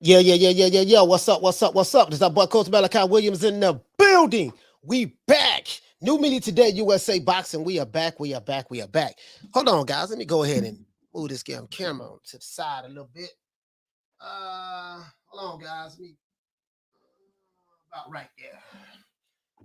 Yeah. What's up? What's up? What's up? This is our boy Coach Malachi Williams in the building. We back. New meeting today, USA Boxing. We are back. We are back. We are back. Hold on, guys. Let me go ahead and move this damn camera to the side a little bit. Hold on, guys. Let me about right there.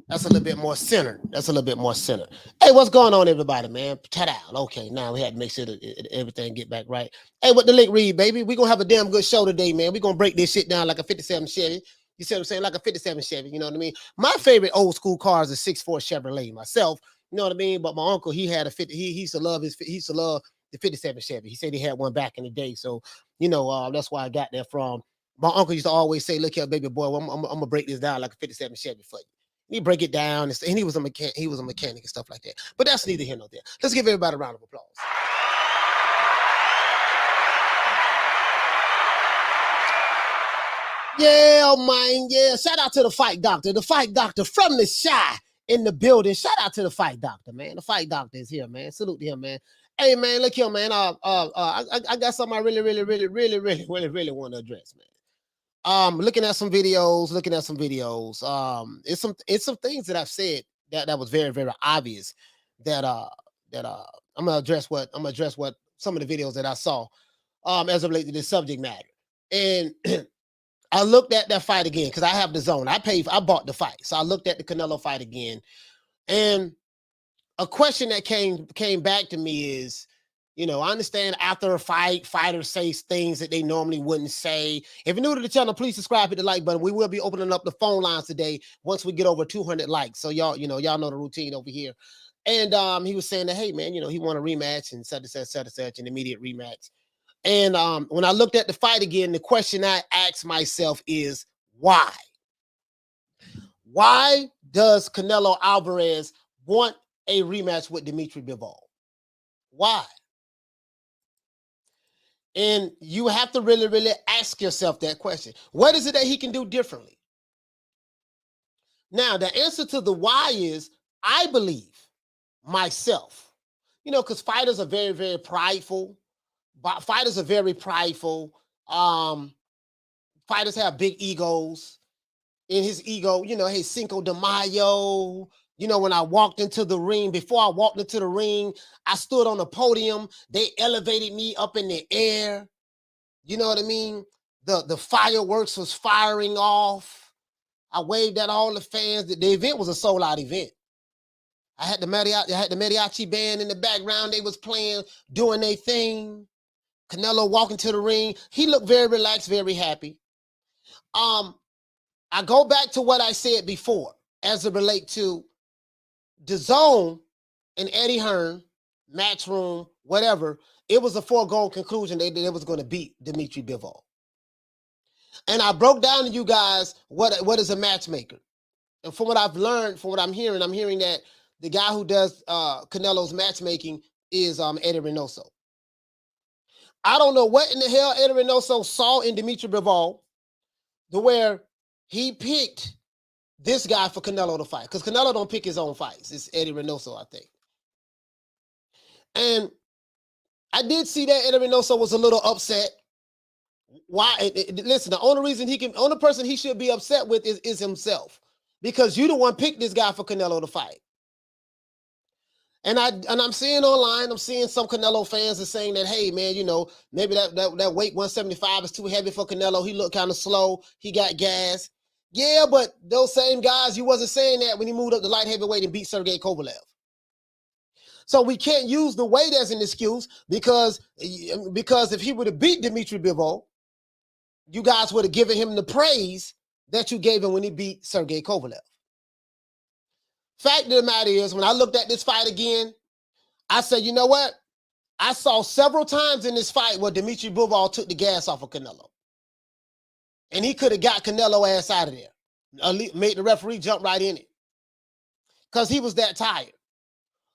That's a little bit more centered. That's a little bit more centered. Hey, what's going on, everybody, man? Ta-da. Okay, now we had to make sure that everything get back right. Hey, what the link read, baby? We're going to have a damn good show today, man. We're going to break this shit down like a 57 Chevy. You see what I'm saying? Like a 57 Chevy, you know what I mean? My favorite old school car is a 6'4 Chevrolet myself, you know what I mean? But my uncle, he had a 50, he used to love the 57 Chevy. He said he had one back in the day. So, that's why I got that from. My uncle used to always say, look here, baby boy, I'm going to break this down like a 57 Chevy for you. He break it down, and he was a mechanic. He was a mechanic and stuff like that. But that's neither here nor there. Let's give everybody a round of applause. Yeah, man. Yeah. Shout out to the fight doctor. The fight doctor from the Shy in the building. Shout out to the fight doctor, man. The fight doctor is here, man. Salute to him, man. Hey, man. Look here, man. I got something I really want to address, man. Looking at some videos. It's some things that I've said that was very obvious that I'm gonna address what some of the videos that I saw as it relates to this subject matter. And I looked at that fight again because I have the zone. I bought the fight. So I looked at the Canelo fight again. And a question that came back to me is, I understand after a fight, fighters say things that they normally wouldn't say. If you're new to the channel, please subscribe, hit the like button. We will be opening up the phone lines today once we get over 200 likes. So y'all know the routine over here. And he was saying that, hey, man, he want a rematch and such, an immediate rematch. And when I looked at the fight again, the question I asked myself is, why? Why does Canelo Alvarez want a rematch with Dmitry Bivol? Why? And you have to really ask yourself that question. What is it that he can do differently? Now, the answer to the why is, I believe myself, because fighters are very prideful. Fighters are very prideful. Fighters have big egos. In his ego, hey, Cinco de Mayo. When I walked into the ring, before I walked into the ring, I stood on the podium. They elevated me up in the air. You know what I mean? The fireworks was firing off. I waved at all the fans. The event was a sold-out event. I had the mariachi band in the background. They was playing, doing their thing. Canelo walking to the ring. He looked very relaxed, very happy. I go back to what I said before as it relates to the zone and Eddie Hearn, Matchroom, whatever. It was a foregone conclusion they was going to beat Dmitry Bivol. And I broke down to you guys what is a matchmaker. And from what I've learned, from what I'm hearing that the guy who does Canelo's matchmaking is Eddie Reynoso. I don't know what in the hell Eddie Reynoso saw in Dmitry Bivol to where he picked this guy for Canelo to fight. Because Canelo don't pick his own fights. It's Eddie Reynoso, I think. And I did see that Eddie Reynoso was a little upset. Why? Listen, the only person he should be upset with is himself. Because you the one picked this guy for Canelo to fight. And I'm seeing online, I'm seeing some Canelo fans are saying that, hey, man, maybe that weight 175 is too heavy for Canelo. He looked kind of slow. He got gas. Yeah, but those same guys, you wasn't saying that when he moved up to light heavyweight and beat Sergey Kovalev. So we can't use the weight as an excuse because if he would have beat Dmitry Bivol, you guys would have given him the praise that you gave him when he beat Sergey Kovalev. Fact of the matter is, when I looked at this fight again, I said, you know what? I saw several times in this fight where Dmitry Bivol took the gas off of Canelo. And he could have got Canelo ass out of there. Made the referee jump right in it. Because he was that tired.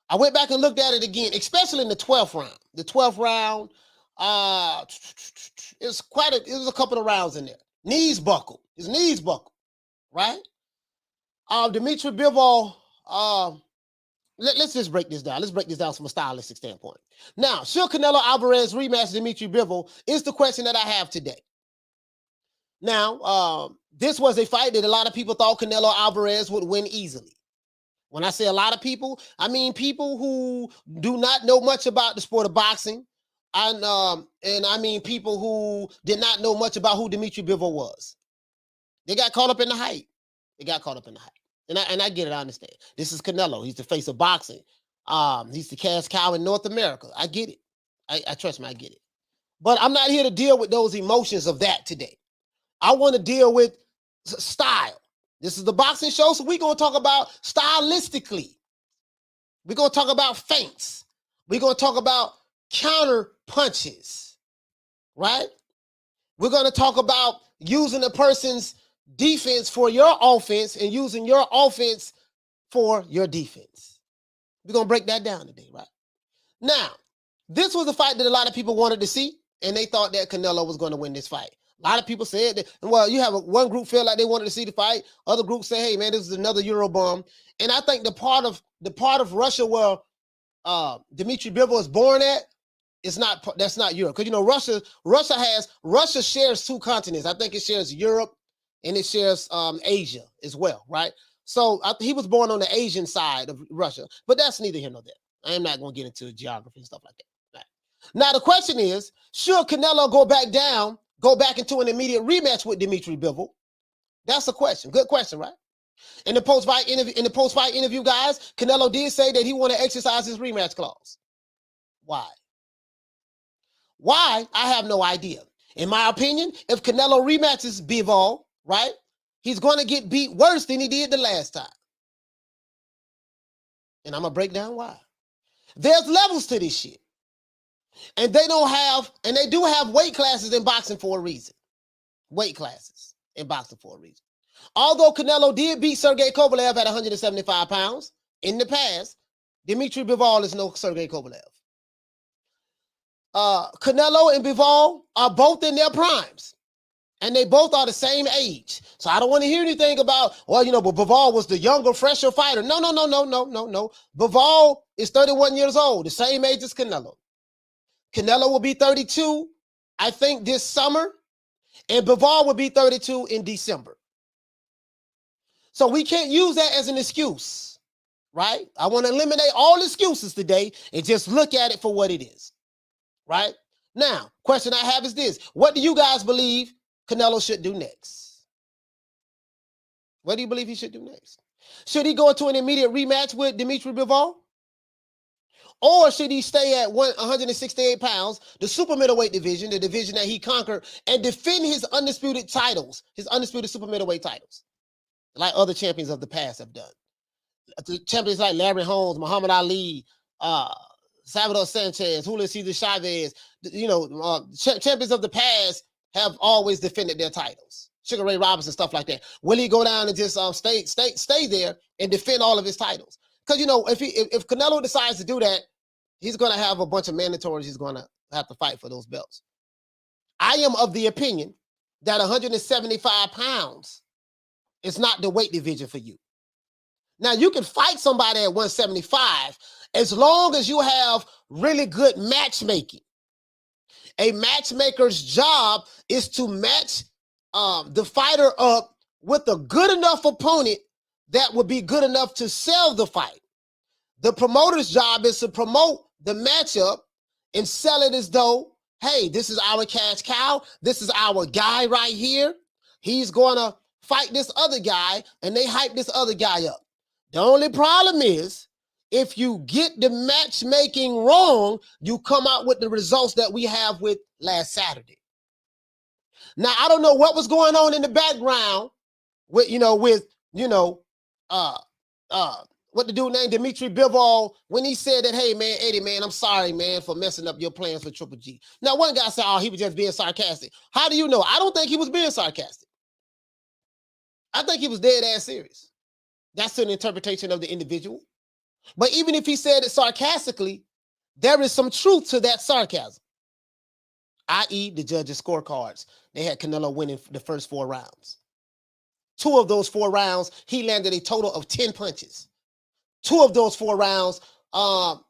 I went back and looked at it again, especially in the 12th round. The 12th round, it was a couple of rounds in there. Knees buckled. His knees buckled. Right? Dmitry Bivol, let's just break this down. Let's break this down from a stylistic standpoint. Now, should Canelo Alvarez rematch Dmitry Bivol is the question that I have today. Now, this was a fight that a lot of people thought Canelo Alvarez would win easily. When I say a lot of people, I mean people who do not know much about the sport of boxing, and I mean people who did not know much about who Dmitry Bivol was. They got caught up in the hype. They got caught up in the hype. And I get it, I understand. This is Canelo. He's the face of boxing. He's the cash cow in North America. I get it. I trust me, I get it. But I'm not here to deal with those emotions of that today. I want to deal with style. This is the boxing show, so we're going to talk about stylistically. We're going to talk about feints. We're going to talk about counter punches, right? We're going to talk about using a person's defense for your offense and using your offense for your defense. We're going to break that down today, right? Now, this was a fight that a lot of people wanted to see, and they thought that Canelo was going to win this fight. A lot of people said that, well, you have one group feel like they wanted to see the fight. Other groups say, hey, man, this is another Eurobomb. And I think the part of Russia where Dmitry Bivol is born at, that's not Europe. Because, you know, Russia shares two continents. I think it shares Europe and it shares Asia as well, right? So he was born on the Asian side of Russia, but that's neither here nor there. I am not going to get into geography and stuff like that. Right. Now, the question is, should Canelo go back into an immediate rematch with Dmitry Bivol? That's a question. Good question, right? In the post-fight interview, guys, Canelo did say that he want to exercise his rematch clause. Why? Why? I have no idea. In my opinion, if Canelo rematches Bivol, right, he's going to get beat worse than he did the last time. And I'm going to break down why. There's levels to this shit. And they do have weight classes in boxing for a reason. Weight classes in boxing for a reason. Although Canelo did beat Sergey Kovalev at 175 pounds in the past, Dmitry Bivol is no Sergey Kovalev. Canelo and Bivol are both in their primes. And they both are the same age. So I don't want to hear anything about, well, you know, but Bivol was the younger, fresher fighter. No. Bivol is 31 years old, the same age as Canelo. Canelo will be 32, I think, this summer. And Bivol will be 32 in December. So we can't use that as an excuse, right? I want to eliminate all excuses today and just look at it for what it is, right? Now, question I have is this. What do you guys believe Canelo should do next? What do you believe he should do next? Should he go into an immediate rematch with Dmitry Bivol? Or should he stay at 168 pounds, the super middleweight division, the division that he conquered, and defend his undisputed titles, his undisputed super middleweight titles, like other champions of the past have done? The champions like Larry Holmes, Muhammad Ali, Salvador Sanchez, Julio Cesar Chavez, you know, champions of the past have always defended their titles. Sugar Ray Robinson, stuff like that. Will he go down and just stay there and defend all of his titles? Because, you know, if Canelo decides to do that, he's going to have a bunch of mandatories. He's going to have to fight for those belts. I am of the opinion that 175 pounds is not the weight division for you. Now, you can fight somebody at 175 as long as you have really good matchmaking. A matchmaker's job is to match the fighter up with a good enough opponent that would be good enough to sell the fight. The promoter's job is to promote the matchup and sell it as though, hey, this is our cash cow. This is our guy right here. He's going to fight this other guy, and they hype this other guy up. The only problem is, if you get the matchmaking wrong, you come out with the results that we have with last Saturday. Now, I don't know what was going on in the background with what the dude named Dmitry Bivol when he said that, hey, man, Eddie, man, I'm sorry, man, for messing up your plans for Triple G. Now, one guy said, oh, he was just being sarcastic. How do you know? I don't think he was being sarcastic. I think he was dead ass serious. That's an interpretation of the individual. But even if he said it sarcastically, there is some truth to that sarcasm. I.e., the judges' scorecards. They had Canelo winning the first 4 rounds. 2 of those 4 rounds, he landed a total of 10 punches. 2 of those 4 rounds,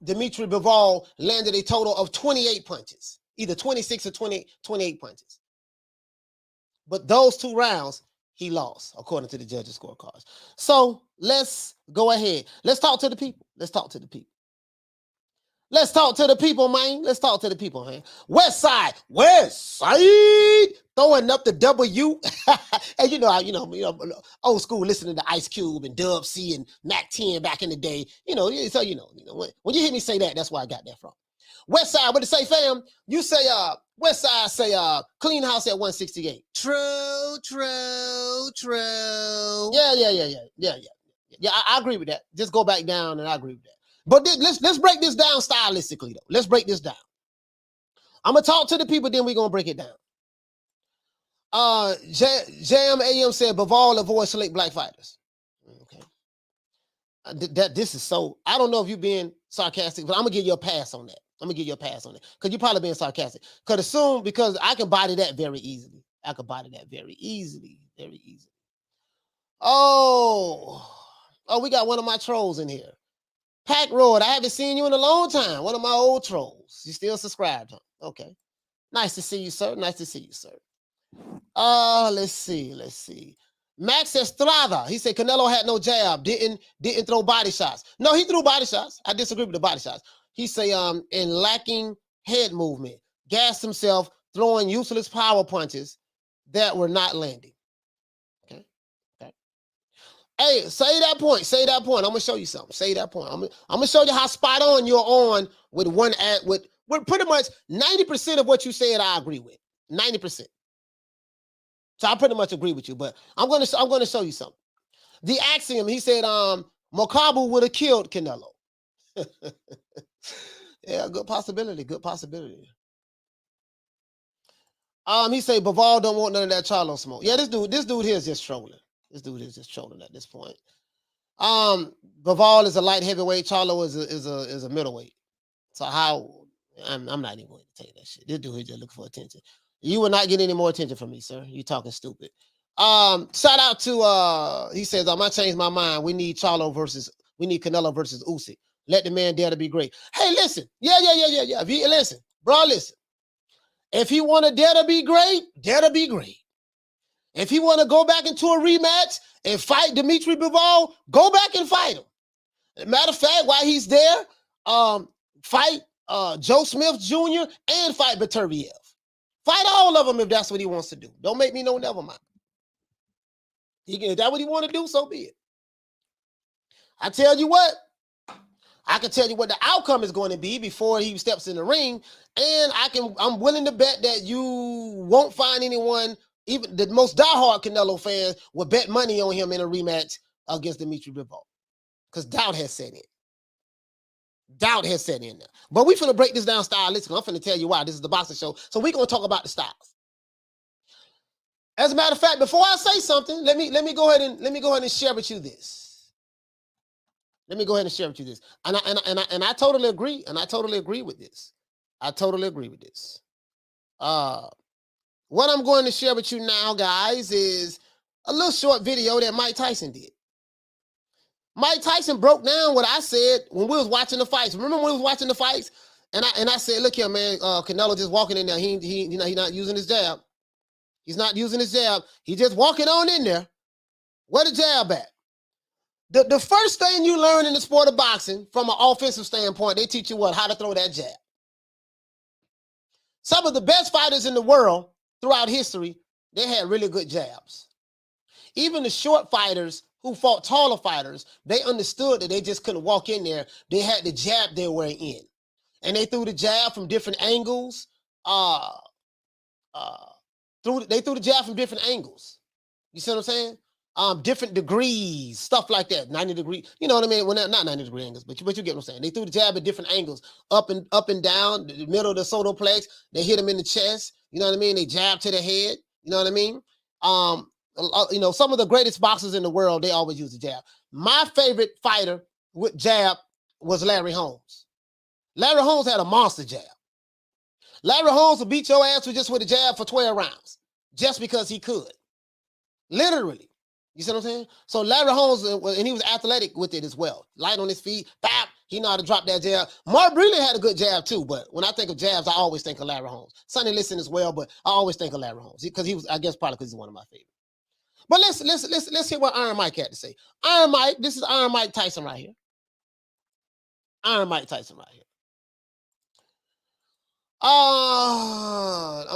Dmitry Bivol landed a total of 28 punches, either 26 or 28 punches. But those 2 rounds, he lost, according to the judges' scorecards. So let's go ahead. Let's talk to the people. Let's talk to the people. Let's talk to the people, man. Let's talk to the people, man. West Side, throwing up the W. And you know, old school listening to Ice Cube and Dub C and Mac 10 back in the day. So when you hear me say that, that's where I got that from. West Side, what to say, fam? You say West Side say clean house at 168. True. Yeah, I agree with that. Just go back down, and I agree with that. But let's break this down stylistically, though. Let's break this down. I'm gonna talk to the people, then we're gonna break it down. Jam AM said Bivol avoid select black fighters. Okay. This is so. I don't know if you're being sarcastic, but I'm gonna give you a pass on that. Because you're probably being sarcastic. Because I can body that very easily. Very easily. Oh, we got one of my trolls in here. Pack Road, I haven't seen you in a long time. One of my old trolls. You still subscribed, huh? Okay. Nice to see you, sir. Let's see. Max Estrada, he said Canelo had no jab, didn't throw body shots. No, he threw body shots. I disagree with the body shots. He say in lacking head movement, gassed himself, throwing useless power punches that were not landing. Okay. Hey, say that point. I'm gonna show you something. Say that point. I'm gonna show you how spot on you're on with with pretty much 90% of what you said. I agree with 90%. So I pretty much agree with you. But I'm gonna show you something. The Axiom. He said Mokabu would have killed Canelo. Yeah, good possibility. He say Bivol don't want none of that Charlo smoke. Yeah, this dude here is just trolling. At this point. Bivol is a light heavyweight. Charlo is a middleweight. So how? I'm not even going to take that shit. This dude here just looking for attention. You will not get any more attention from me, sir. You talking stupid. Shout out to he says I might change my mind. We need Canelo versus Usyk. Let the man dare to be great. Hey, listen. Yeah. Listen, bro, listen. If he want to dare to be great, dare to be great. If he want to go back into a rematch and fight Dmitry Bivol, go back and fight him. Matter of fact, while he's there, fight Joe Smith Jr. and fight Beterbiev. Fight all of them if that's what he wants to do. Don't make me know, never mind. If that's what he want to do, so be it. I tell you what, I can tell you what the outcome is going to be before he steps in the ring, and I'm willing to bet that you won't find anyone, even the most diehard Canelo fans, will bet money on him in a rematch against Dmitry Bivol, because doubt has set in. Now. But we finna break this down stylistically. I'm finna tell you why. This is the boxing show, so we're gonna talk about the styles. As a matter of fact, before I say something, let me go ahead and share with you this. And I totally agree. And I totally agree with this. What I'm going to share with you now, guys, is a little short video that Mike Tyson did. Mike Tyson broke down what I said when we was watching the fights. Remember when we was watching the fights? And I said, look here, man, Canelo just walking in there. He's not using his jab. He's not using his jab. He's just walking on in there. Where the jab at? The first thing you learn in the sport of boxing, from an offensive standpoint, they teach you what? How to throw that jab. Some of the best fighters in the world throughout history, they had really good jabs. Even the short fighters who fought taller fighters, they understood that they just couldn't walk in there. They had the jab they were in. And they threw the jab from different angles. They threw the jab from different angles. You see what I'm saying? Different degrees, stuff like that. 90 degree, you know what I mean? Well, not 90 degree angles, but you get what I'm saying. They threw the jab at different angles, up and down, the middle of the sotoplex. They hit him in the chest. You know what I mean? They jab to the head. You know what I mean? Some of the greatest boxers in the world, they always use the jab. My favorite fighter with jab was Larry Holmes. Larry Holmes had a monster jab. Larry Holmes would beat your ass with a jab for 12 rounds, just because he could. Literally. You see what I'm saying? So Larry Holmes, and he was athletic with it as well. Light on his feet, bap, He know how to drop that jab. Mark really had a good jab too, but when I think of jabs, I always think of Larry Holmes. Sonny Liston as well, but I always think of Larry Holmes because he was, I guess, probably because he's one of my favorites. But let's hear what Iron Mike had to say. Iron Mike, this is Iron Mike Tyson right here. Iron Mike Tyson right here.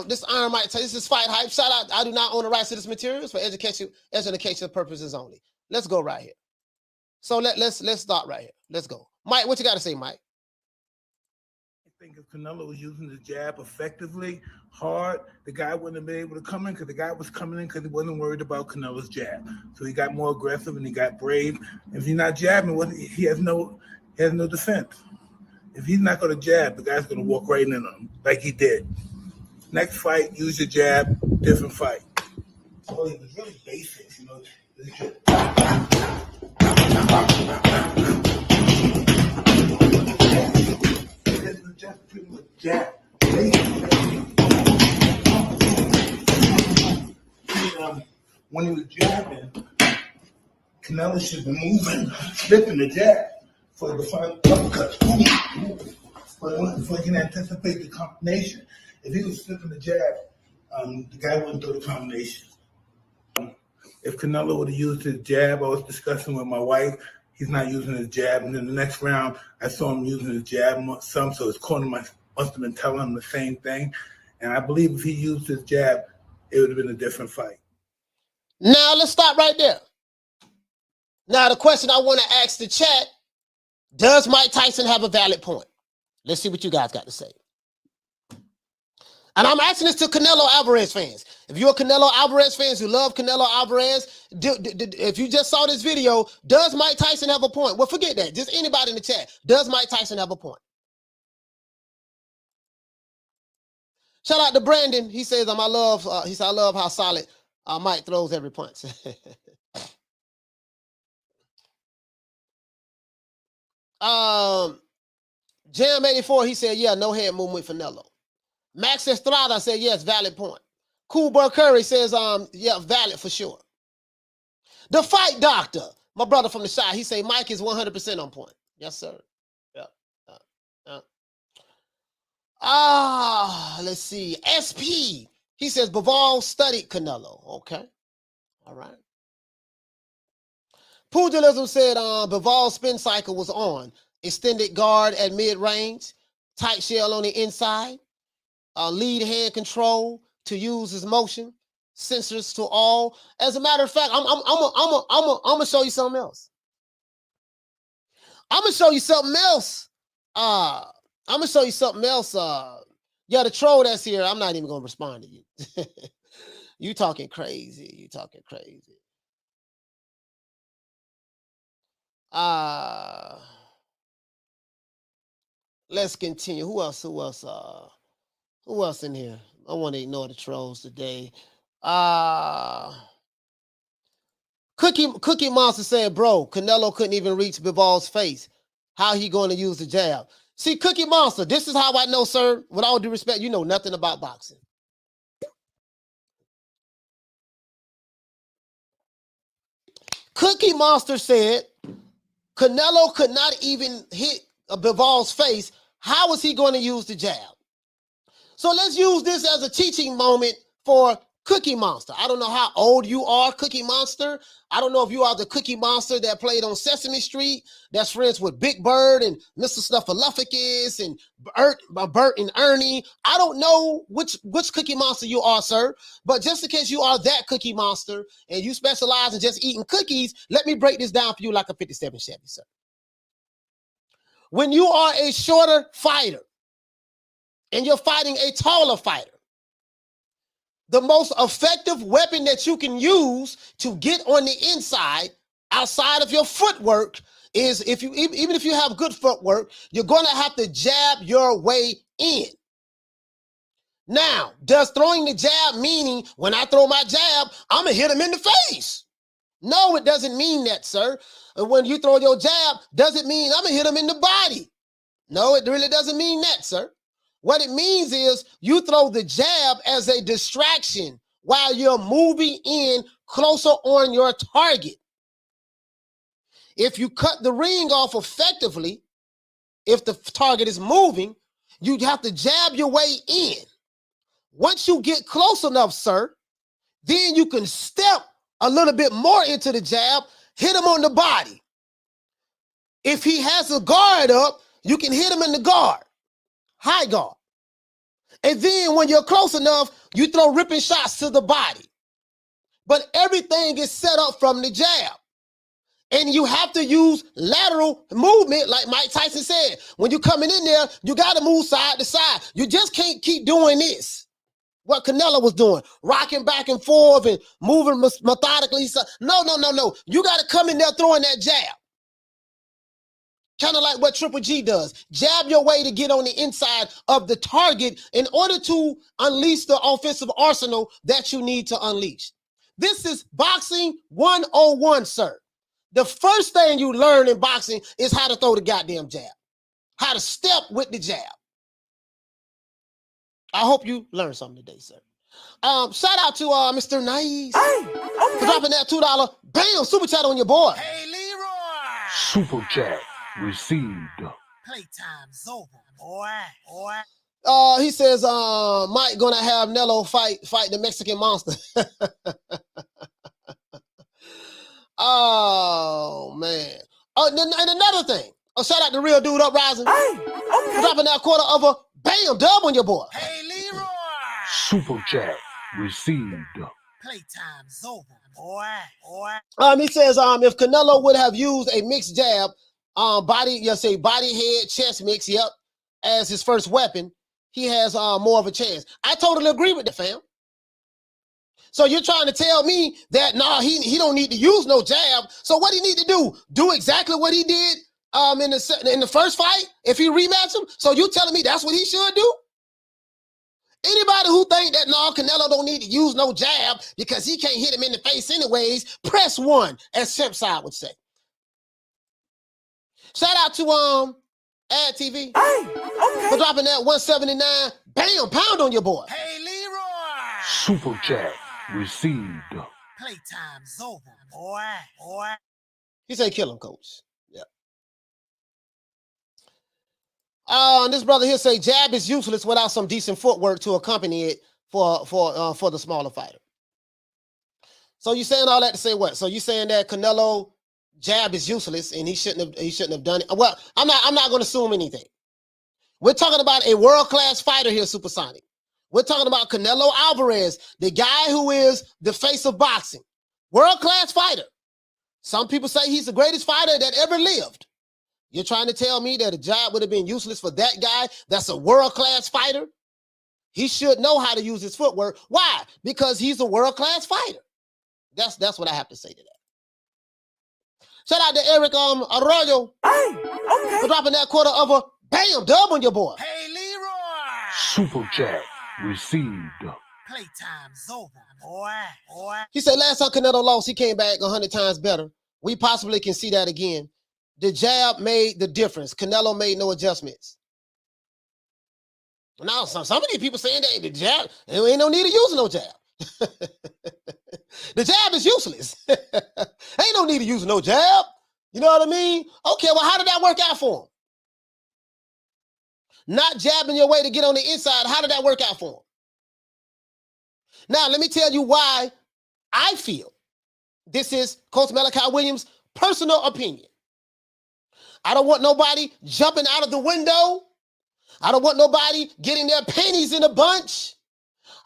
This Iron Mike Tyson, this is Fight Hype. Shout out, I do not own the rights to this materials for educational purposes only. Let's go right here. So let's start right here. Let's go. Mike, what you got to say, Mike? I think if Canelo was using the jab effectively, hard, the guy wouldn't have been able to come in because the guy was coming in because he wasn't worried about Canelo's jab. So he got more aggressive and he got brave. If he's not jabbing, he has no defense. If he's not going to jab, the guy's going to walk right in on him like he did. Next fight, use your jab, different fight. So it was really basic, you know. This is just pretty much jab. When he was jabbing, Canelo should be moving, flipping the jab for the final uppercut. Before he can anticipate the combination. If he was flipping the jab, the guy wouldn't throw the combination. If Canelo would have used his jab, I was discussing with my wife, he's not using his jab. And then the next round, I saw him using his jab some, so his corner must have been telling him the same thing. And I believe if he used his jab, it would have been a different fight. Now, let's stop right there. Now, the question I want to ask the chat, does Mike Tyson have a valid point? Let's see what you guys got to say. And I'm asking this to Canelo Alvarez fans. If you're a Canelo Alvarez fans who love Canelo Alvarez, if you just saw this video, does Mike Tyson have a point? Well, forget that. Just anybody in the chat. Does Mike Tyson have a point? Shout out to Brandon. He says, I love how solid Mike throws every punch. Jam 84, he said, yeah, no head movement for Canelo. Max Estrada said, yes, valid point. Cool Burr Curry says, yeah, valid for sure. The Fight Doctor, my brother from the side, he say Mike is 100% on point. Yes, sir. Yeah. Let's see. SP, he says Bivol studied Canelo. Okay. All right. Pugilism said Bivol's spin cycle was on. Extended guard at mid-range, tight shell on the inside, lead hand control to use his motion, sensors to all. As a matter of fact, I'm gonna show you something else. I'm gonna show you something else. Yeah, the troll that's here, I'm not even gonna respond to you. You talking crazy. You talking crazy. Let's continue. Who else in here? I want to ignore the trolls today. Cookie Monster said, bro, Canelo couldn't even reach Bivol's face. How he going to use the jab? See, Cookie Monster, this is how I know, sir, with all due respect, you know nothing about boxing. Cookie Monster said Canelo could not even hit Bivol's face. How is he going to use the jab? So let's use this as a teaching moment for Cookie Monster. I don't know how old you are, Cookie Monster. I don't know if you are the Cookie Monster that played on Sesame Street, that's friends with Big Bird and Mr. Snuffleupagus and Bert and Ernie. I don't know which Cookie Monster you are, sir. But just in case you are that Cookie Monster and you specialize in just eating cookies, let me break this down for you like a 57 Chevy, sir. When you are a shorter fighter and you're fighting a taller fighter, the most effective weapon that you can use to get on the inside outside of your footwork is even if you have good footwork, you're going to have to jab your way in. Now, does throwing the jab meaning when I throw my jab, I'm going to hit him in the face? No, it doesn't mean that, sir. When you throw your jab, does it mean I'm going to hit him in the body? No, it really doesn't mean that, sir. What it means is you throw the jab as a distraction while you're moving in closer on your target. If you cut the ring off effectively, if the target is moving, you have to jab your way in. Once you get close enough, sir, then you can step a little bit more into the jab, hit him on the body. If he has a guard up, you can hit him in the guard, high guard. And then when you're close enough, you throw ripping shots to the body. But everything is set up from the jab. And you have to use lateral movement, like Mike Tyson said. When you're coming in there, you got to move side to side. You just can't keep doing this. What Canelo was doing, rocking back and forth and moving methodically. No. You got to come in there throwing that jab. Kind of like what Triple G does. Jab your way to get on the inside of the target in order to unleash the offensive arsenal that you need to unleash. This is boxing 101, sir. The first thing you learn in boxing is how to throw the goddamn jab. How to step with the jab. I hope you learned something today, sir. Shout out to Mr. Nice for dropping that $2. Bam, super chat on your board. Hey, Leroy! Super chat received. Playtime's over, boy. He says, Mike gonna have Nello fight the Mexican monster. Oh, man. Oh, and another thing. Oh, shout out to Real Dude Uprising. For dropping that quarter of a bam dub on your boy. Hey, Leroy! Super chat received. Playtime's over, boy. He says, if Canelo would have used a mixed jab, body head chest mix, as his first weapon, he has more of a chance. I totally agree with the fam. So you're trying to tell me that he don't need to use no jab. So what he need to do? Do exactly what he did in the first fight if he rematch him? So you telling me that's what he should do? Anybody who think that Canelo don't need to use no jab because he can't hit him in the face anyways, press 1, as Simpside would say. Shout out to Ad TV for dropping that 179 bam pound on your boy. Hey, Leroy! Super chat received. Playtime's over, boy. He said, "Kill him, coach." Yeah. This brother here say jab is useless without some decent footwork to accompany it for the smaller fighter. So you saying all that to say what? So you saying that Canelo jab is useless and he shouldn't have done it? Well, I'm not going to assume anything. We're talking about a world-class fighter here, Supersonic. We're talking about Canelo Alvarez, the guy who is the face of boxing. World-class fighter. Some people say he's the greatest fighter that ever lived. You're trying to tell me that a jab would have been useless for that guy that's a world-class fighter? He should know how to use his footwork. Why? Because he's a world-class fighter. That's what I have to say to that. Shout out to Eric Arroyo for dropping that quarter of a bam dub on your boy. Hey, Leroy! Super chat received. Playtime's over, boy. He said last time Canelo lost, he came back 100 times better. We possibly can see that again. The jab made the difference. Canelo made no adjustments. Now, some of these people saying that the jab, there ain't no need of using no jab. The jab is useless. Ain't no need of using no jab. You know what I mean? Okay, well, how did that work out for him? Not jabbing your way to get on the inside. How did that work out for him? Now, let me tell you why I feel this is Coach Malachi Williams' personal opinion. I don't want nobody jumping out of the window. I don't want nobody getting their panties in a bunch.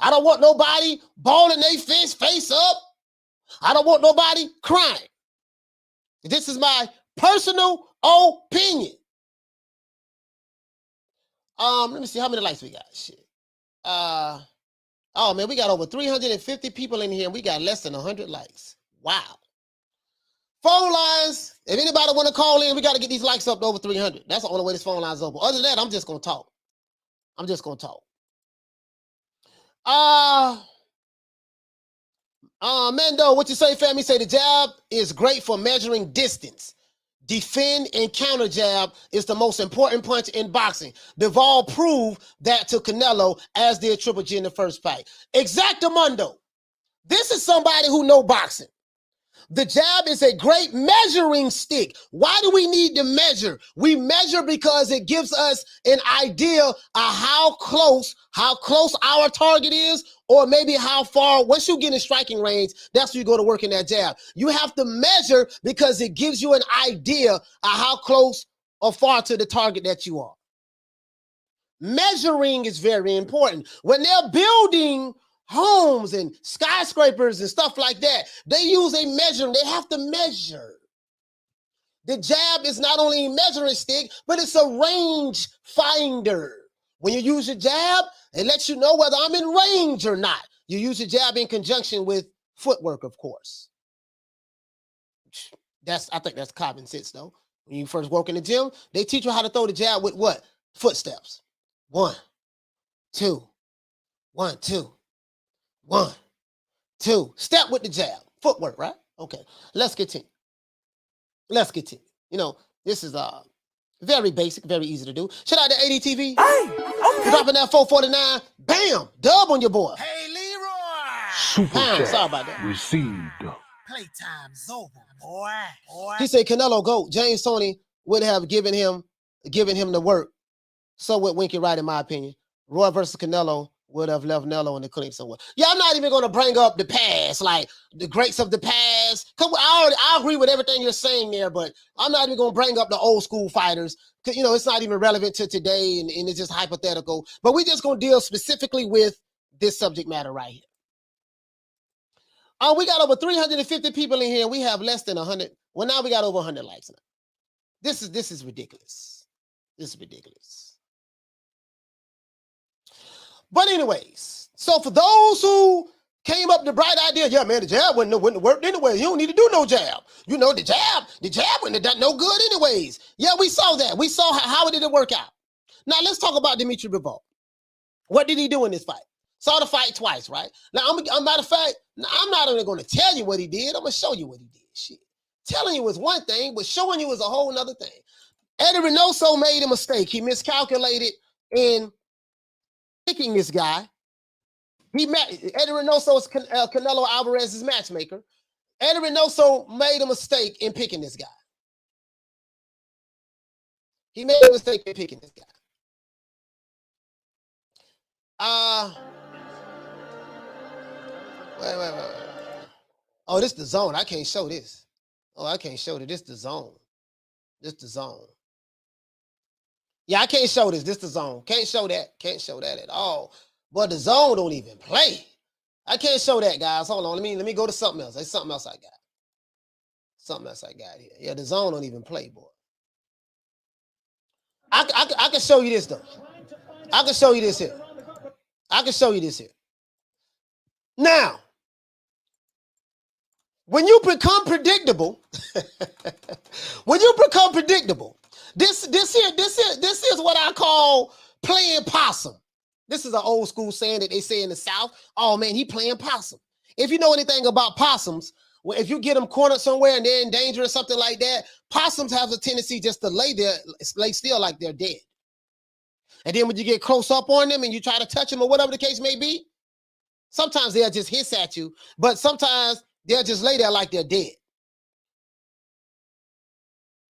I don't want nobody balling their fist face up. I don't want nobody crying. This is my personal opinion. Let me see how many likes we got. Shit. Oh man, we got over 350 people in here and we got less than 100 likes. Wow. Phone lines. If anybody want to call in, we got to get these likes up to over 300. That's the only way this phone line's open. Other than that, I'm just going to talk. Mando, what you say, family? Say the jab is great for measuring distance. Defend and counter jab is the most important punch in boxing. Bivol proved that to Canelo, as did Triple G in the first fight. Exactamundo. This is somebody who know boxing. The jab is a great measuring stick. Why do we need to measure? We measure because it gives us an idea of how close our target is, or maybe how far. Once you get in striking range, that's when you go to work in that jab. You have to measure because it gives you an idea of how close or far to the target that you are. Measuring is very important. When they're building homes and skyscrapers and stuff like that, they use a measuring. They have to measure. The jab is not only a measuring stick, but it's a range finder. When you use your jab, it lets you know whether I'm in range or not. You use your jab in conjunction with footwork, of course. I think that's common sense, though. When you first work in the gym, they teach you how to throw the jab with what? Footsteps. 1, 2, 1, 2, 1, 2. Step with the jab. Footwork, right? Okay. Let's continue. You know, this is very basic, very easy to do. Shout out to ADTV. Hey, okay. Dropping that 449. Bam! Dub on your boy. Hey, Leroy. Super chat sorry about that. received. Playtime's over, boy. He said Canelo GOAT. James Toney would have given him the work. So would Winky Wright, in my opinion. Roy versus Canelo would have left Nello in the clinic somewhere. Yeah, I'm not even going to bring up the past, like the greats of the past. I agree with everything you're saying there, but I'm not even going to bring up the old school fighters because, you know, it's not even relevant to today and it's just hypothetical. But we're just going to deal specifically with this subject matter right here. We got over 350 people in here. We have less than 100. Well, now we got over 100 likes now. This is ridiculous. This is ridiculous. But anyways, so for those who came up with the bright idea, yeah, man, the jab wouldn't have worked anyway. You don't need to do no jab. You know, the jab wouldn't have done no good anyways. Yeah, we saw that. We saw how did it work out. Now, let's talk about Dmitry Bivol. What did he do in this fight? Saw the fight twice, right? Now, matter of fact, I'm not only going to tell you what he did, I'm going to show you what he did. Shit. Telling you is one thing, but showing you is a whole nother thing. Eddie Reynoso made a mistake. He miscalculated in picking this guy. Eddie Reynoso is Canelo Alvarez's matchmaker. Eddie Reynoso made a mistake in picking this guy. He made a mistake in picking this guy. Wait. Oh, this is the zone. I can't show this. Oh, I can't show this. This is the zone. This is the zone. Yeah, I can't show this. This is the zone. Can't show that. Can't show that at all. But the zone don't even play. I can't show that, guys. Hold on. Let me go to something else. There's something else I got. Something else I got here. Yeah, the zone don't even play, boy. I can show you this, though. I can show you this here. I can show you this here. Now, when you become predictable, this is what I call playing possum. This is an old school saying that they say in the South. Oh man, he playing possum. If you know anything about possums, well, if you get them cornered somewhere and they're in danger or something like that, possums have a tendency just to lay still like they're dead. And then when you get close up on them and you try to touch them or whatever the case may be, sometimes they'll just hiss at you, but sometimes they'll just lay there like they're dead.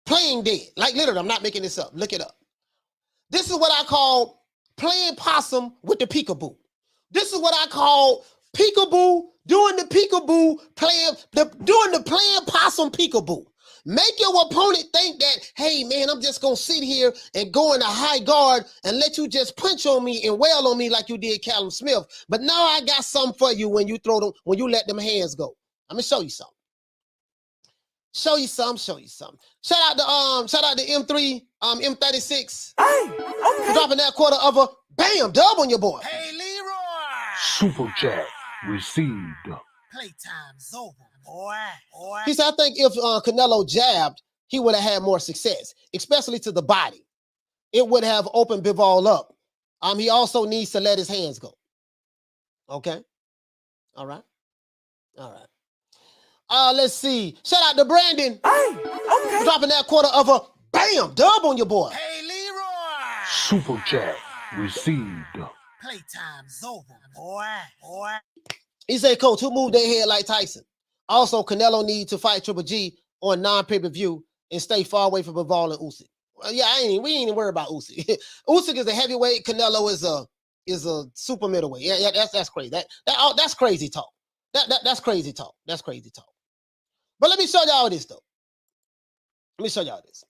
Playing dead. Like literally, I'm not making this up. Look it up. This is what I call playing possum with the peekaboo. This is what I call peekaboo, doing the peekaboo, doing the playing possum peekaboo. Make your opponent think that, hey man, I'm just gonna sit here and go in a high guard and let you just punch on me and wail on me like you did Callum Smith. But now I got something for you when you let them hands go. I'm gonna show you something. Show you something. Shout out to M3, M36. Hey, okay. Dropping that quarter of a bam, dub on your boy. Hey, Leroy. Super chat received. Playtime's over, boy. He said, I think if Canelo jabbed, he would have had more success, especially to the body. It would have opened Bivol up. He also needs to let his hands go. Okay. All right. Let's see. Shout out to Brandon. Hey, okay. Dropping that quarter of a bam, dub on your boy. Hey, Leroy. Super chat received. Playtime's over, boy. He said, Coach, who moved their head like Tyson? Also, Canelo needs to fight Triple G on non-pay-per-view and stay far away from Bivol and Usyk. Well, yeah, we ain't even worried about Usyk. Usyk is a heavyweight. Canelo is a super middleweight. Yeah, that's crazy. That's crazy talk. That's crazy talk. That's crazy talk. But let me show y'all this though. Let me show y'all this.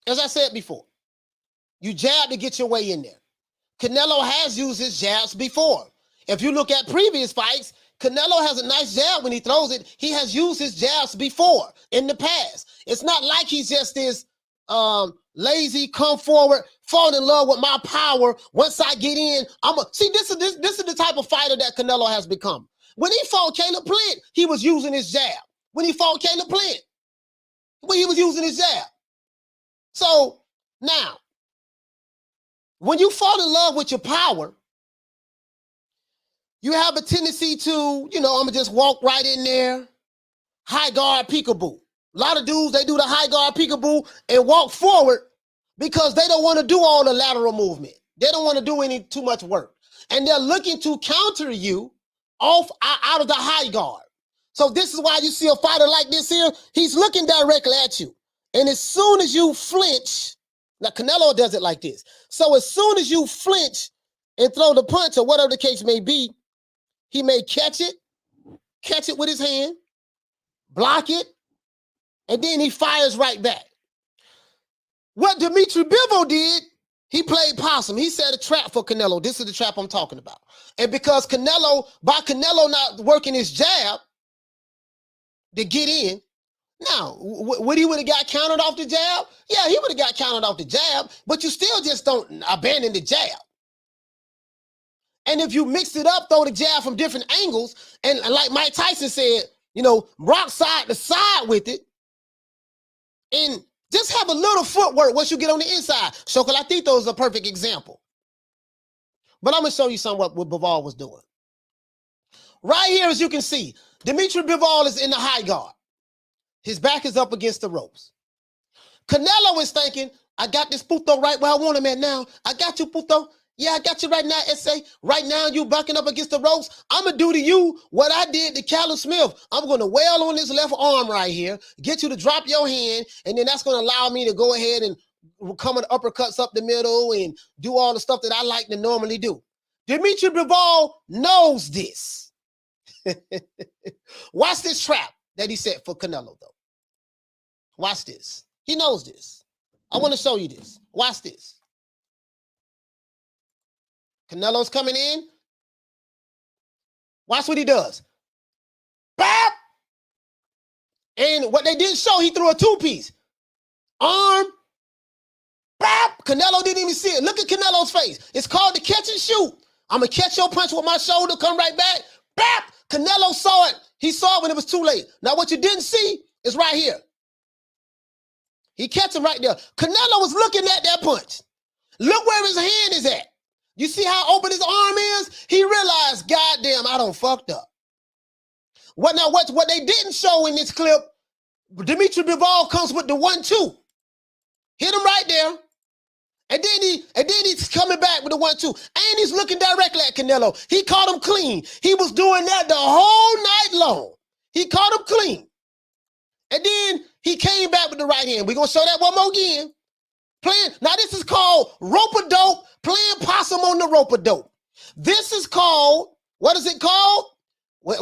As I said before, you jab to get your way in there. Canelo has used his jabs before. If you look at previous fights, Canelo has a nice jab when he throws it. He has used his jabs before in the past. It's not like he's just this lazy, come forward, fall in love with my power. Once I get in, see. This is the type of fighter that Canelo has become. When he fought Caleb Plant, he was using his jab. When he fought Caleb Plant, when he was using his jab. So now, when you fall in love with your power, you have a tendency to, I'm going to just walk right in there, high guard peekaboo. A lot of dudes, they do the high guard peekaboo and walk forward because they don't want to do all the lateral movement. They don't want to do too much work. And they're looking to counter you out of the high guard. So this is why you see a fighter like this here, he's looking directly at you. And as soon as you flinch, now Canelo does it like this. So as soon as you flinch and throw the punch or whatever the case may be, he may catch it with his hand, block it, and then he fires right back. What Dmitry Bivol did, he played possum. He set a trap for Canelo. This is the trap I'm talking about. And because by Canelo not working his jab to get in, now, would he would have got countered off the jab? Yeah, he would have got countered off the jab, but you still just don't abandon the jab. And if you mix it up, throw the jab from different angles, and like Mike Tyson said, rock side to side with it, and just have a little footwork once you get on the inside. Chocolatito is a perfect example. But I'm going to show you something what Bivol was doing. Right here, as you can see, Dmitry Bivol is in the high guard. His back is up against the ropes. Canelo is thinking, I got this puto right where I want him at now. I got you, puto. Yeah, I got you right now, SA. Right now, you backing up against the ropes. I'm going to do to you what I did to Callum Smith. I'm going to wail on this left arm right here, get you to drop your hand, and then that's going to allow me to go ahead and come with uppercuts up the middle and do all the stuff that I like to normally do. Dmitry Bivol knows this. Watch this trap that he set for Canelo, though. Watch this. He knows this. I want to show you this. Watch this. Canelo's coming in. Watch what he does. Bap! And what they didn't show, he threw a two-piece. Arm. Bap! Canelo didn't even see it. Look at Canelo's face. It's called the catch and shoot. I'm going to catch your punch with my shoulder, come right back. Bap! Canelo saw it. He saw it when it was too late. Now, what you didn't see is right here. He catch him right there. Canelo was looking at that punch. Look where his hand is at. You see how open his arm is? He realized, goddamn, I done fucked up. What they didn't show in this clip, Dmitry Bivol comes with the 1-2. Hit him right there. And then he's coming back with the 1-2. And he's looking directly at Canelo. He caught him clean. He was doing that the whole night long. He caught him clean. And then he came back with the right hand. We're going to show that one more again. Now this is called rope-a-dope, playing possum on the rope-a-dope. This is called, what is it called?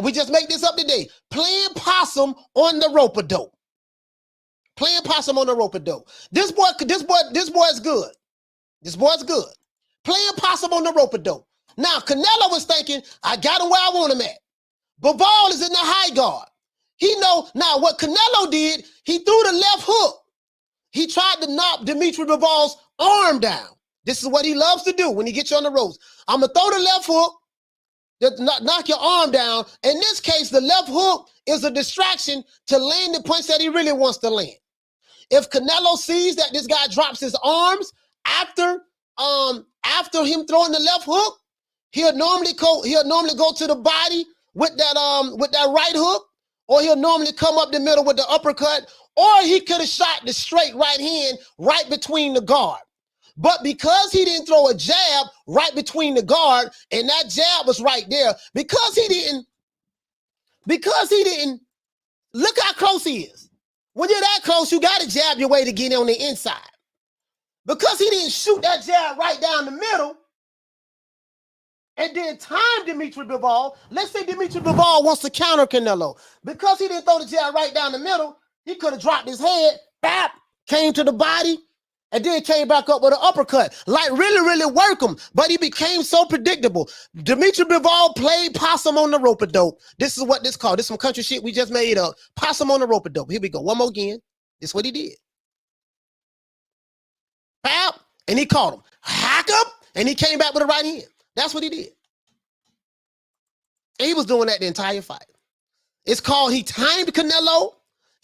We just make this up today. Playing possum on the rope-a-dope. Playing possum on the rope-a-dope. This boy is good. This boy's good. Playing possum on the rope-a-dope. Now, Canelo was thinking, I got him where I want him at. Bivol is in the high guard. He know, now what Canelo did, he threw the left hook. He tried to knock Dmitry Bivol's arm down. This is what he loves to do when he gets you on the ropes. I'm going to throw the left hook, knock your arm down. In this case, the left hook is a distraction to land the punch that he really wants to land. If Canelo sees that this guy drops his arms after him throwing the left hook, he'll normally go to the body with that right hook, or he'll normally come up the middle with the uppercut, or he could have shot the straight right hand right between the guard. But because he didn't throw a jab right between the guard, and that jab was right there, because he didn't look how close he is. When you're that close, you got to jab your way to get on the inside. Because he didn't shoot that jab right down the middle, and then time Dmitry Bivol. Let's say Dmitry Bivol wants to counter Canelo. Because he didn't throw the jab right down the middle, he could have dropped his head, bap, came to the body, and then came back up with an uppercut. Like really work him. But he became so predictable. Dmitry Bivol played possum on the rope-a-dope. This is what this called. This is some country shit we just made up. Possum on the rope-a-dope. Here we go. One more again. This is what he did. Bap, and he caught him. Hack up, and he came back with a right hand. That's what he did. And he was doing that the entire fight. It's called he timed Canelo.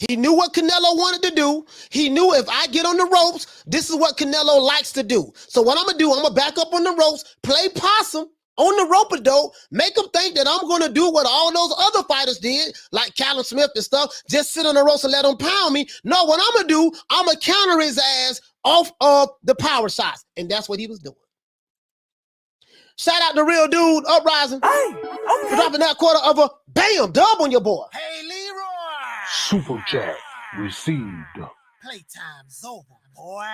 He knew what Canelo wanted to do. He knew if I get on the ropes, this is what Canelo likes to do. So what I'm going to do, I'm going to back up on the ropes, play possum on the rope-a-dope, make him think that I'm going to do what all those other fighters did, like Callum Smith and stuff, just sit on the ropes and let him pound me. No, what I'm going to do, I'm going to counter his ass off of the power shots. And that's what he was doing. Shout out to Real Dude, Uprising. Hey, okay. Dropping that quarter of a bam, dub on your boy. Hey, Leroy. Super chat received. Playtime's over, boy.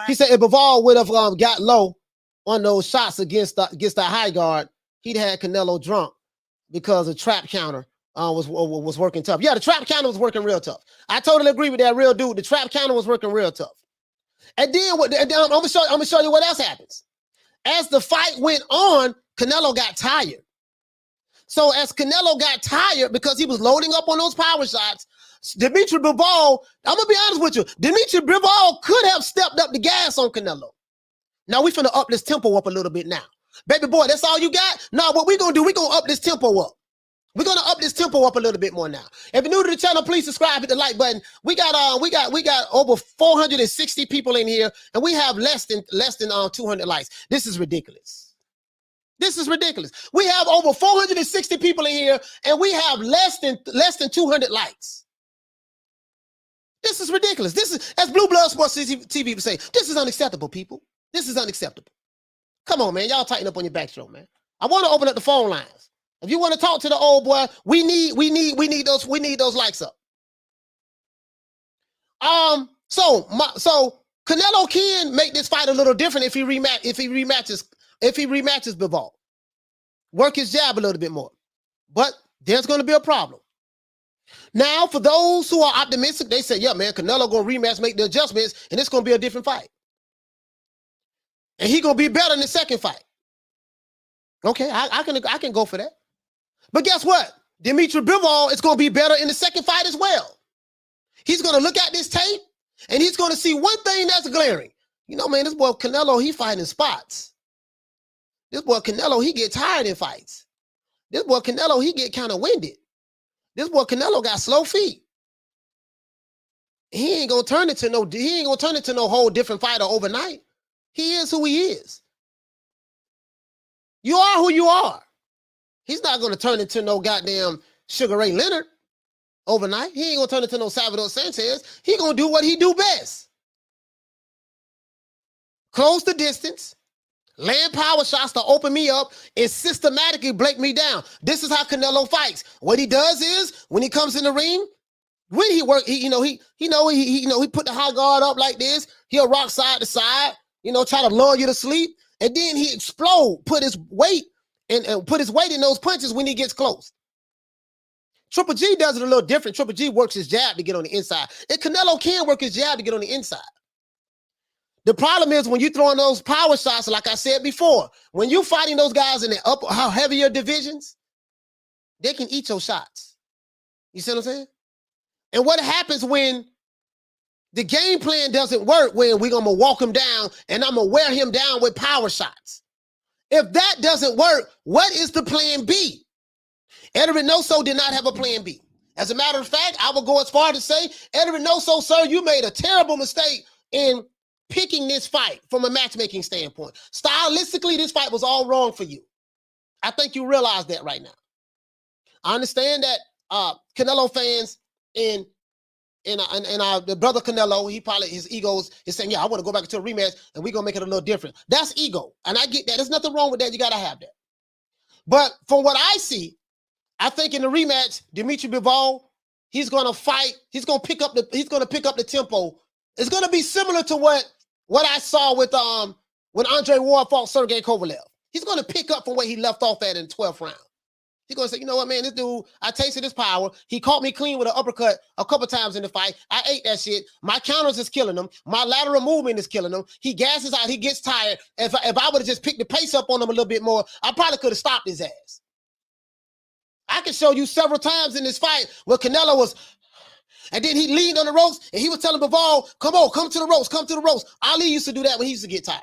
He said if Bivol would have got low on those shots against the high guard, he'd had Canelo drunk because the trap counter was working tough. Yeah, the trap counter was working real tough. I totally agree with that, Real Dude. The trap counter was working real tough. And then I'm gonna show you what else happens. As the fight went on, Canelo got tired. So as Canelo got tired because he was loading up on those power shots, Dmitry Bivol, I'm going to be honest with you, Dmitry Bivol could have stepped up the gas on Canelo. Now we finna up this tempo up a little bit now. Baby boy, that's all you got? No, what we going to do, we going to up this tempo up. We're going to up this tempo up a little bit more now. If you're new to the channel, please subscribe, hit the like button. We got over 460 people in here, and we have less than 200 likes. This is ridiculous. This is ridiculous. We have over 460 people in here, and we have less than 200 likes. This is ridiculous. This is, as Blue Blood Sports TV people say, this is unacceptable, people. This is unacceptable. Come on, man. Y'all tighten up on your backstroke, man. I want to open up the phone lines. If you want to talk to the old boy, we need those likes up. So Canelo can make this fight a little different if he rematches Bivol. Work his jab a little bit more. But there's going to be a problem. Now, for those who are optimistic, they say, yeah, man, Canelo going to rematch, make the adjustments, and it's going to be a different fight. And he going to be better in the second fight. Okay, I can go for that. But guess what? Dmitry Bivol is going to be better in the second fight as well. He's going to look at this tape, and he's going to see one thing that's glaring. You know, man, this boy Canelo, he fighting spots. This boy Canelo, he get tired in fights. This boy Canelo, he get kind of winded. This boy Canelo got slow feet. He ain't gonna turn it to no whole different fighter overnight. He is who he is. You are who you are. He's not gonna turn into no goddamn Sugar Ray Leonard overnight. He ain't gonna turn into no Salvador Sanchez. He gonna do what he do best. Close the distance, land power shots to open me up, and systematically break me down. This is how Canelo fights. What he does is, when he comes in the ring, when he work, he put the high guard up like this. He'll rock side to side, try to lull you to sleep, and then he explode, put his weight in those punches when he gets close. Triple G does it a little different. Triple G works his jab to get on the inside, and Canelo can work his jab to get on the inside. The problem is when you're throwing those power shots, like I said before, when you're fighting those guys in the how heavier divisions, they can eat your shots. You see what I'm saying? And what happens when the game plan doesn't work, when we're going to walk him down and I'm going to wear him down with power shots? If that doesn't work, what is the plan B? Eddie Reynoso did not have a plan B. As a matter of fact, I will go as far to say, Eddie Reynoso, sir, you made a terrible mistake in picking this fight from a matchmaking standpoint. Stylistically, this fight was all wrong for you. I think you realize that right now. I understand that Canelo fans and the brother Canelo, his egos is saying, yeah, I want to go back into a rematch and we're gonna make it a little different. That's ego. And I get that. There's nothing wrong with that. You gotta have that. But from what I see, I think in the rematch, Dmitry Bivol, he's gonna fight, he's gonna pick up the tempo. It's gonna be similar to what I saw with when Andre Ward fought Sergey Kovalev. He's gonna pick up from where he left off at in the 12th round. He's gonna say, you know what, man, this dude, I tasted his power. He caught me clean with an uppercut a couple times in the fight. I ate that shit. My counters is killing him. My lateral movement is killing him. He gasses out. He gets tired. If I would have just picked the pace up on him a little bit more, I probably could have stopped his ass. I can show you several times in this fight where Canelo was, and then he leaned on the ropes and he was telling Bivol, come on, come to the ropes, come to the ropes. Ali used to do that when he used to get tired.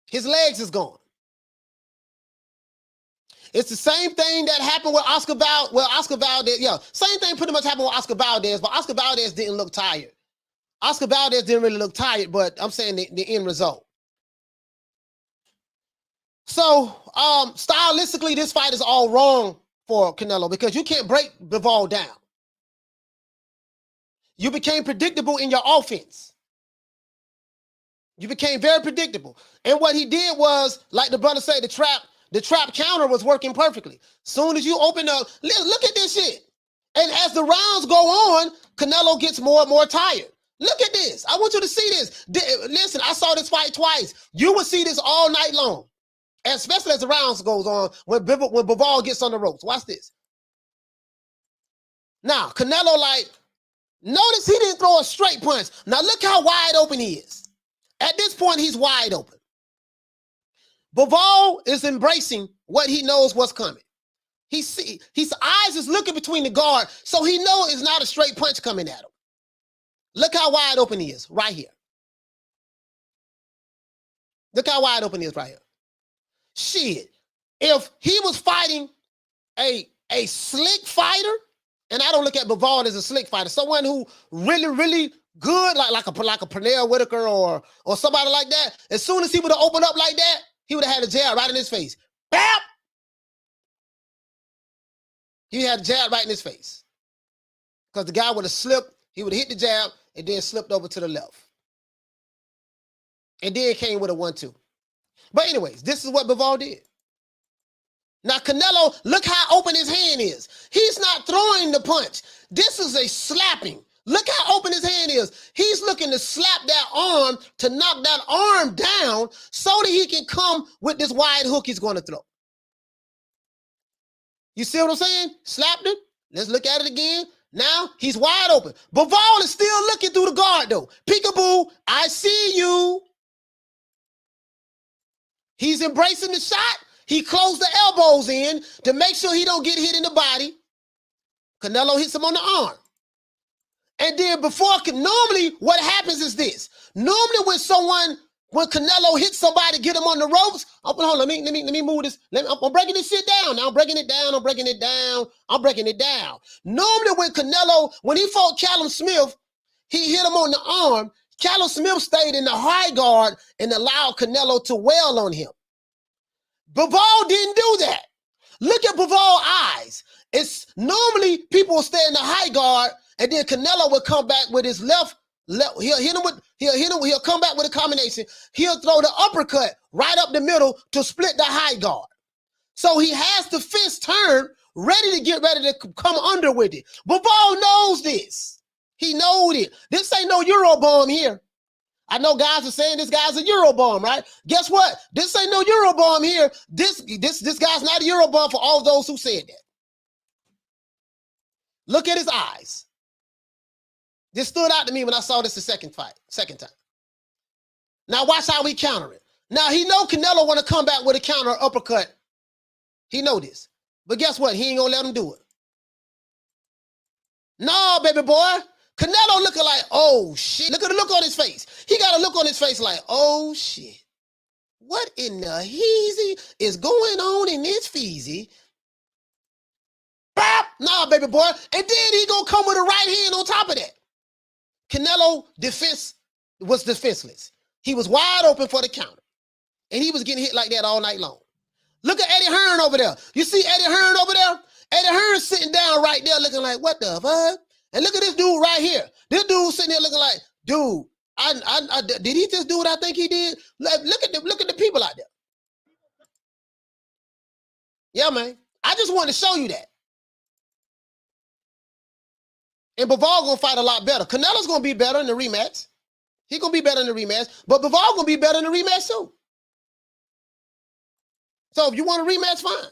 His legs is gone. It's the same thing that happened with Oscar Valdez. Yeah, same thing pretty much happened with Oscar Valdez, but Oscar Valdez didn't look tired. Oscar Valdez didn't really look tired, but I'm saying the end result. So, stylistically, this fight is all wrong for Canelo because you can't break Bivol down. You became predictable in your offense. You became very predictable. And what he did was, like the brother said, the trap counter was working perfectly. Soon as you open up, look at this shit. And as the rounds go on, Canelo gets more and more tired. Look at this. I want you to see this. Listen, I saw this fight twice. You will see this all night long, especially as the rounds goes on when Bivol gets on the ropes. Watch this. Now, Canelo, notice he didn't throw a straight punch. Now, look how wide open he is. At this point, he's wide open. Bivol is embracing what he knows what's coming. His eyes is looking between the guard, so he knows it's not a straight punch coming at him. Look how wide open he is right here. Look how wide open he is right here. Shit, if he was fighting a slick fighter, and I don't look at Bivol as a slick fighter, someone who really, really good, like a Pernell Whitaker or somebody like that, as soon as he would have opened up like that, he would have had a jab right in his face. Bam! He had a jab right in his face. Because the guy would have slipped, he would have hit the jab, and then slipped over to the left. And then came with a 1-2. But anyways, this is what Bivol did. Now, Canelo, look how open his hand is. He's not throwing the punch. This is a slapping. Look how open his hand is. He's looking to slap that arm, to knock that arm down so that he can come with this wide hook he's going to throw. You see what I'm saying? Slapped him. Let's look at it again. Now he's wide open. Bivol is still looking through the guard, though. Peekaboo, I see you. He's embracing the shot. He closed the elbows in to make sure he don't get hit in the body. Canelo hits him on the arm. And then normally what happens is this. Normally when Canelo hits somebody, get him on the ropes. Hold on, let me move this. I'm breaking this shit down. Now I'm breaking it down. I'm breaking it down. Normally when he fought Callum Smith, he hit him on the arm. Callum Smith stayed in the high guard and allowed Canelo to wail on him. Bivol didn't do that. Look at Bivol's eyes. It's normally people will stay in the high guard, and then Canelo will come back with his left. He'll come back with a combination. He'll throw the uppercut right up the middle to split the high guard. So he has the fist turned, ready to come under with it. Bivol knows this. He knows it. This ain't no Eurobomb here. I know guys are saying this guy's a Eurobomb, right? Guess what? This ain't no Eurobomb here. This guy's not a Eurobomb for all those who said that. Look at his eyes. This stood out to me when I saw this the second time. Now watch how we counter it. Now he know Canelo want to come back with a counter uppercut. He know this. But guess what? He ain't gonna let him do it. No, baby boy. Canelo looking like, oh shit. Look at the look on his face. He got a look on his face like, oh shit. What in the heezy is going on in this feezy? Bop! Nah, baby boy. And then he gonna come with a right hand on top of that. Canelo was defenseless. He was wide open for the counter. And he was getting hit like that all night long. Look at Eddie Hearn over there. You see Eddie Hearn over there? Eddie Hearn sitting down right there looking like, what the fuck? And look at this dude right here. This dude sitting here looking like, dude, did he just do what I think he did? Look at the people out there. Yeah, man. I just wanted to show you that. And Bivol gonna fight a lot better. Canelo's gonna be better in the rematch. He's gonna be better in the rematch, but Bivol gonna be better in the rematch too. So if you want a rematch, fine.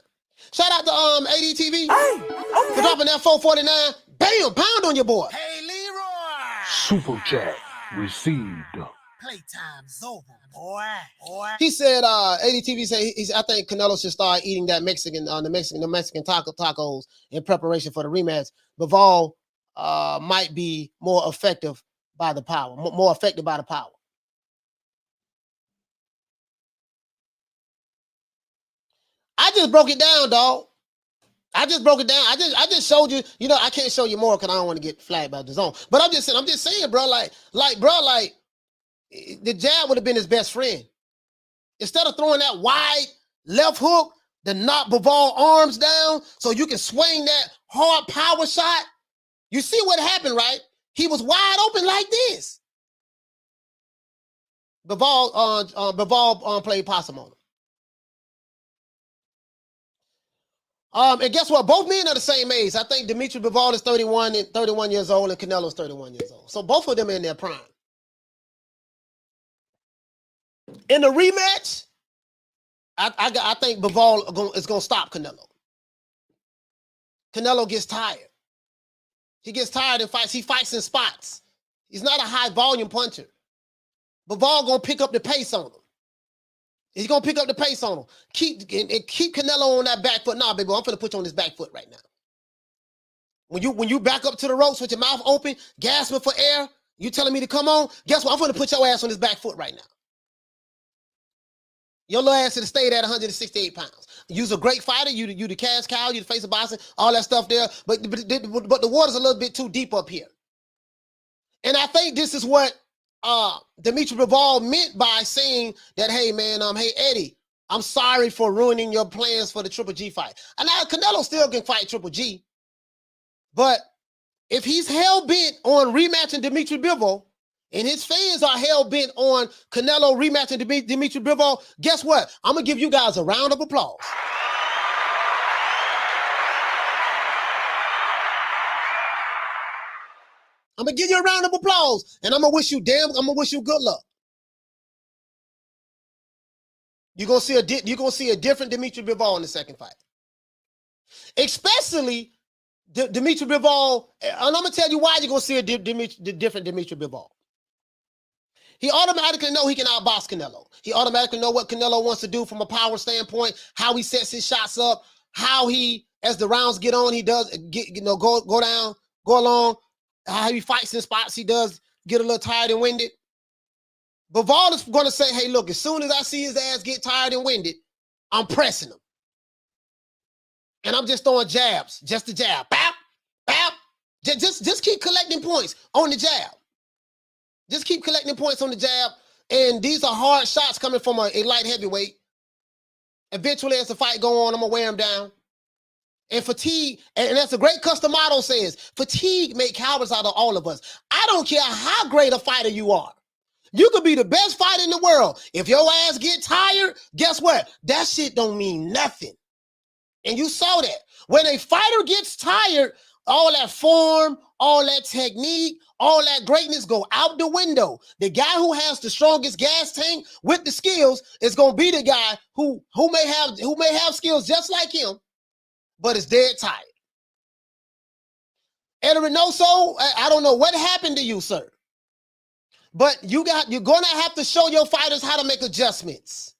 Shout out to ADTV for dropping that 449. Bam, pound on your boy. Hey, Leroy. Super chat received. Playtime's over, boy. He said, ADTV said, I think Canelo should start eating that Mexican tacos in preparation for the rematch. Bivol might be more effective by the power, more affected by the power. I just broke it down, dog. I just broke it down. I just showed you. You know, I can't show you more because I don't want to get flagged by the zone. But I'm just saying, bro. Like, the jab would have been his best friend. Instead of throwing that wide left hook to knock Bivol arms down so you can swing that hard power shot. You see what happened, right? He was wide open like this. Bivol played possum on him. And guess what? Both men are the same age. I think Dmitry Bivol is 31 years old and Canelo's 31 years old. So both of them are in their prime. In the rematch, I think Bivol is going to stop Canelo. Canelo gets tired. He gets tired and fights. He fights in spots. He's not a high volume puncher. Bivol going to pick up the pace on him. He's going to pick up the pace on him. Keep Canelo on that back foot. Nah, baby, I'm finna put you on this back foot right now. When you back up to the ropes with your mouth open, gasping for air, you telling me to come on? Guess what? I'm finna put your ass on this back foot right now. Your little ass should have stayed at 168 pounds. You's a great fighter. You the cash cow. You the face of boxing. All that stuff there. But the water's a little bit too deep up here. And I think this is what Dmitry Bivol meant by saying that, hey, man, hey, Eddie, I'm sorry for ruining your plans for the Triple G fight. And now Canelo still can fight Triple G. But if he's hell-bent on rematching Dmitry Bivol, and his fans are hell-bent on Canelo rematching Dmitry Bivol, guess what? I'm going to give you guys a round of applause. I'm going to give you a round of applause, and I'm going to wish you good luck. You're going to see a different Dmitry Bivol in the second fight. Especially Dmitry Bivol, and I'm going to tell you why you're going to see a different Dmitry Bivol. He automatically know he can outbox Canelo. He automatically know what Canelo wants to do from a power standpoint, how he sets his shots up, how he, as the rounds get on, he does go down, go along, how he fights in spots, he does get a little tired and winded. Bivol is going to say, hey, look, as soon as I see his ass get tired and winded, I'm pressing him. And I'm just throwing jabs, just the jab. Bap, bap. Just keep collecting points on the jab. Just keep collecting points on the jab. And these are hard shots coming from a light heavyweight. Eventually, as the fight go on, I'm going to wear him down. And fatigue, and that's a great custom motto says, fatigue make cowards out of all of us. I don't care how great a fighter you are. You could be the best fighter in the world. If your ass get tired, guess what? That shit don't mean nothing. And you saw that. When a fighter gets tired, all that form, all that technique, all that greatness go out the window. The guy who has the strongest gas tank with the skills is going to be the guy who may have skills just like him, but is dead tired. Eddie Reynoso, I don't know what happened to you, sir. But you're going to have to show your fighters how to make adjustments.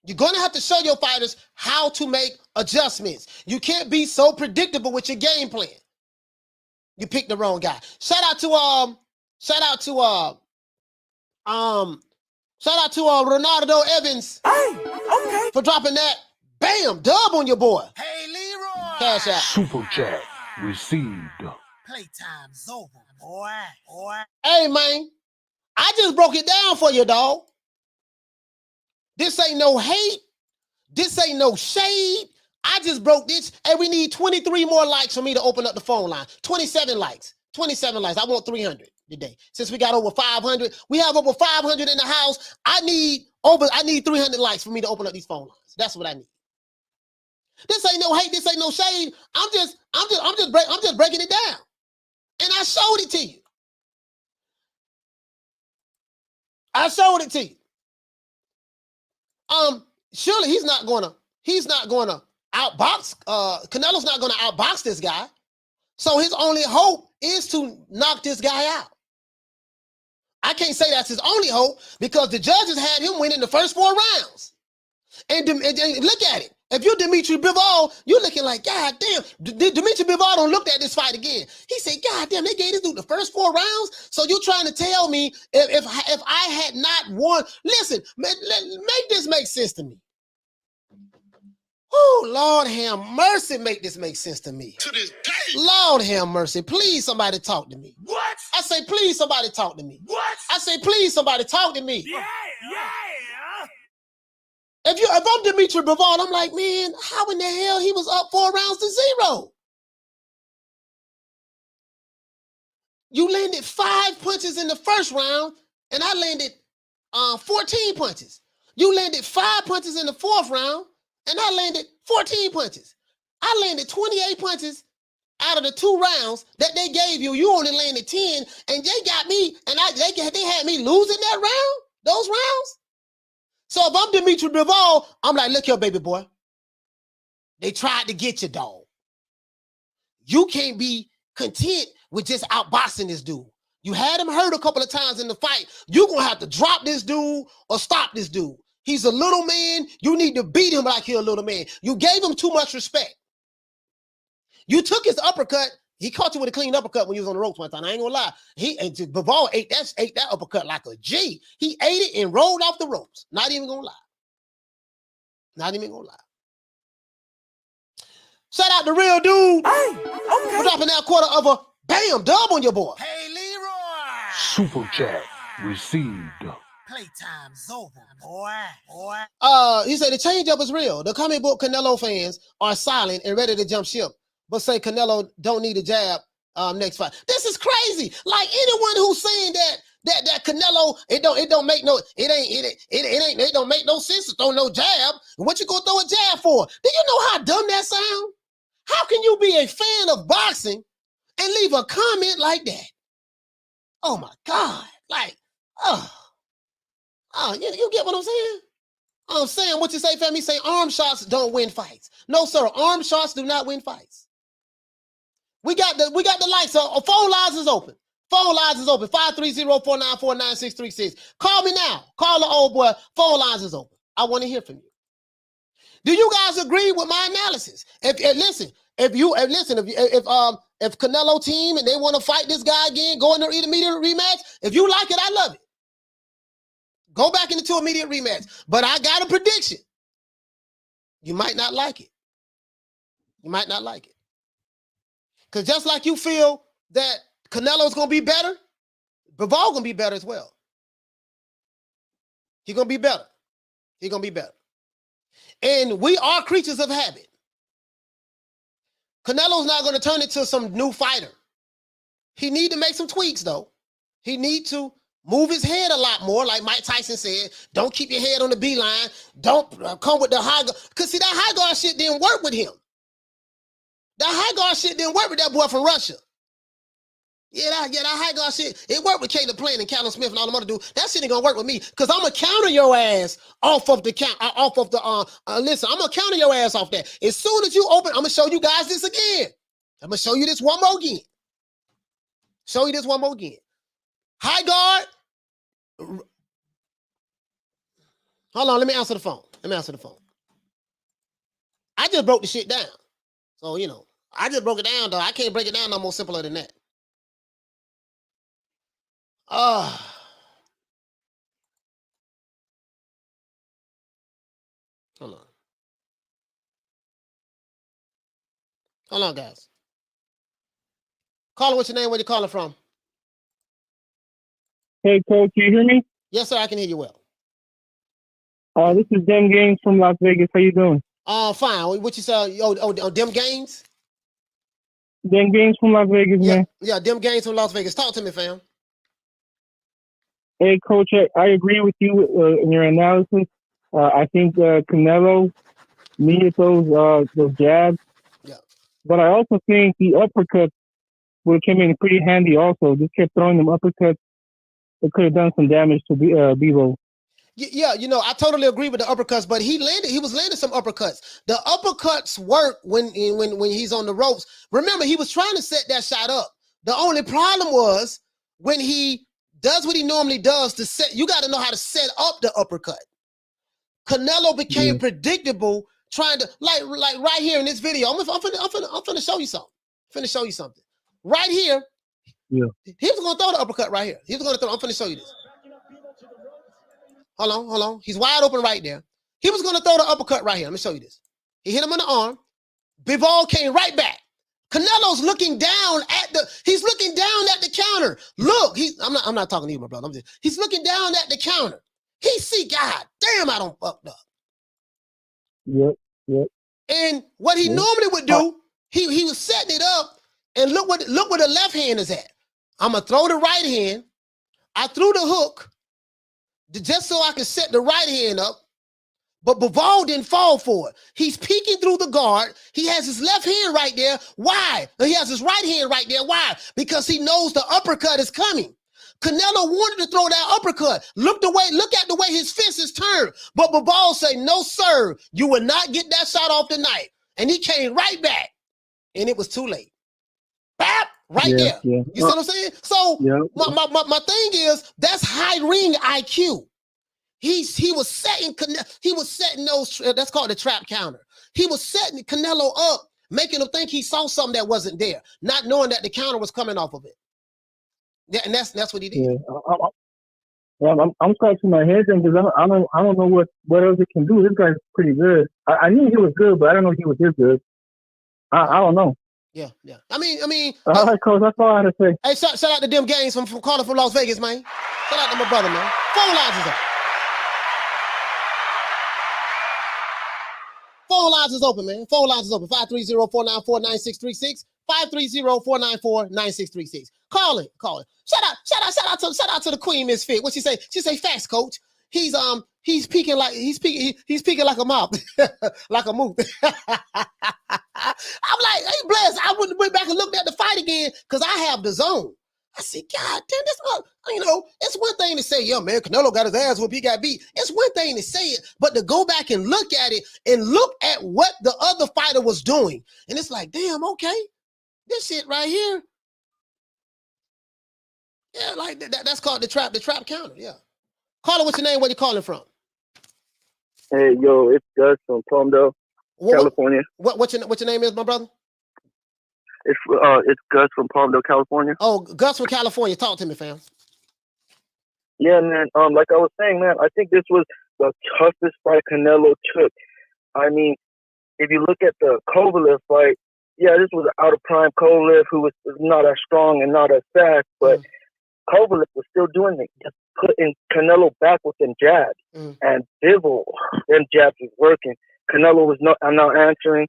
You're going to have to show your fighters how to make adjustments. You can't be so predictable with your game plan. You picked the wrong guy. Shout out to Ronaldo Evans for dropping that. Bam, dub on your boy. Hey, Leroy. Cash out. Super chat received. Playtime's over, boy. Hey, man, I just broke it down for you, dog. This ain't no hate. This ain't no shade. I just broke this, and we need 23 more likes for me to open up the phone line. 27 likes. 27 likes. I want 300 today. Since we got over 500, we have over 500 in the house. I need 300 likes for me to open up these phone lines. That's what I need. This ain't no hate. This ain't no shade. I'm just breaking it down, and I showed it to you. I showed it to you. Surely he's not gonna outbox. Canelo's not gonna outbox this guy. So his only hope is to knock this guy out. I can't say that's his only hope because the judges had him winning the first 4 rounds. And look at it. If you're Dmitry Bivol, you're looking like, God damn, Dmitry Bivol don't look at this fight again. He said, God damn, they gave this dude the first 4 rounds. So you're trying to tell me if I had not won, listen, make this make sense to me. Oh, Lord have mercy, make this make sense to me. To this day. Lord have mercy. Please, somebody talk to me. What? I say, please, somebody talk to me. What? I say, please, somebody talk to me. Yeah. If I'm Dmitry Bivol, I'm like, man, how in the hell he was up 4 rounds to 0? You landed 5 punches in the first round, and I landed 14 punches. You landed 5 punches in the 4th round, and I landed 14 punches. I landed 28 punches out of the 2 rounds that they gave you. You only landed 10, and they got me, and they had me losing that round, those rounds. So if I'm Dmitry Bivol, I'm like, look here, baby boy. They tried to get you, dog. You can't be content with just outboxing this dude. You had him hurt a couple of times in the fight. You're going to have to drop this dude or stop this dude. He's a little man. You need to beat him like he's a little man. You gave him too much respect. You took his uppercut. He caught you with a clean uppercut when he was on the ropes one time. I ain't gonna lie. Bivol ate that uppercut like a G. He ate it and rolled off the ropes. Not even gonna lie. Not even gonna lie. Shout out to Real Dude. Hey, okay. For dropping that quarter of a bam dub on your boy. Hey, Leroy. Super chat received. Playtime's over, boy. He said the change up is real. The comic book Canelo fans are silent and ready to jump ship, but say Canelo don't need a jab next fight. This is crazy. Like anyone who's saying that Canelo, it don't make no sense to throw no jab. What you gonna throw a jab for? Do you know how dumb that sound? How can you be a fan of boxing and leave a comment like that? Oh my God. Like, you get what I'm saying? I'm saying what you say, fam. He say arm shots don't win fights. No, sir. Arm shots do not win fights. We got the lights. Phone lines is open. Phone lines is open. 530-494-9636. Call me now. Call the old boy. Phone lines is open. I want to hear from you. Do you guys agree with my analysis? If Canelo team and they want to fight this guy again, go into immediate rematch. If you like it, I love it. Go back into immediate rematch. But I got a prediction. You might not like it. You might not like it. Because just like you feel that Canelo's going to be better, Bivol going to be better as well. He's going to be better. He's going to be better. And we are creatures of habit. Canelo's not going to turn into some new fighter. He need to make some tweaks, though. He need to move his head a lot more, like Mike Tyson said. Don't keep your head on the beeline. Don't come with the high guard. Because, see, that high guard shit didn't work with him. That high guard shit didn't work with that boy from Russia. Yeah, that high guard shit, it worked with Caleb Plant and Callum Smith and all them other dudes. That shit ain't gonna work with me, because I'm gonna counter your ass off of the listen, I'm gonna counter your ass off that. As soon as you open, I'm gonna show you guys this again. I'm gonna show you this one more again. Show you this one more again. High guard. Hold on, let me answer the phone. I just broke the shit down. So, I just broke it down, though. I can't break it down no more simpler than that. Hold on. Hold on, guys. Caller, what's your name? Where you calling from? Hey, Coach, can you hear me? Yes, sir, I can hear you well. This is Dem Games from Las Vegas. How you doing? Fine. What you say? Oh, them games? Them games from Las Vegas, Yeah, man. yeah, them games from Las Vegas. Talk to me, fam. Hey, Coach, I agree with you in your analysis. I think Canelo needed those jabs, Yeah. but I also think the uppercuts would have come in pretty handy. Also, just kept throwing them uppercuts. It could have done some damage to Bivol. Yeah, I totally agree with the uppercuts, but he was landing some uppercuts. The uppercuts work when he's on the ropes. Remember, he was trying to set that shot up. The only problem was when he does what he normally does to set, you got to know how to set up the uppercut. Canelo became predictable trying to like right here in this video. I'm finna show you something. Right here. Yeah. He was gonna throw the uppercut right here. I'm finna show you this. Hold on. He's wide open right there. He was going to throw the uppercut right here. Let me show you this. He hit him in the arm. Bivol came right back. Canelo's looking down at the counter. Look, I'm not talking to you, my brother. He's looking down at the counter. He see, God damn, I don't fucked up. Yep. And what he normally would do, he was setting it up, and look where the left hand is at. I'm gonna throw the right hand. I threw the hook just so I can set the right hand up, but Bivol didn't fall for it. He's peeking through the guard. He has his left hand right there. Why? He has his right hand right there. Why? Because he knows the uppercut is coming. Canelo wanted to throw that uppercut. Look at the way his fist is turned. But Bivol say, no, sir, you will not get that shot off tonight. And he came right back. And it was too late. Bap! Right there. Yeah. You see what I'm saying? So my thing is, that's high ring IQ. He was setting those, that's called the trap counter. He was setting Canelo up, making him think he saw something that wasn't there, not knowing that the counter was coming off of it. Yeah, and that's what he did. Yeah. I'm scratching my head then because I don't know what else it can do. This guy's pretty good. I knew he was good, but I don't know if he was this good. I don't know. Yeah. I mean. All right, Coach. That's all I had to say. Hey, shout out to them games from calling from Las Vegas, man. Shout out to my brother, man. Phone lines is open. Phone lines is open, man. Phone lines is open. 530-494-9636. 530-494-9636. Call it. Shout out to the Queen Misfit. What she say? She say, facts, coach. He's peeking like a mop, like a moop. I'm like, hey, bless. I went back and looked at the fight again because I have the zone. I said, God damn, it's one thing to say, yeah, man, Canelo got his ass whooped, he got beat. It's one thing to say it, but to go back and look at it and look at what the other fighter was doing. And it's like, damn, okay, this shit right here. Yeah, like that's called the trap counter. Yeah. Caller, what's your name? Where you calling from? Hey, yo, it's Gus from Palmdale, California. What's your name is, my brother? It's Gus from Palmdale, California. Oh, Gus from California. Talk to me, fam. Yeah, man. Like I was saying, man, I think this was the toughest fight Canelo took. I mean, if you look at the Kovalev fight, yeah, this was an out of prime Kovalev who was not as strong and not as fast, but Kovalev was still doing it, just putting Canelo back with them jabs. And Bivol, them jabs was working. Canelo was not answering.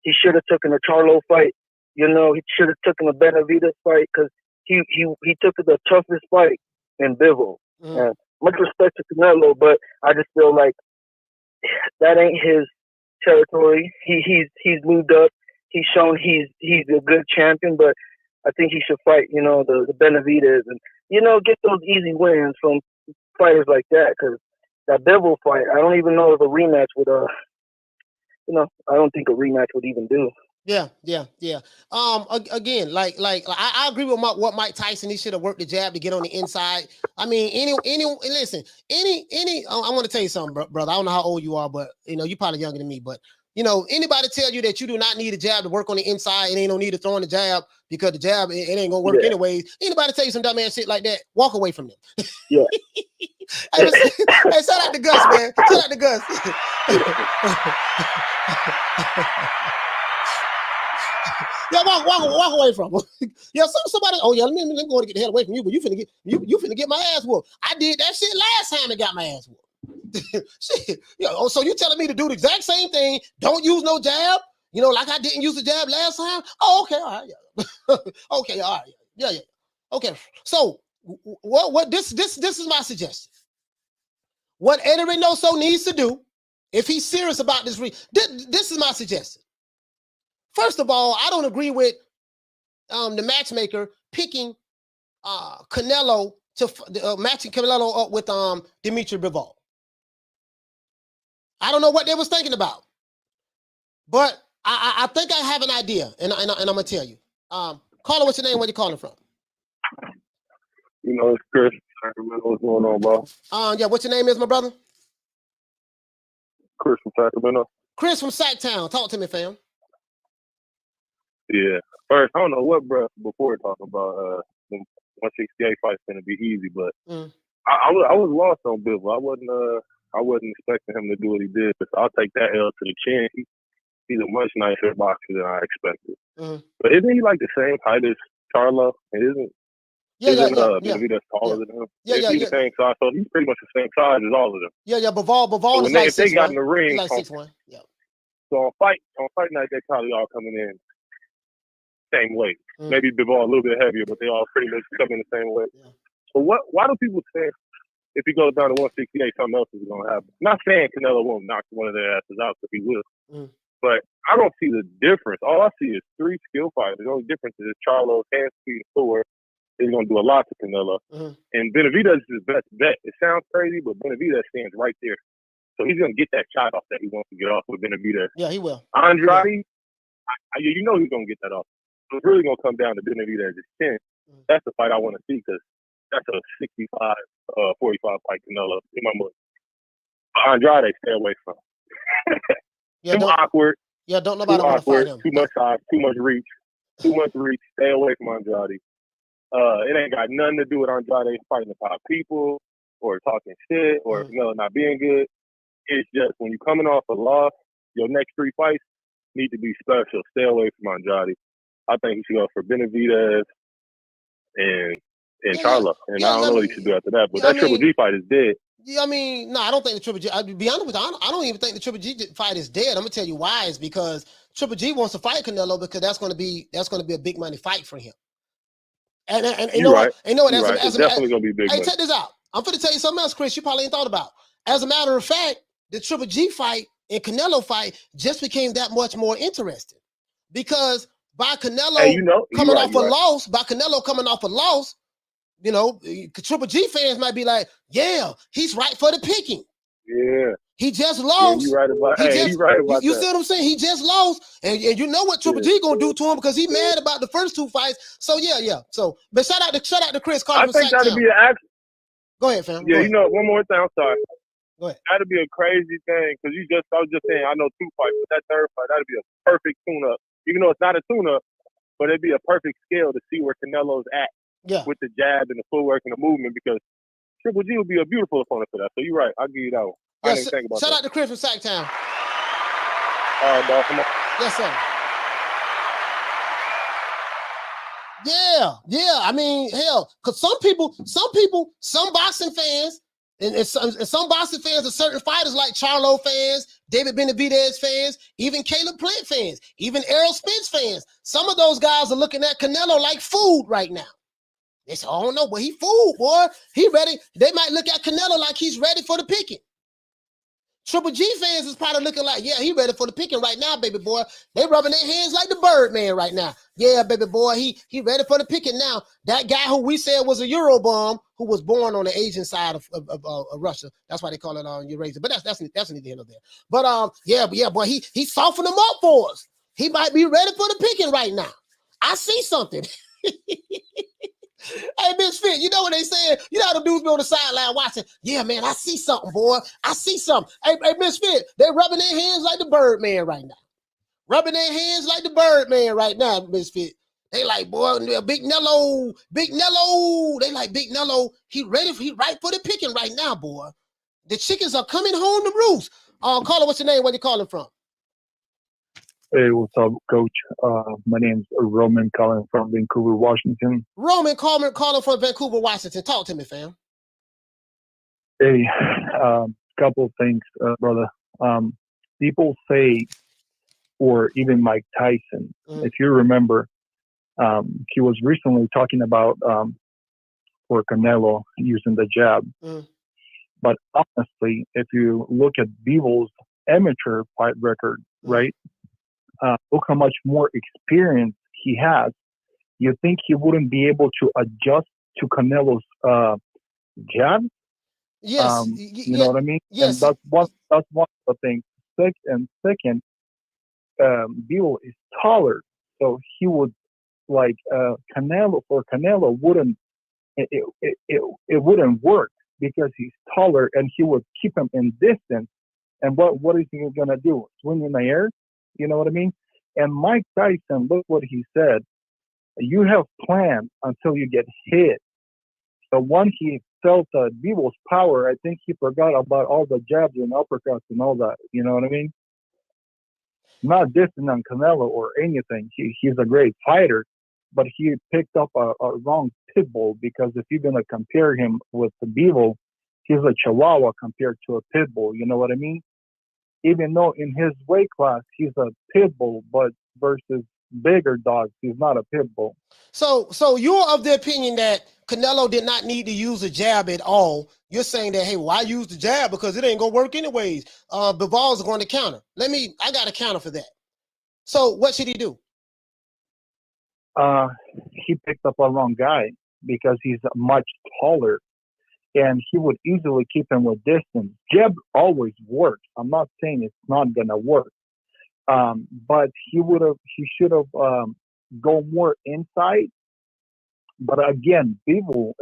He should have taken a Charlo fight. You know, he should have taken a Benavidez fight because he took the toughest fight in Bivol. And much respect to Canelo, but I just feel like that ain't his territory. He's moved up. He's shown he's a good champion, but I think he should fight, the Benavidez and, get those easy wins from fighters like that. Because that Bivol fight, I don't even know if a rematch would, I don't think a rematch would even do. Yeah. Again, like I agree with what Mike Tyson. He should have worked the jab to get on the inside. I mean, I want to tell you something, brother. I don't know how old you are, but you're probably younger than me. But anybody tell you that you do not need a jab to work on the inside, it ain't no need to throw in the jab because the jab it ain't gonna work anyways. Anybody tell you some dumb ass shit like that? Walk away from them. Yeah. Hey, shout out to Gus, man. Shout out to Gus. Yeah, walk away from him. Yeah, somebody. Oh yeah, let me go to get the hell away from you. But you finna get my ass whooped. I did that shit last time and got my ass whooped. Shit. Oh, so you telling me to do the exact same thing? Don't use no jab? You know, like I didn't use the jab last time? Oh, okay, all right, yeah. Okay, all right, yeah. Okay, so what this is my suggestion. What Eddie Reynoso needs to do, if he's serious about this, this is my suggestion. First of all, I don't agree with the matchmaker picking Canelo to matching Canelo up with Dmitry Bivol. I don't know what they was thinking about, but I think I have an idea, and I'm gonna tell you. Caller, what's your name? Where you calling from? You know, it's Chris. What's going on, bro? Yeah, what's your name is, my brother? Chris from Sacramento. Chris from Sacktown. Talk to me, fam. Yeah. First, I don't know what, bro, before talking about the 168 fight's gonna be easy, but I was lost on Bivol. I wasn't expecting him to do what he did. So I'll take that L to the chin. He's a much nicer boxer than I expected. But isn't he like the same height as Charlo? Isn't Benavidez taller than him? He's the same size, so he's pretty much the same size as all of them. Yeah, Bivol So is like 6'1". If they got in the ring, he's like 6'1". Yeah. So on fight night, they probably all coming in same weight. Maybe Bivol a little bit heavier, but they all pretty much come in the same weight. Yeah. So why do people say if he goes down to 168, something else is going to happen? Not saying Canelo won't knock one of their asses out, because he will. But I don't see the difference. All I see is 3 skill fighters. The only difference is Charlo's hand speed and footwork is going to do a lot to Canelo. And Benavidez is his best bet. It sounds crazy, but Benavidez stands right there. So he's going to get that shot off that he wants to get off with Benavidez. Yeah, he will. Andrade, you know he's going to get that off. So it's really going to come down to Benavidez's chin. That's the fight I want to see, because that's a 65-45 fight Canelo in my book. Andrade, stay away from. Yeah, too awkward. Yeah, don't nobody want to fight him. Too much size, too much reach. Stay away from Andrade. It ain't got nothing to do with Andrade fighting about people or talking shit or Canelo not being good. It's just when you're coming off a loss, your next 3 fights need to be special. Stay away from Andrade. I think he should go for Benavidez and Charlo. And I don't know what he should do after that. But that Triple G fight is dead. Yeah, I mean, no, I don't think the Triple G. I'll be honest with you, I don't even think the Triple G fight is dead. I'm gonna tell you why. Is because Triple G wants to fight Canelo because that's gonna be a big money fight for him. And you know what? You know what? It's definitely gonna be big money. Hey, check this out. I'm gonna tell you something else, Chris. You probably ain't thought about. As a matter of fact, the Triple G fight and Canelo fight just became that much more interesting because by Canelo coming off a loss. You know, Triple G fans might be like, yeah, he's right for the picking. Yeah. He just lost. Yeah, you're right about you that. see what I'm saying? He just lost. And you know what Triple G gonna do to him because he mad about the first 2 fights. So yeah. So but shout out to Chris. I think that'd be an action. Go ahead, fam. Yeah, you know, one more thing. I'm sorry. Go ahead. That'd be a crazy thing because I was just saying I know 2 fights, but that third fight, that'd be a perfect tune-up. Even though it's not a tune-up, but it'd be a perfect scale to see where Canelo's at. Yeah. With the jab and the footwork and the movement, because Triple G would be a beautiful opponent for that. So you're right. I'll give you that one. I didn't think about that. Shout out to Chris from Sacktown. All right, dog. Come on. Yes, sir. Yeah. I mean, hell, because some boxing fans, and some boxing fans are certain fighters like Charlo fans, David Benavidez fans, even Caleb Plant fans, even Errol Spence fans. Some of those guys are looking at Canelo like food right now. They say, oh no, but he fooled, boy. He ready. They might look at Canelo like he's ready for the picking. Triple G fans is probably looking like, yeah, he ready for the picking right now, baby boy. They rubbing their hands like the Birdman right now. Yeah, baby boy, he ready for the picking now. That guy who we said was a Eurobomb, who was born on the Asian side of Russia. That's why they call it Eurasia. But that's neither here nor there. But yeah, boy, he softened them up for us. He might be ready for the picking right now. I see something. Hey, Misfit, you know what they saying? You know how the dudes be on the sideline watching? Yeah, man, I see something, boy. I see something. Hey, Misfit, they rubbing their hands like the Birdman right now. Rubbing their hands like the Birdman right now, Misfit. They like, boy, Big Nello. They like Big Nello. He right for the picking right now, boy. The chickens are coming home to roost. Caller, what's your name? Where you calling from? Hey, what's up, Coach? My name's Roman, calling from Vancouver, Washington. Roman, calling from Vancouver, Washington. Talk to me, fam. Hey, couple of things, brother. People say, or even Mike Tyson, if you remember, he was recently talking about for Canelo using the jab. But honestly, if you look at Bivol's amateur fight record, right, look how much more experience he has. You think he wouldn't be able to adjust to Canelo's jab? Yes. You know what I mean? Yes. And that's one of the things. Second, Bivol is taller, so he would like Canelo wouldn't it wouldn't work because he's taller and he would keep him in distance. And what is he gonna do? Swing in the air? You know what I mean? And Mike Tyson, look what he said. You have planned until you get hit. So when he felt Bivol's power, I think he forgot about all the jabs and uppercuts and all that. You know what I mean? Not dissing on Canelo or anything. He's a great fighter, but he picked up a wrong pit bull, because if you're going to compare him with the Bivol, he's a Chihuahua compared to a pit bull. You know what I mean? Even though in his weight class, he's a pit bull, but versus bigger dogs, he's not a pit bull. So you're of the opinion that Canelo did not need to use a jab at all. You're saying that, hey, why use the jab? Because it ain't going to work anyways. Bivol's going to counter. I got a counter for that. So what should he do? He picked up a wrong guy because he's much taller, and he would easily keep him with distance. Jab always works. I'm not saying it's not going to work. But he should have gone more inside. But again, Bivol,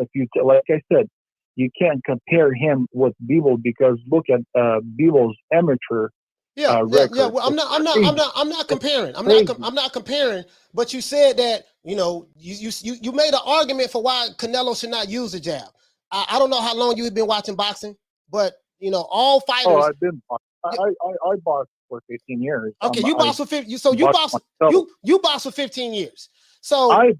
like I said, you can't compare him with Bivol, because look at Bivol's amateur record. Well, I'm not comparing. I'm not comparing. But you said that you made an argument for why Canelo should not use the jab. I don't know how long you've been watching boxing, but all fighters. Oh, I've been. I boxed for 15 years. Okay, you boxed for 15. So you boxed for 15 years. So I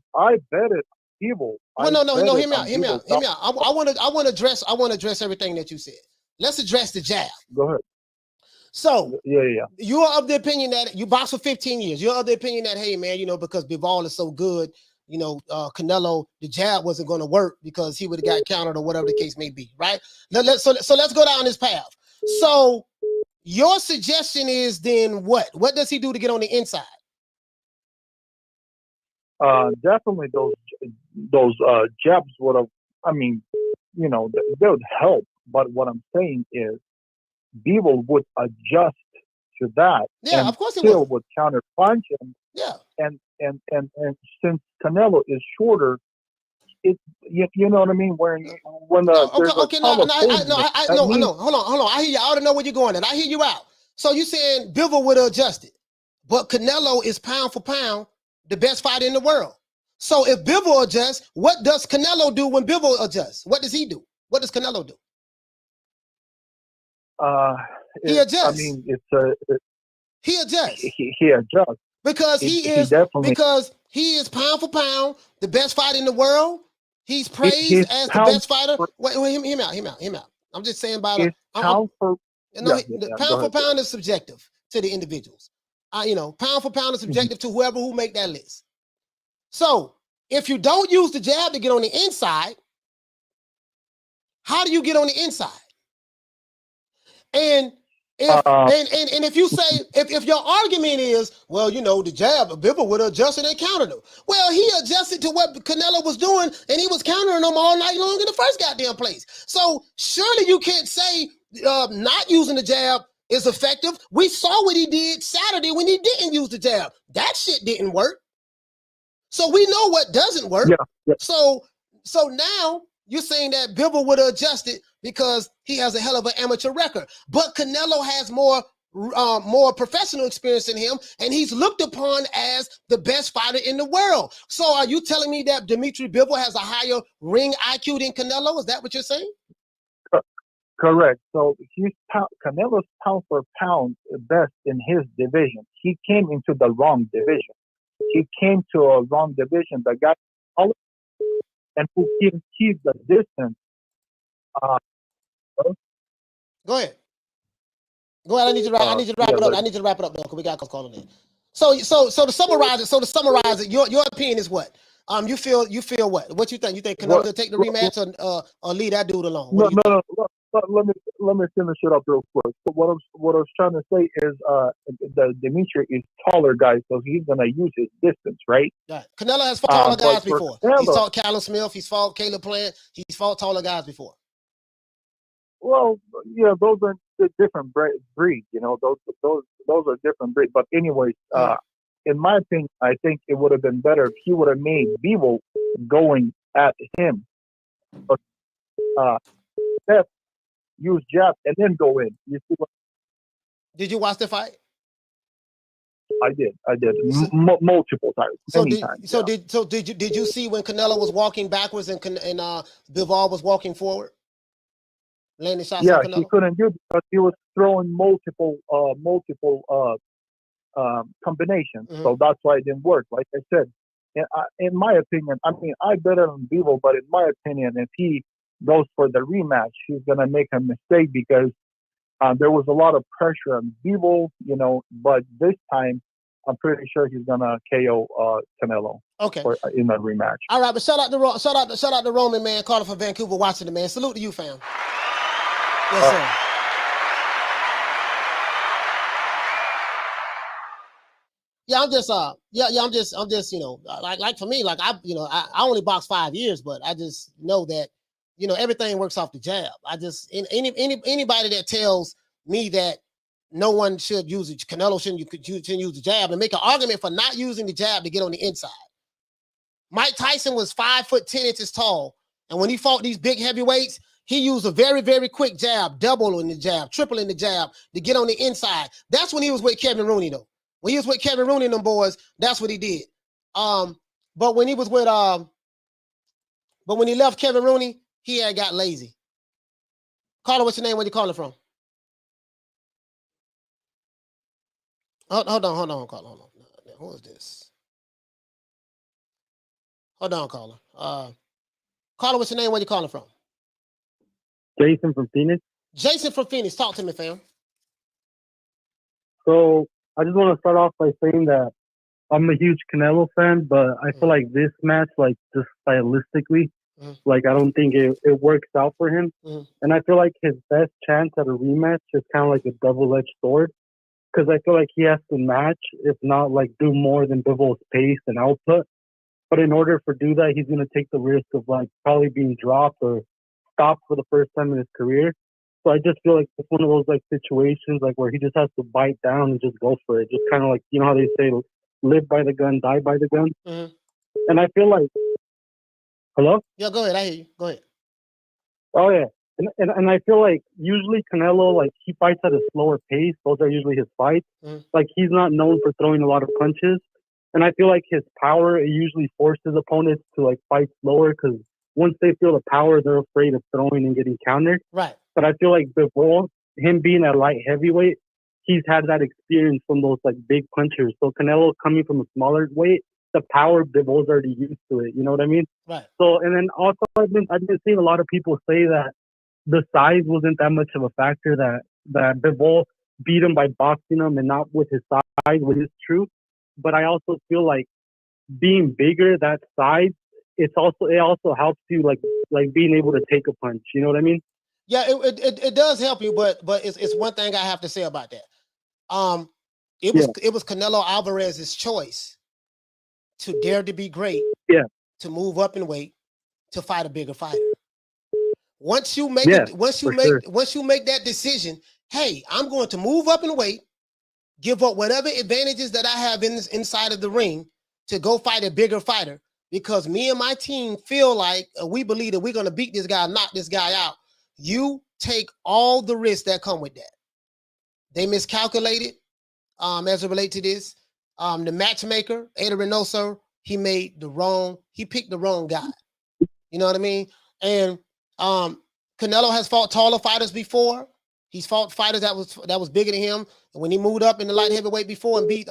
betted Bivol. Well, no. Hear me out. I want to address everything that you said. Let's address the jab. Go ahead. So yeah, you're of the opinion that you boxed for 15 years. You're of the opinion that, hey man, because Bivol is so good, Canelo, the jab wasn't going to work because he would have got countered or whatever the case may be, right? So let's go down this path. So your suggestion is then what? What does he do to get on the inside? Definitely those jabs would have. I mean, they would help. But what I'm saying is, Bivol would adjust to that. Yeah, and of course he still would counter punch him. Yeah. And since Canelo is shorter, you know what I mean. When Hold on. I hear you. I already know where you're going, and I hear you out. So you saying Bivol would have adjusted, but Canelo is pound for pound the best fighter in the world. So if Bivol adjusts, what does Canelo do when Bivol adjusts? What does he do? What does Canelo do? He adjusts. I mean, he adjusts. He adjusts because he is pound for pound the best fighter in the world. He's praised as the best fighter. Wait, hear me out. I'm just saying about pound for pound is subjective to the individuals. Pound for pound is subjective to who make that list. So if you don't use the jab to get on the inside, how do you get on the inside? And if you say if your argument is, well, the jab, Bivol would have adjusted and countered him. Well, he adjusted to what Canelo was doing, and he was countering him all night long in the first goddamn place. So surely you can't say not using the jab is effective. We saw what he did Saturday when he didn't use the jab. That shit didn't work. So we know what doesn't work. Yeah. So now you're saying that Bivol would have adjusted because he has a hell of an amateur record, but Canelo has more professional experience than him, and he's looked upon as the best fighter in the world. So are you telling me that Dmitry Bivol has a higher ring IQ than Canelo? Is that what you're saying? Correct. So Canelo's pound for pound best in his division. He came into the wrong division. He came to a wrong division. The guy and who can keep the distance. Go ahead. Go ahead. I need you to wrap it up. I need you to wrap it up though, because we got calling in. So to summarize it, your opinion is what? You feel what? What you think? You think Canelo will take the rematch or leave that dude alone? What do you think? Let me finish it up real quick. So what I was trying to say is, the Dmitry is taller guy, so he's gonna use his distance, right? Right. Canelo has fought taller guys before. Canelo, he's fought Callum Smith. He's fought Caleb Plant. He's fought taller guys before. Well, yeah, those are different breeds. You know, those are different breeds. But anyways, in my opinion, I think it would have been better if he would have made Bivol going at him. But Steph use jab and then go in. You see what? Did you watch the fight? I did. Multiple times. Did you see when Canelo was walking backwards and Bivol was walking forward? Landing shots on Canelo? He couldn't do it because he was throwing multiple combinations. So that's why it didn't work. Like I said, in my opinion, I mean, I bet on Bivol, but in my opinion, if he goes for the rematch, he's gonna make a mistake because there was a lot of pressure on Bivol, you know. But this time, I'm pretty sure he's gonna KO Canelo. Okay. In the rematch. All right, but shout out to Roman, man, calling from Vancouver, Washington, man. Salute to you, fam. Yes, sir. Yeah, I'm just, you know, like for me, like I only boxed 5 years, but I just know that, you know, everything works off the jab. I just anybody that tells me that no one should use it, Canelo shouldn't use the jab, and make an argument for not using the jab to get on the inside. Mike Tyson was 5'10" tall, and when he fought these big heavyweights, he used a very, very quick jab, doubling the jab, tripling the jab to get on the inside. That's when he was with Kevin Rooney, though. When he was with Kevin Rooney and them boys, that's what he did. But when he was with but when he left Kevin Rooney, he had got lazy. Caller, what's your name? Where you calling from? Hold on, caller. Hold on. Who is this? Hold on, caller. Caller, what's your name? Where you calling from? Jason from Phoenix. Jason from Phoenix. Talk to me, fam. So I just want to start off by saying that I'm a huge Canelo fan, but I feel like this match, like just stylistically, like I don't think it works out for him. And I feel like his best chance at a rematch is kind of like a double-edged sword, because I feel like he has to match, if not like do more than Bivol's pace and output. But in order for do that, he's going to take the risk of like probably being dropped or stopped for the first time in his career. So I just feel like it's one of those like situations like where he just has to bite down and just go for it. Just kind of like, you know how they say, live by the gun, die by the gun. And I feel like, hello? Yeah, go ahead. I hear you. Go ahead. Oh yeah. And I feel like usually Canelo, like he fights at a slower pace. Those are usually his fights. Like he's not known for throwing a lot of punches. And I feel like his power, it usually forces opponents to like fight slower, because once they feel the power, they're afraid of throwing and getting countered. Right. But I feel like Bivol, him being a light heavyweight, he's had that experience from those like big punchers. So Canelo coming from a smaller weight, the power, Bivol's already used to it. You know what I mean? Right. So, and then also I've been seeing a lot of people say that the size wasn't that much of a factor, that Bivol beat him by boxing him and not with his size, which is true. But I also feel like being bigger, that size, it also helps you like being able to take a punch. You know what I mean? Yeah, it does help you, but it's one thing I have to say about that. It was Canelo Alvarez's choice to dare to be great, to move up in weight, to fight a bigger fighter. Once you make once you make that decision, hey, I'm going to move up in weight, give up whatever advantages that I have inside of the ring to go fight a bigger fighter, because me and my team feel like we believe that we're going to beat this guy, knock this guy out. You take all the risks that come with that. They miscalculated as it relates to this. The matchmaker, Ada Reynoso, he picked the wrong guy. You know what I mean? And Canelo has fought taller fighters before. He's fought fighters that was bigger than him. And when he moved up in the light heavyweight before and beat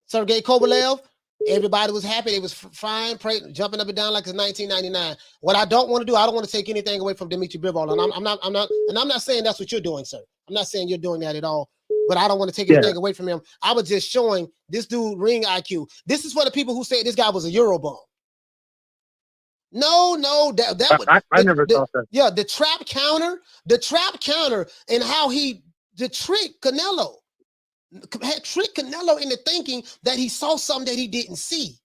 Sergey Kovalev, Everybody was happy. They was fine, jumping up and down like it's 1999. What I don't want to do, I don't want to take anything away from Dmitry Bivol, and I'm not saying that's what you're doing, sir. I'm not saying you're doing that at all. But I don't want to take anything away from him. I was just showing this dude ring IQ. This is for the people who say this guy was a Eurobomb. No, I never thought that. Yeah, the trap counter, and how the trick Canelo had tricked Canelo into thinking that he saw something that he didn't see.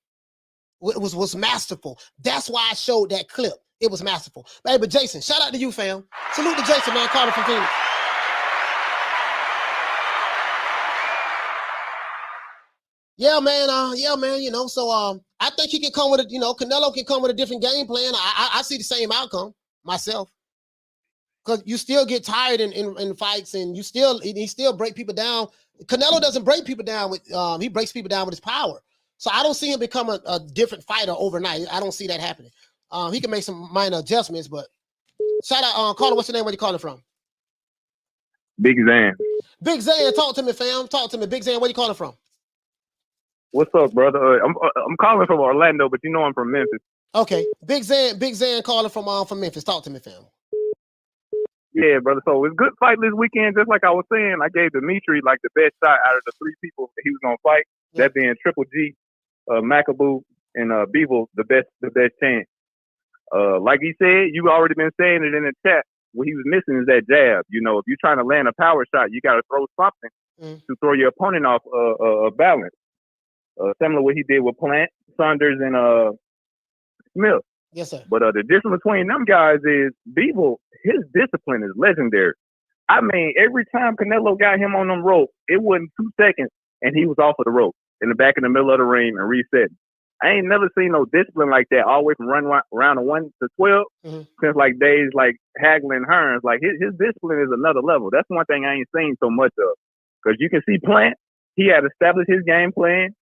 It was masterful. That's why I showed that clip. It was masterful. Hey, but Jason, shout out to you, fam. Salute to Jason, man. Carter from Phoenix. Yeah, man. You know, so I think he can come with Canelo can come with a different game plan. I see the same outcome myself. Because you still get tired in fights, and he still break people down. Canelo doesn't break people down with he breaks people down with his power. So I don't see him become a different fighter overnight. I don't see that happening. He can make some minor adjustments, but shout out, Carter, what's your name? Where you calling from? Big Zan. Big Zan, talk to me, fam. Talk to me. Big Zan, where you calling from? What's up, brother? I'm calling from Orlando, but you know I'm from Memphis. Okay. Big Zan calling from Memphis. Talk to me, fam. Yeah, brother. So it was a good fight this weekend. Just like I was saying, I gave Dmitry like the best shot out of the three people that he was gonna fight. Yeah. That being Triple G, Macaboo, and Bivol, the best chance. Like he said, you already been saying it in the chat. What he was missing is that jab. You know, if you're trying to land a power shot, you got to throw something to throw your opponent off balance. Similar to what he did with Plant, Saunders, and Smith. Yes, sir. But the difference between them guys is Bivol, his discipline is legendary. I mean, every time Canelo got him on them ropes, it wasn't 2 seconds, and he was off of the rope in the back in the middle of the ring and resetting. I ain't never seen no discipline like that all the way from round of 1 to 12 since like days like Hagler and Hearns. Like his discipline is another level. That's one thing I ain't seen so much of. Because you can see Plant, he had established his game plan.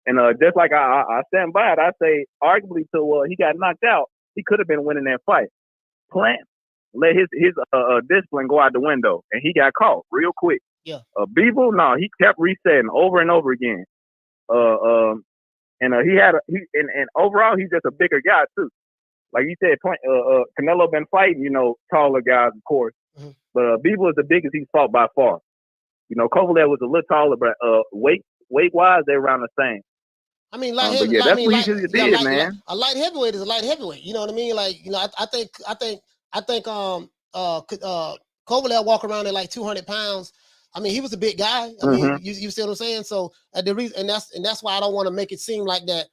And just like I stand by it, I say arguably till he got knocked out, he could have been winning that fight. Plant let his discipline go out the window, and he got caught real quick. Yeah. Bivol, no, he kept resetting over and over again. And overall he's just a bigger guy too. Like you said, Canelo been fighting, you know, taller guys, of course. But Bivol is the biggest he's fought by far. You know, Kovalev was a little taller, but weight wise they're around the same. I mean, light heavyweight. Yeah, that's what he did, man. A light heavyweight is a light heavyweight. You know what I mean? Like, you know, I think Kovalev walk around at like 200 pounds. I mean, he was a big guy. I mean, you see what I'm saying? So the reason, and that's why I don't want to make it seem like that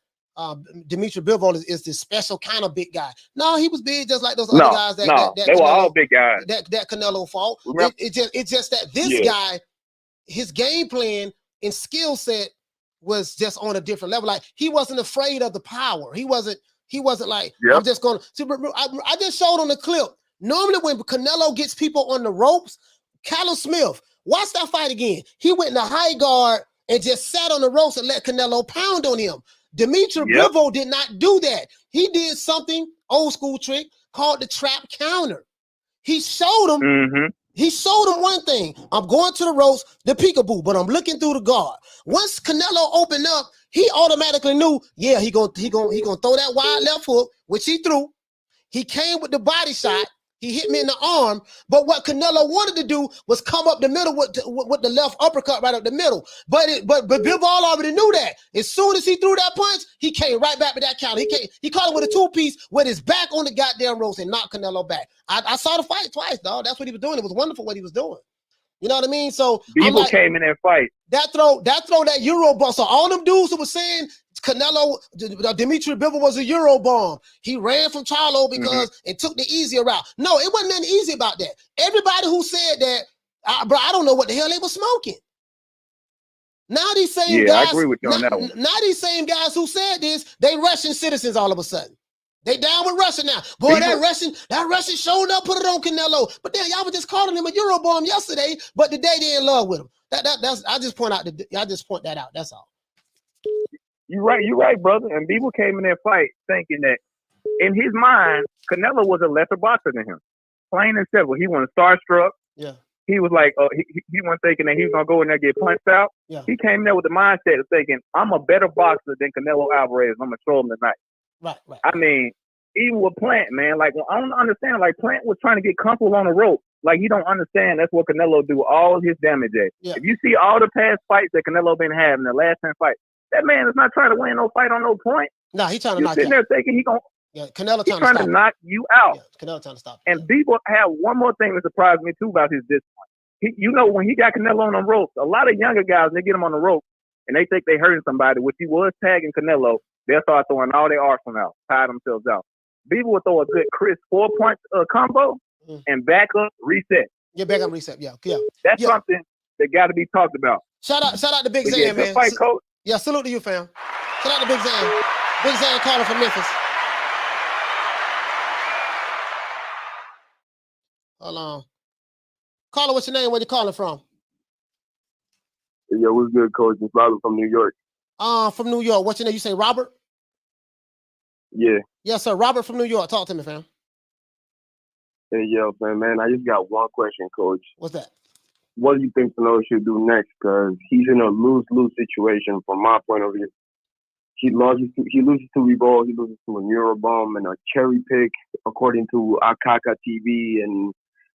Dmitry Bivol is this special kind of big guy. No, he was big just like those other guys. That they Canelo, were all big guys. That Canelo fought. It's just that this guy, his game plan and skill set was just on a different level. Like he wasn't afraid of the power. He wasn't like, I'm just going to. I just showed on the clip. Normally when Canelo gets people on the ropes, Callum Smith, watch that fight again. He went in the high guard and just sat on the ropes and let Canelo pound on him. Dmitry Bivol did not do that. He did something, old school trick, called the trap counter. He showed him. He showed him one thing. I'm going to the ropes, the peekaboo, but I'm looking through the guard. Once Canelo opened up, he automatically knew, he gonna throw that wide left hook, which he threw. He came with the body shot. He hit me in the arm. But what Canelo wanted to do was come up the middle with the left uppercut right up the middle. But Bivol already knew that. As soon as he threw that punch, he came right back with that counter. He caught him with a 2-piece with his back on the goddamn ropes and knocked Canelo back. I saw the fight twice, dog. That's what he was doing. It was wonderful what he was doing. You know what I mean? So Bivol came in that fight. That Euro bomb. So all them dudes who were saying Canelo, Dmitry Bivol was a Euro bomb. He ran from Charlo because and took the easier route. No, it wasn't nothing easy about that. Everybody who said that, bro, I don't know what the hell they were smoking. Now these same guys, I agree with you on that one. Now these same guys who said this, they Russian citizens all of a sudden. They down with Russia now. Boy, that Russian showed up, put it on Canelo. But then y'all were just calling him a Eurobomb yesterday, but today they in love with him. That's I just point that out. That's all. You're right, brother. And Bivol came in that fight thinking that in his mind, Canelo was a lesser boxer than him. Plain and simple. He wasn't starstruck. Yeah. he was like, he wasn't thinking that he was gonna go in there and get punched out. Yeah. He came in there with the mindset of thinking, I'm a better boxer than Canelo Alvarez. I'm gonna show him tonight. Right. I mean, even with Plant, man, like I don't understand. Like Plant was trying to get comfortable on the rope. Like you don't understand. That's what Canelo do all his damage at. Yeah. If you see all the past fights that Canelo been having, the last 10 fights, that man is not trying to win no fight on no point. No, he's trying to You're knock sitting you out. there thinking Canelo he's trying to knock you out. Yeah, Canelo trying to stop. And Bivol had one more thing that surprised me too about his discipline. You know, when he got Canelo on the ropes, a lot of younger guys, they get him on the rope and they think they hurting somebody, which he was tagging Canelo. They'll start throwing all their arsenal out, tie themselves out. Bivol will throw a good crisp 4-point combo and back up, reset. Yeah, back up, reset. Yeah. That's something that got to be talked about. Shout out to Big Zan, man. Fight, coach. Yeah, salute to you, fam. Shout out to Big Zan. Big Zan calling from Memphis. Hold on. Caller, what's your name? Where you calling from? Yeah, what's good, coach? It's Robert from New York. From New York. What's your name? You say Robert? Yeah. Yes, sir. Robert from New York. Talk to me, fam. Hey, yo, man, I just got one question, coach. What's that? What do you think Canelo should do next? Because he's in a lose-lose situation from my point of view. He loses to Bivol, he loses to a Eurobomb and a cherry pick, according to Akaka TV and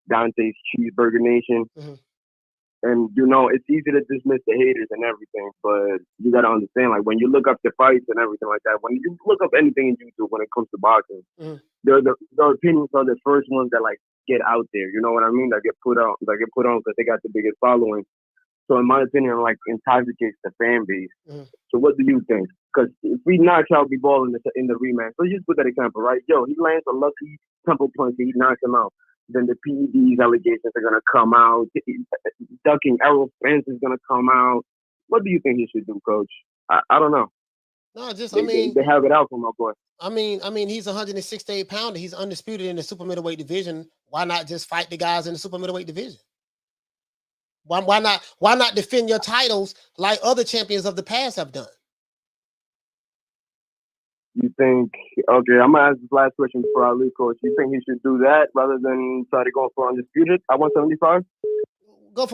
Dante's Cheeseburger Nation. Mm-hmm. And, you know, it's easy to dismiss the haters and everything, but you got to understand, like, when you look up the fights and everything like that, when you look up anything in YouTube when it comes to boxing, their opinions are the first ones that, like, get out there. You know what I mean? That get put on because they got the biggest following. So, in my opinion, like, intoxicates the fan base. So, what do you think? Because if we knock out Bivol in the rematch, so just put that example, right? Yo, he lands a lucky temple punch and he knocks him out. Then the PEDs allegations are going to come out. Ducking Errol Spence is going to come out. What do you think he should do, coach? I don't know. No, they have it out for my boy. I mean, he's 168 pounder. He's undisputed in the super middleweight division. Why not just fight the guys in the super middleweight division? Why not defend your titles like other champions of the past have done? You think, okay, I'm going to ask this last question before I leave, coach. You think he should do that rather than try to go for undisputed at 175? Go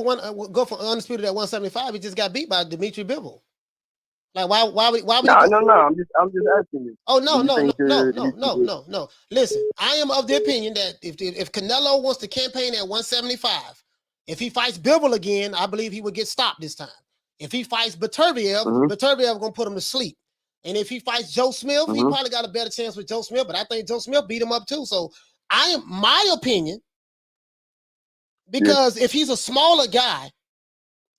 for undisputed at 175. He just got beat by Dmitry Bivol. Like why would No, I'm just asking you. Oh no. Listen, I am of the opinion that if Canelo wants to campaign at 175, if he fights Bivol again, I believe he would get stopped this time. If he fights Beterbiev, Beterbiev gonna put him to sleep. And if he fights Joe Smith, he probably got a better chance with Joe Smith, but I think Joe Smith beat him up too. So my opinion, because if he's a smaller guy,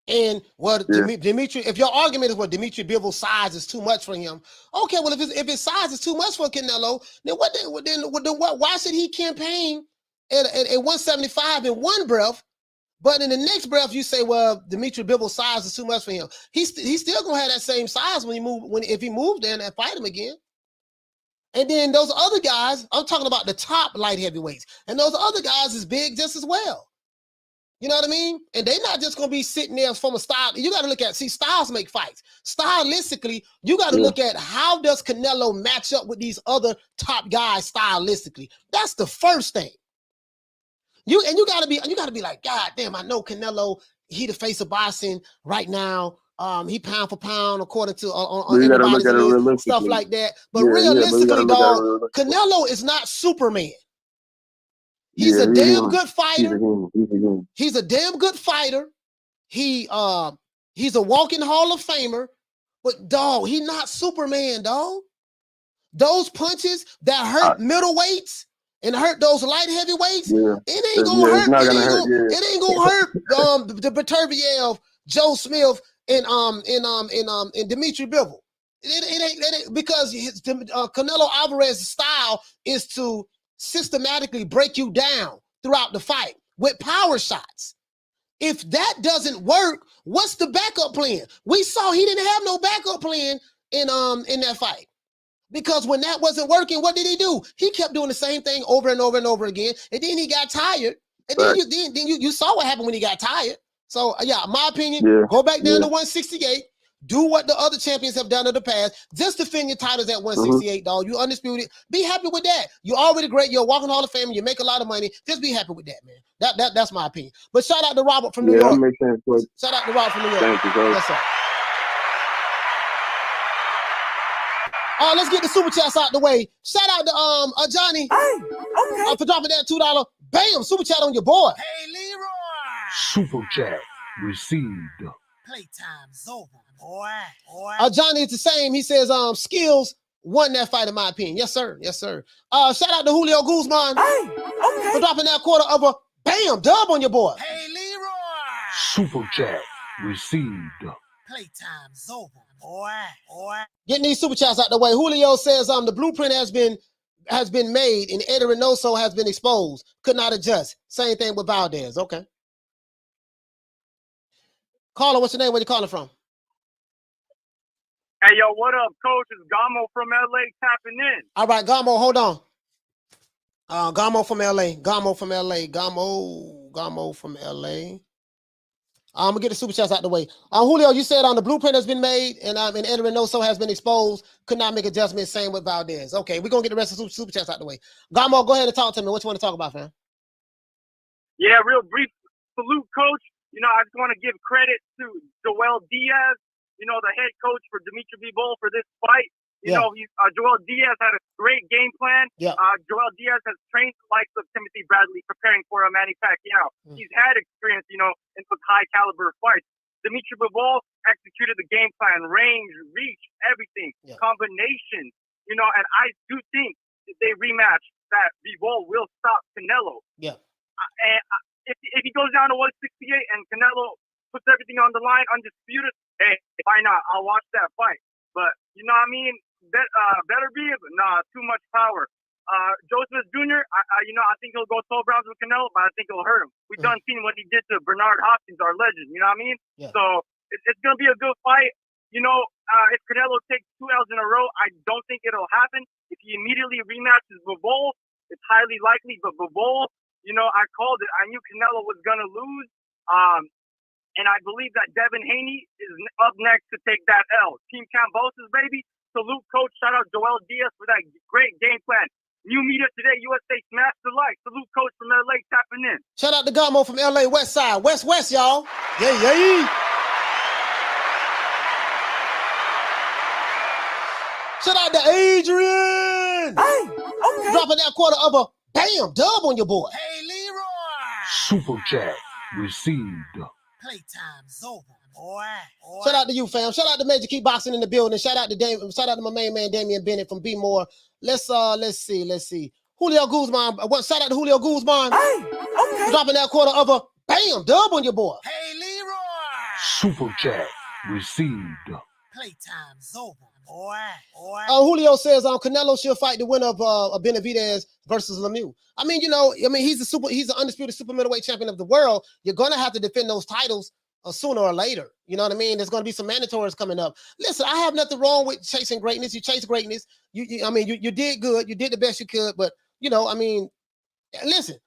and Dmitry, if your argument is Dmitry Bivol's size is too much for him, okay, well if his size is too much for Canelo, then why should he campaign at 175 in one breath? But in the next breath, you say, well, Dmitry Bivol's size is too much for him. He's still gonna have that same size if he moves there and fight him again. And then those other guys, I'm talking about the top light heavyweights, and those other guys is big just as well. You know what I mean? And they're not just gonna be sitting there from a style. You got to look at styles make fights. Stylistically, you got to look at how does Canelo match up with these other top guys stylistically. That's the first thing. You gotta be like, God damn, I know Canelo, he the face of boxing right now. He pound for pound according to on everybody's list, stuff like that. But realistically, dog, Canelo is not Superman. He's a damn good fighter. He's a damn good fighter. He's a walking Hall of Famer. But dog, he's not Superman, dog. Those punches that hurt middleweights and hurt those light heavyweights, it ain't gonna hurt. It ain't gonna hurt the Beterbiev, Joe Smith, and Dmitry Bivol. It ain't because Canelo Alvarez's style is to systematically break you down throughout the fight with power shots. If that doesn't work, what's the backup plan? We saw he didn't have no backup plan in that fight. Because when that wasn't working, what did he do? He kept doing the same thing over and over and over again. And then he got tired. And then you saw what happened when he got tired. So, yeah, my opinion, go back down to 168. Do what the other champions have done in the past. Just defend your titles at 168, dog. You undisputed. Be happy with that. You're already great. You're a walking Hall of Fame. You make a lot of money. Just be happy with that, man. That's my opinion. But shout out to Robert from New York. Yeah, that makes sense. But shout out to Robert from New York. thank you, bro. Yes, sir. Let's get the super chats out the way. Shout out to Johnny. Hey, okay. For dropping that $2. Bam, super chat on your board. Hey, Leroy. Super chat received. Playtime's over, boy. Johnny is the same. He says, Skills won that fight in my opinion. Yes, sir. Yes, sir. Shout out to Julio Guzman. Hey, okay. For dropping that quarter of a bam dub on your board. Hey, Leroy. Super chat received. Playtime's over, boy. Getting these super chats out the way. Julio says, the blueprint has been made and Eddie Reynoso has been exposed. Could not adjust. Same thing with Valdez. Okay. Caller, what's your name? Where you calling from? Hey, yo, what up, coach? It's Gamo from LA tapping in. All right, Gamo, hold on. Gamo from LA. Gamo from LA. Gamo from LA. I'm gonna get the super chats out the way. Julio, you said the blueprint has been made and Eddie Reynoso has been exposed. Could not make adjustments. Same with Valdez. Okay, we're gonna get the rest of the super chats out the way. Gamo, go ahead and talk to me. What you want to talk about, fam? Yeah, real brief salute, coach. You know, I just want to give credit to Joel Diaz, you know, the head coach for Dmitry Bivol for this fight. You know, Joel Diaz had a great game plan. Yeah. Joel Diaz has trained the likes of Timothy Bradley preparing for a Manny Pacquiao. He's had experience, you know, in some high caliber fights. Dmitry Bivol executed the game plan, range, reach, everything, combinations, you know, and I do think if they rematch that Bivol will stop Canelo. Yeah. And if he goes down to 168 and Canelo puts everything on the line, undisputed, hey, why not? I'll watch that fight. But, you know what I mean? Better be, but nah, too much power. Joe Smith Jr., I think he'll go 12 rounds with Canelo, but I think it'll hurt him. We've done seen what he did to Bernard Hopkins, our legend, you know what I mean? Yeah. So it's going to be a good fight. You know, if Canelo takes 2 L's in a row, I don't think it'll happen. If he immediately rematches Bivol, it's highly likely, but Bivol, you know, I called it. I knew Canelo was going to lose. And I believe that Devin Haney is up next to take that L. Team Cambosis, baby. Salute, coach. Shout out Joel Diaz for that great game plan. New media today, USA Smash the Like. Salute, coach from LA tapping in. Shout out to Gamo from LA West Side. West, y'all. Yeah. Shout out to Adrian. Hey, okay. Dropping that quarter of a bam dub on your board. Hey, Leroy. Super chat received. Playtime's over, boy. Shout out to you, fam. Shout out to Major Kickboxing in the building. Shout out to my main man Damian Bennett from B More. Let's see. Julio Guzman. Shout out to Julio Guzman. Hey, okay. Dropping that quarter of a bam dub on your board. Hey, Leroy. Super chat received. Playtime's over, boy. Julio says Canelo should fight the winner of Benavidez versus Lemieux. I mean, he's an undisputed super middleweight champion of the world. You're gonna have to defend those titles sooner or later. You know what I mean? There's gonna be some mandatories coming up. Listen, I have nothing wrong with chasing greatness. You chase greatness. You did good. You did the best you could. But listen.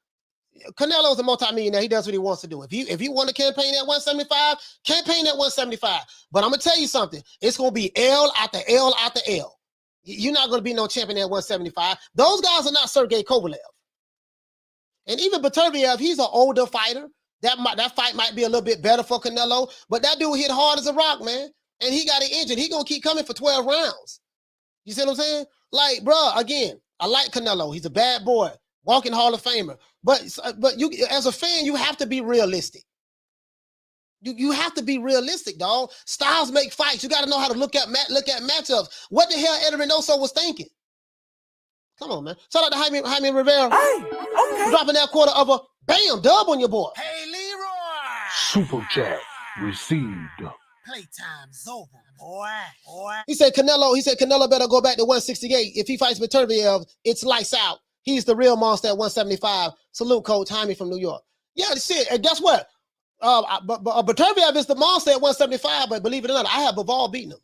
Canelo's a multi-millionaire. He does what he wants to do. If you want to campaign at 175, campaign at 175. But I'm gonna tell you something. It's gonna be L after L after L. You're not gonna be no champion at 175. Those guys are not Sergey Kovalev. And even Beterbiev, he's an older fighter. That fight might be a little bit better for Canelo, but that dude hit hard as a rock, man. And he got an injured. He gonna keep coming for 12 rounds. You see what I'm saying? Like, bro, again, I like Canelo. He's a bad boy. Walking Hall of Famer, but you as a fan, you have to be realistic. You have to be realistic, dog. Styles make fights. You got to know how to look at matchups. What the hell Eddie Reynoso was thinking? Come on, man. Shout out to Jaime Rivera. Hey, okay. Dropping that quarter of a bam dub on your board. Hey, Leroy. Super chat received. Playtime's over, boy. He said Canelo better go back to 168. If he fights Beterbiev, it's lights out. He's the real monster at 175. Salute, Coach Jaime from New York. Yeah, shit. And guess what? Beterbiev is the monster at 175, but believe it or not, I have Bivol beating him.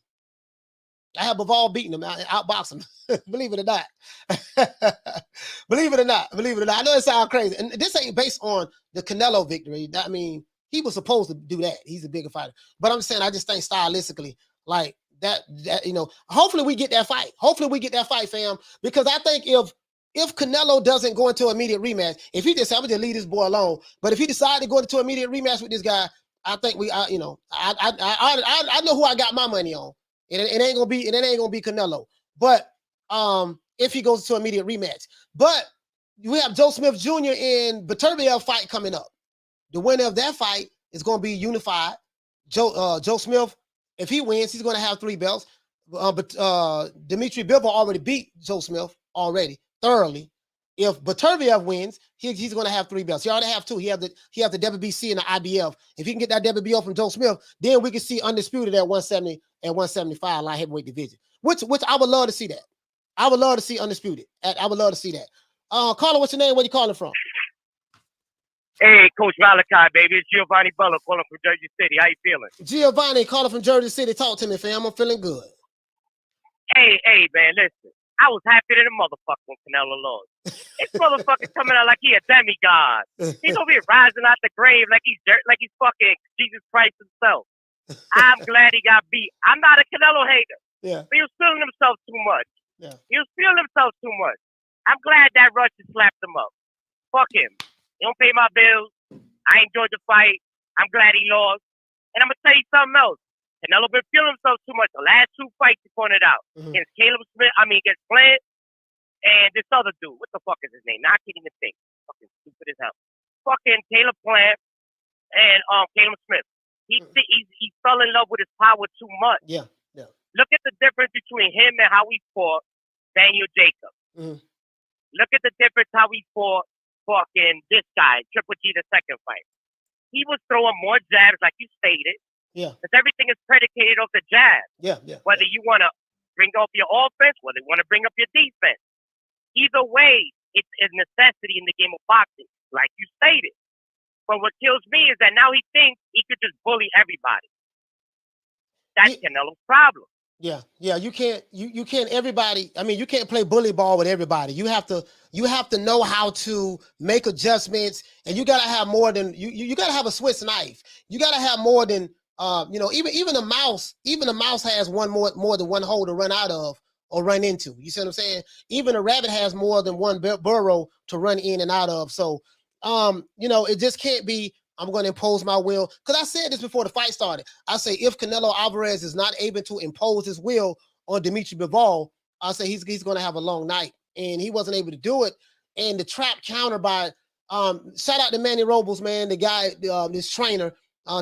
I outbox him. Believe it or not. Believe it or not. I know it sounds crazy. And this ain't based on the Canelo victory. I mean, he was supposed to do that. He's a bigger fighter. But I'm saying I just think stylistically, Like that, you know, hopefully we get that fight. Hopefully we get that fight, fam. Because I think if Canelo doesn't go into immediate rematch, if he just, I'm gonna leave this boy alone. But if he decides to go into immediate rematch with this guy, I think you know, I know who I got my money on. It ain't gonna be Canelo. But if he goes to immediate rematch, but we have Joe Smith Jr. and Beterbiev fight coming up. The winner of that fight is going to be unified. Joe Smith, if he wins, he's going to have 3 belts. But Dmitry Bivol already beat Joe Smith already thoroughly. If Beterbiev wins, he's going to have 3 belts. He already have 2. He have the WBC and the IBF. If he can get that WBO from Joe Smith, then we can see undisputed at 170 and 175 light heavyweight division. Which I would love to see that. I would love to see undisputed. I would love to see that. Caller, what's your name? Where you calling from? Hey, Coach Malachi, baby. It's Giovanni Bella calling from Jersey City. How you feeling? Giovanni calling from Jersey City. Talk to me, fam. I'm feeling good. Hey, man, listen. I was happy to the motherfucker when Canelo lost. This motherfucker coming out like he a demigod. He's gonna be rising out the grave like he's fucking Jesus Christ himself. I'm glad he got beat. I'm not a Canelo hater. Yeah. But he was feeling himself too much. Yeah. He was feeling himself too much. I'm glad that Russian slapped him up. Fuck him. He don't pay my bills. I enjoyed the fight. I'm glad he lost. And I'm gonna tell you something else. Canelo been feeling himself too much. The last 2 fights he pointed out against Caleb Smith. Against Plant and this other dude. What the fuck is his name? Now I can't even think. Fucking stupid as hell. Fucking Caleb Plant and Caleb Smith. He fell in love with his power too much. Yeah. Look at the difference between him and how he fought Daniel Jacobs. Look at the difference how he fought fucking this guy, Triple G, the second fight. He was throwing more jabs, like you stated. Yeah. Because everything is predicated off the jab. Yeah. Whether you want to bring up your offense, whether you want to bring up your defense. Either way, it's a necessity in the game of boxing, like you stated. But what kills me is that now he thinks he could just bully everybody. That's Canelo's problem. Yeah, you can't everybody. I mean, you can't play bully ball with everybody. You have to know how to make adjustments, and you gotta have more than you gotta have a Swiss knife. You gotta have more than even a mouse. Even a mouse has more than one hole to run out of or run into. You see what I'm saying? Even a rabbit has more than one burrow to run in and out of. So, it just can't be. I'm going to impose my will. Because I said this before the fight started. I say if Canelo Alvarez is not able to impose his will on Dmitry Bivol, I say he's going to have a long night. And he wasn't able to do it. And the trap counter by, shout out to Manny Robles, man, the guy, this trainer,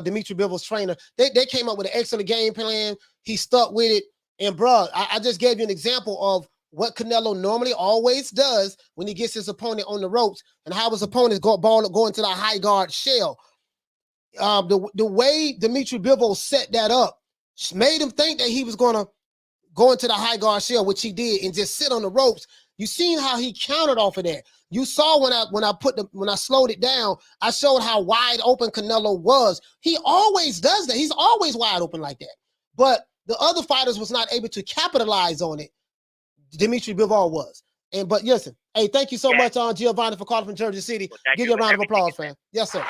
Dmitry Bivol's trainer. They came up with an excellent game plan. He stuck with it. And, bro, I just gave you an example of what Canelo normally always does when he gets his opponent on the ropes and how his opponents go into the high guard shell. The way Dmitry Bivol set that up made him think that he was going to go into the high guard shell, which he did, and just sit on the ropes. You seen how he countered off of that. You saw when I slowed it down, I showed how wide open Canelo was. He always does that. He's always wide open like that. But the other fighters was not able to capitalize on it. Dmitry Bivol was. But listen, hey, thank you so much, Giovanni, for calling from Jersey City. Give you a round of applause, fam. Yes, sir.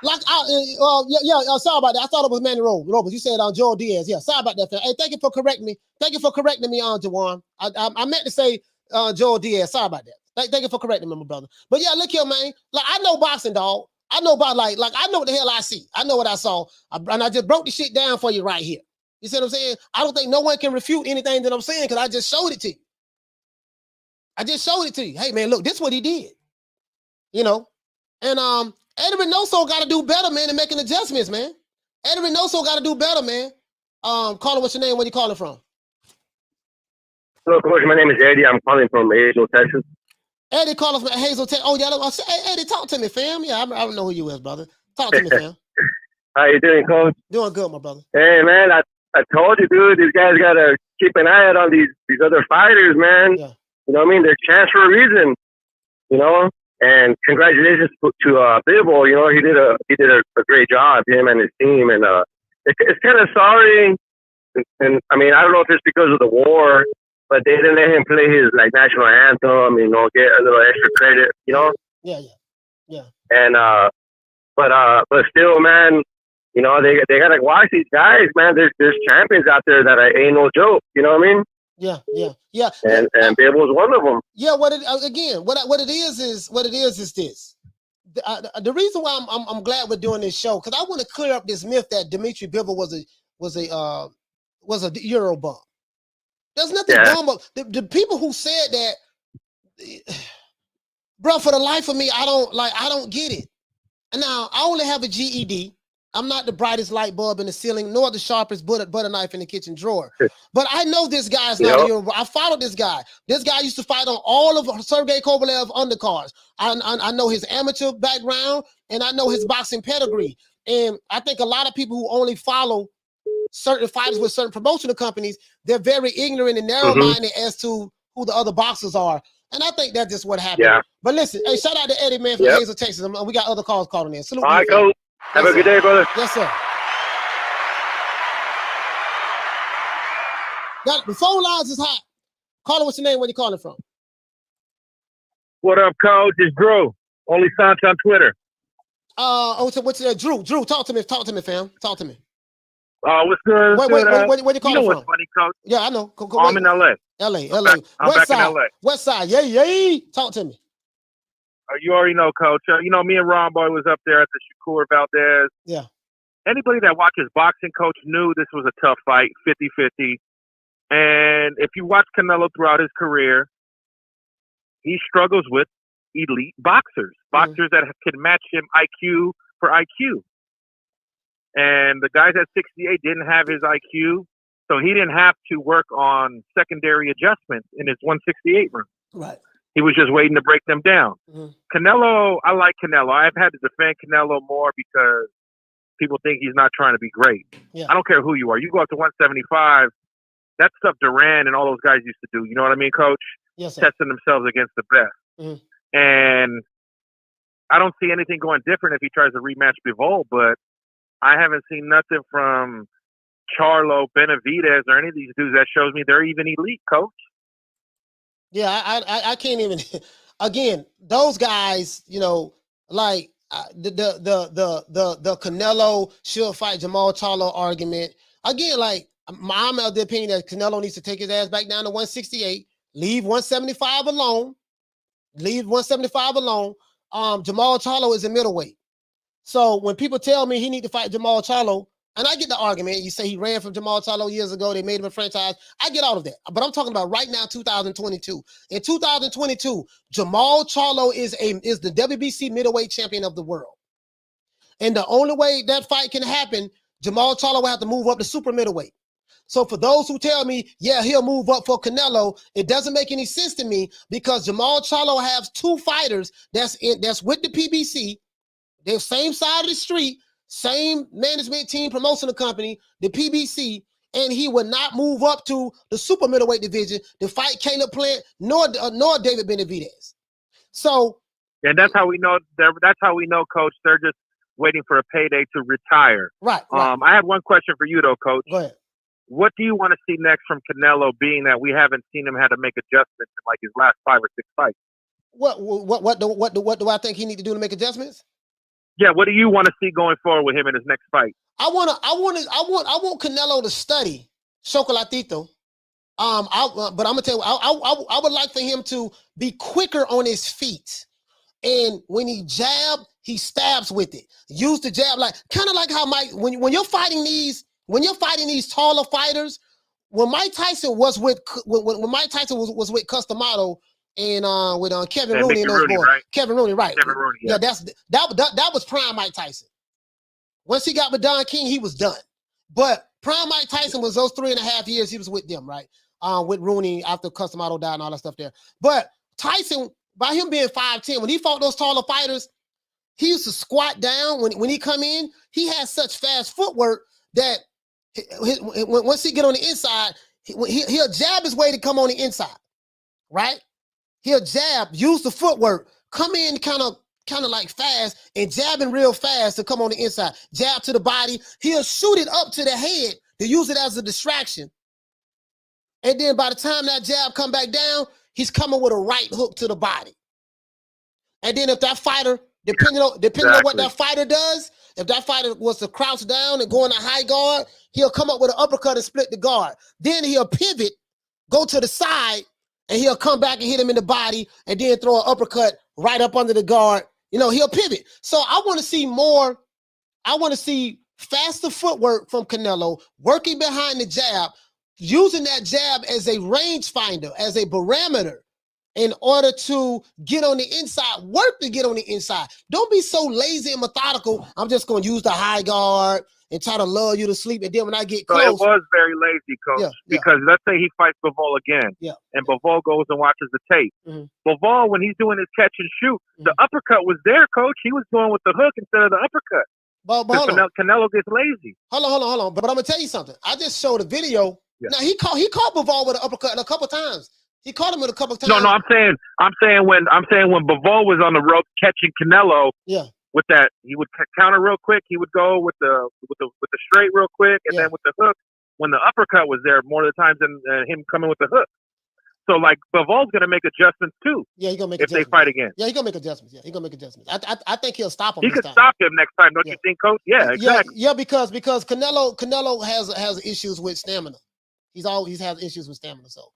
Sorry about that. I thought it was Manny Robles. You said on Joel Diaz. Yeah, sorry about that, fam. Hey, thank you for correcting me. Thank you for correcting me on Jawan. I meant to say Joel Diaz. Sorry about that. Thank you for correcting me, my brother. But yeah, look here, man. Like, I know boxing, dog. I know about like I know what the hell I see. I know what I saw. And I just broke the shit down for you right here. You see what I'm saying? I don't think no one can refute anything that I'm saying because I just showed it to you. I just showed it to you. Hey, man, look, this is what he did. And Eddie Reynoso got to do better, man, in making adjustments, man. Eddie Reynoso got to do better, man. Caller, what's your name? Where you calling from? Hello, Coach. My name is Eddie. I'm calling from Hazel, Texas. Eddie calling from Hazel, Texas. Oh, yeah. Hey, Eddie, talk to me, fam. Yeah, I don't know who you is, brother. Talk to me, fam. How you doing, Coach? Doing good, my brother. Hey, man, I told you, dude, these guys got to keep an eye out on these other fighters, man. Yeah. You know what I mean? They're chance for a reason, And congratulations to Bivol. He did a great job, him and his team. And it's kind of sorry. And I mean, I don't know if it's because of the war, but they didn't let him play his national anthem. Get a little extra credit. Yeah. And But still, man, you know, they gotta watch these guys, man. There's champions out there that ain't no joke. You know what I mean? Yeah. And Bivol's one of them. Yeah. What it is this. The reason why I'm glad we're doing this show, because I want to clear up this myth that Dmitry Bivol was a Euro bum. There's nothing dumb about the people who said that, bro. For the life of me, I don't get it. And now I only have a GED. I'm not the brightest light bulb in the ceiling, nor the sharpest butter knife in the kitchen drawer. But I know this guy is not a Euro. I followed this guy. This guy used to fight on all of Sergey Kovalev undercards. I know his amateur background, and I know his boxing pedigree. And I think a lot of people who only follow certain fighters with certain promotional companies, they're very ignorant and narrow-minded as to who the other boxers are. And I think that's just what happened. Yeah. But listen, hey, shout out to Eddie, man, from Hazel, Texas. We got other calls calling in. Salute. All right, Coach. Have a good day, brother. Yes, sir. The phone lines is hot. Caller, what's your name? Where you calling from? What up, Coach? It's Drew. Only Sanch on Twitter. What's Drew? Drew, talk to me, fam. Talk to me. What's good? Where you calling from? You know what's funny, Coach? Yeah, I know. I'm in LA. LA. I'm back in LA. West side. Yay. Talk to me. You already know, Coach. You know, me and Ron Boy was up there at the Shakur Valdez. Yeah. Anybody that watches boxing, Coach, knew this was a tough fight, 50-50. And if you watch Canelo throughout his career, he struggles with elite boxers that can match him IQ for IQ. And the guys at 68 didn't have his IQ, so he didn't have to work on secondary adjustments in his 168 room. Right. He was just waiting to break them down. Canelo, I like Canelo. I've had to defend Canelo more because people think he's not trying to be great. Yeah. I don't care who you are. You go up to 175, that stuff Duran and all those guys used to do. You know what I mean, Coach? Yes, sir. Testing themselves against the best. And I don't see anything going different if he tries to rematch Bivol, but I haven't seen nothing from Charlo, Benavidez, or any of these dudes that shows me they're even elite, Coach. Yeah, I can't even. Again, those guys, you know, like the Canelo should fight Jamal Charlo argument. Again, like I'm of the opinion that Canelo needs to take his ass back down to 168, leave 175 alone. Jamal Charlo is a middleweight. So when people tell me he need to fight Jamal Charlo, and I get the argument, you say he ran from Jamal Charlo years ago, they made him a franchise. I get all of that. But I'm talking about right now, 2022. In 2022, Jamal Charlo is the WBC middleweight champion of the world. And the only way that fight can happen, Jamal Charlo will have to move up to super middleweight. So for those who tell me, yeah, he'll move up for Canelo, it doesn't make any sense to me because Jamal Charlo has two fighters that's with the PBC. They're same side of the street, same management team, promotional company, the PBC, and he would not move up to the super middleweight division to fight Caleb Plant nor David Benavidez. So, and that's how we know. That's how we know, Coach. They're just waiting for a payday to retire. Right. I have one question for you, though, Coach. Go ahead. What do you want to see next from Canelo, being that we haven't seen him had to make adjustments in like his last 5 or 6 fights? What do I think he need to do to make adjustments? Yeah, what do you want to see going forward with him in his next fight? I want Canelo to study Chocolatito. But I'm gonna tell you, I would like for him to be quicker on his feet. And when he jab, he stabs with it. Use the jab like kind of like how Mike when you're fighting these taller fighters. When Mike Tyson was with Customato and with Kevin Rooney and those boys. Right? Kevin Rooney, right? Kevin Rooney, yeah. That was prime Mike Tyson. Once he got with Don King, he was done. But prime Mike Tyson was those 3.5 years he was with them, right? With Rooney after Customato died and all that stuff there. But Tyson, by him being 5'10", when he fought those taller fighters, he used to squat down. When he come in, he had such fast footwork that once he get on the inside, he'll jab his way to come on the inside, right? He'll jab, use the footwork, come in kind of like fast and jabbing real fast to come on the inside. Jab to the body. He'll shoot it up to the head to use it as a distraction. And then by the time that jab come back down, he's coming with a right hook to the body. And then if that fighter depending on what that fighter does. If that fighter was to crouch down and go in a high guard, he'll come up with an uppercut and split the guard. Then he'll pivot, go to the side, and he'll come back and hit him in the body, and then throw an uppercut right up under the guard. You know, he'll pivot. So I want to see more. I want to see faster footwork from Canelo, working behind the jab, using that jab as a range finder, as a barometer, in order to get on the inside, work to get on the inside. Don't be so lazy and methodical. I'm just going to use the high guard and try to lull you to sleep. And then when I get close. So it was very lazy, Coach, because let's say he fights Bivol again, and Bivol goes and watches the tape. Bivol, when he's doing his catch and shoot, the uppercut was there, Coach. He was going with the hook instead of the uppercut. But hold on. Canelo gets lazy. Hold on. But I'm going to tell you something. I just showed a video. Now, he caught Bivol with an uppercut a couple times. He caught him with a couple times. No, I'm saying when Bivol was on the rope catching Canelo, with that he would counter real quick. He would go with the straight real quick, and then with the hook. When the uppercut was there, more of the times than him coming with the hook. So like Bivol's gonna make adjustments too. Yeah, he's gonna make if adjustments. they fight again. Yeah, he's gonna make adjustments. Yeah, he's gonna make adjustments. I think he'll stop him. He could stop him next time, don't you think, Coach? Yeah, exactly. Yeah, because Canelo has issues with stamina. He's has issues with stamina. So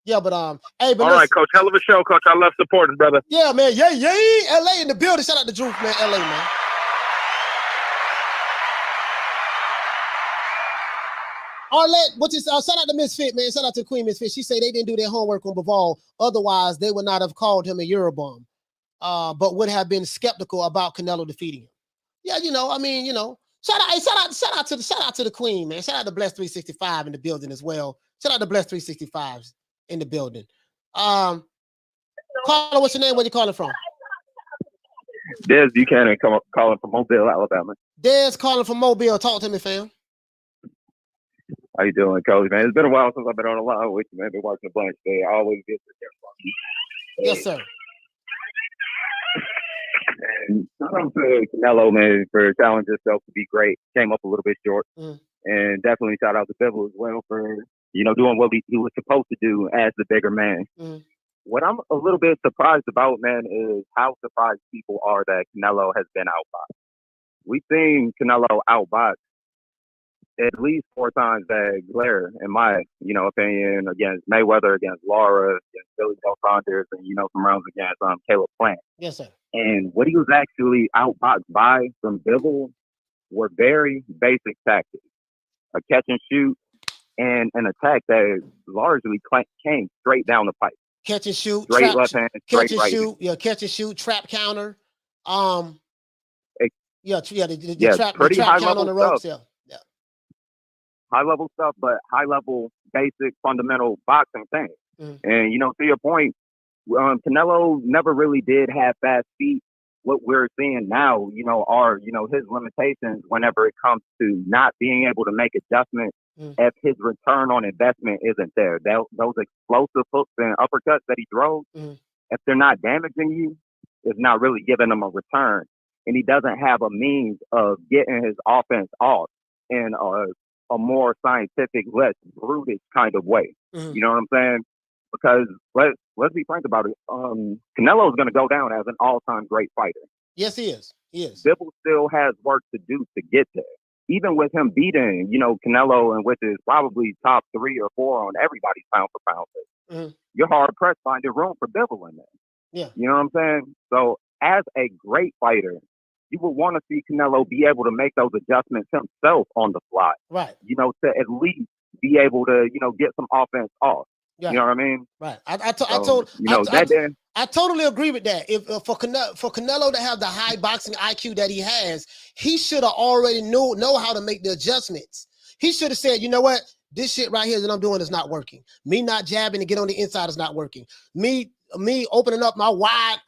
hey, but all right, Coach. Hell of a show, Coach. I love supporting, brother. Yeah, man. Yay. LA in the building. Shout out to Drew, man. LA, man. Shout out to Misfit, man. Shout out to Queen Misfit. She said they didn't do their homework on Bivol. Otherwise, they would not have called him a Eurobomb, but would have been skeptical about Canelo defeating him. Yeah, shout out to the Queen, man. Shout out to Bless 365 in the building as well. Shout out to Bless 365s in the building. Caller, what's your name? Where you calling from? Des Buchanan calling from Mobile, Alabama. Des calling from Mobile. Talk to me, fam. How you doing, Coach? Man, it's been a while since I've been on the line with you, man. Been watching a bunch today. I always get to hear from you. Yes, sir. And shout out to Canelo, man, for challenging himself to be great. Came up a little bit short. And definitely shout out to Bivol as well for, doing what he was supposed to do as the bigger man. What I'm a little bit surprised about, man, is how surprised people are that Canelo has been outboxed. We've seen Canelo outboxed at least 4 times that Glare, in my, opinion, against Mayweather, against Lara, against Billy Joe Saunders, and, some rounds against Caleb Plant. Yes, sir. And what he was actually outboxed by from Bivol were very basic tactics. A catch and shoot and an attack that largely came straight down the pipe. Catch and shoot. Straight trap, left hand, straight right hand. Yeah, catch and shoot, trap counter. The pretty trap high count level on the ropes, stuff. High level stuff, but high level, basic, fundamental boxing things. And, to your point, Canelo never really did have fast feet. What we're seeing now, are, his limitations whenever it comes to not being able to make adjustments if his return on investment isn't there. Those explosive hooks and uppercuts that he throws, if they're not damaging you, it's not really giving him a return. And he doesn't have a means of getting his offense off in a more scientific, less brutish kind of way. You know what I'm saying? Because let's be frank about it. Canelo is going to go down as an all-time great fighter. Yes, he is. Bivol still has work to do to get there. Even with him beating, Canelo, and which is probably top 3 or 4 on everybody's pound for pound list, you're hard pressed finding room for Bivol in there. Yeah. You know what I'm saying? So as a great fighter, you would want to see Canelo be able to make those adjustments himself on the fly. Right. To at least be able to, get some offense off. Yeah. You know what I mean? Right. I totally agree with that. If for Canelo to have the high boxing IQ that he has, he should have already know how to make the adjustments. He should have said, you know what? This shit right here that I'm doing is not working. Me not jabbing to get on the inside is not working. Me opening up my wide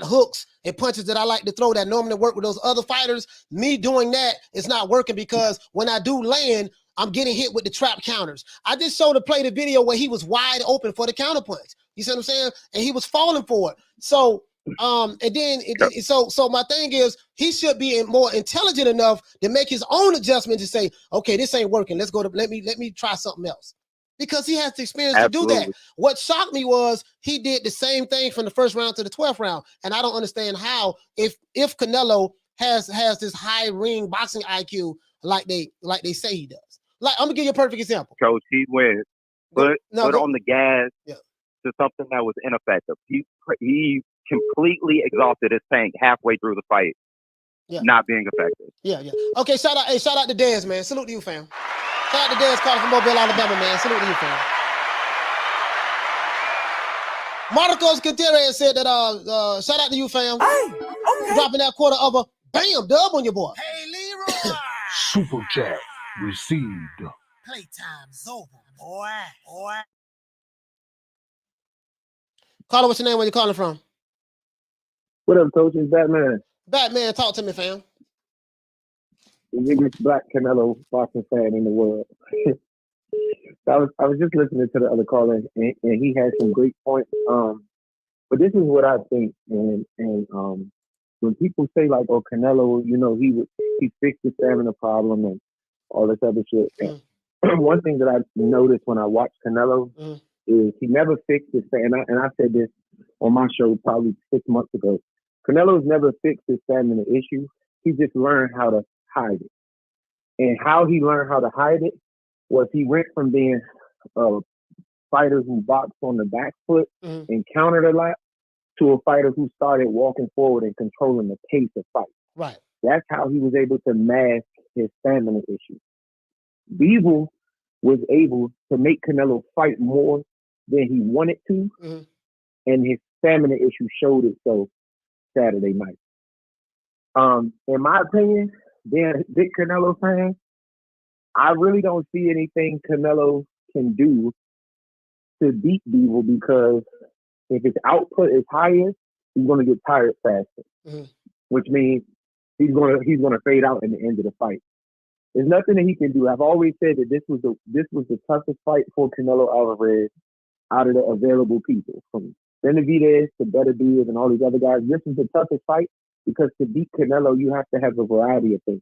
hooks and punches that I like to throw that normally work with those other fighters, me doing that is not working because when I do land, I'm getting hit with the trap counters. I just showed the video where he was wide open for the counter punch. You see what I'm saying? And he was falling for it. So, so my thing is he should be more intelligent enough to make his own adjustment to say, okay, this ain't working. Let me try something else. because he has the experience to do that. What shocked me was he did the same thing from the first round to the 12th round. And I don't understand how, if Canelo has this high ring boxing IQ like they say he does. Like, I'm gonna give you a perfect example. Coach, he went put on the gas to something that was ineffective. He completely exhausted his tank halfway through the fight. Not being effective. Yeah. Okay, shout out to Dez, man. Salute to you, fam. Shout out to Dez calling from Mobile, Alabama, man. Salute to you, fam. Marcos Gutierrez said that shout out to you, fam. Hey, okay. Dropping that quarter of a bam dub on your boy. Hey, Leroy. Super chat received. Playtime's over, boy. Caller, what's your name? Where you calling from? What up, Coach? It's Batman. Batman, talk to me, fam. The biggest black Canelo boxing fan in the world. I was just listening to the other caller, and he had some great points. But this is what I think, and when people say like, "Oh, Canelo, you know, he fixed the stamina problem and all this other shit." One thing that I noticed when I watched Canelo is he never fixed his stamina, and I said this on my show probably 6 months ago. Canelo's never fixed his stamina issue. He just learned how to hide it. And how he learned how to hide it was he went from being a fighter who boxed on the back foot and countered a lot to a fighter who started walking forward and controlling the pace of fight. Right. That's how he was able to mask his stamina issue. Bivol was able to make Canelo fight more than he wanted to, and his stamina issue showed itself Saturday night. In my opinion, being a big Canelo fan, I really don't see anything Canelo can do to beat Bivol, because if his output is higher, he's going to get tired faster, which means he's going to fade out in the end of the fight. There's nothing that he can do. I've always said that this was the toughest fight for Canelo Alvarez out of the available people, from Benavidez to Benavidez and all these other guys. This is the toughest fight because to beat Canelo, you have to have a variety of things.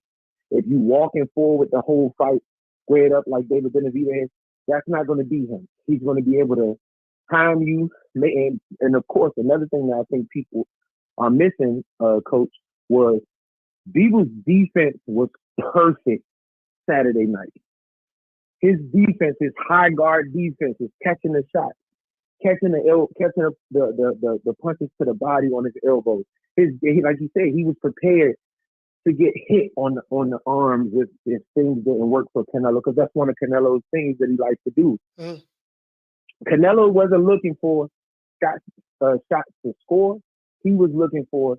If you walking forward the whole fight, squared up like David Benavidez, that's not going to be him. He's going to be able to time you. And of course, another thing that I think people are missing, Coach, was Bivol's defense was perfect Saturday night. His defense, his high guard defense, is catching the shots, catching the punches to the body on his elbows. Like you said, he was prepared to get hit on the arms if things didn't work for Canelo, because that's one of Canelo's things that he likes to do. Canelo wasn't looking for shots to score. He was looking for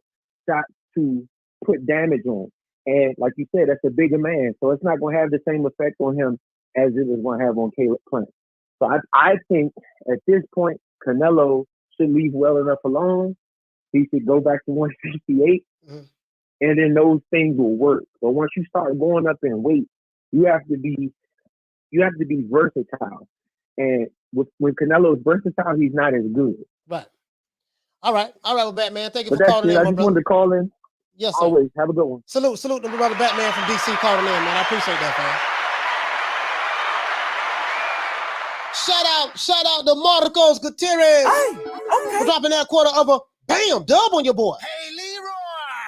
shots to put damage on. And like you said, that's a bigger man, so it's not going to have the same effect on him as it is going to have on Caleb Plant. So I think at this point, Canelo should leave well enough alone. He should go back to 168, and then those things will work. But once you start going up in weight, you have to be versatile. And when Canelo's versatile, he's not as good. Right. All right, well, Batman, thank you for calling in, I just wanted to call in. Yes, sir. Always. Have a good one. Salute to the brother Batman from DC calling in, man. I appreciate that, man. Shout out to Marcos Gutierrez. For dropping that quarter of a bam dub on your boy. Hey, Leroy.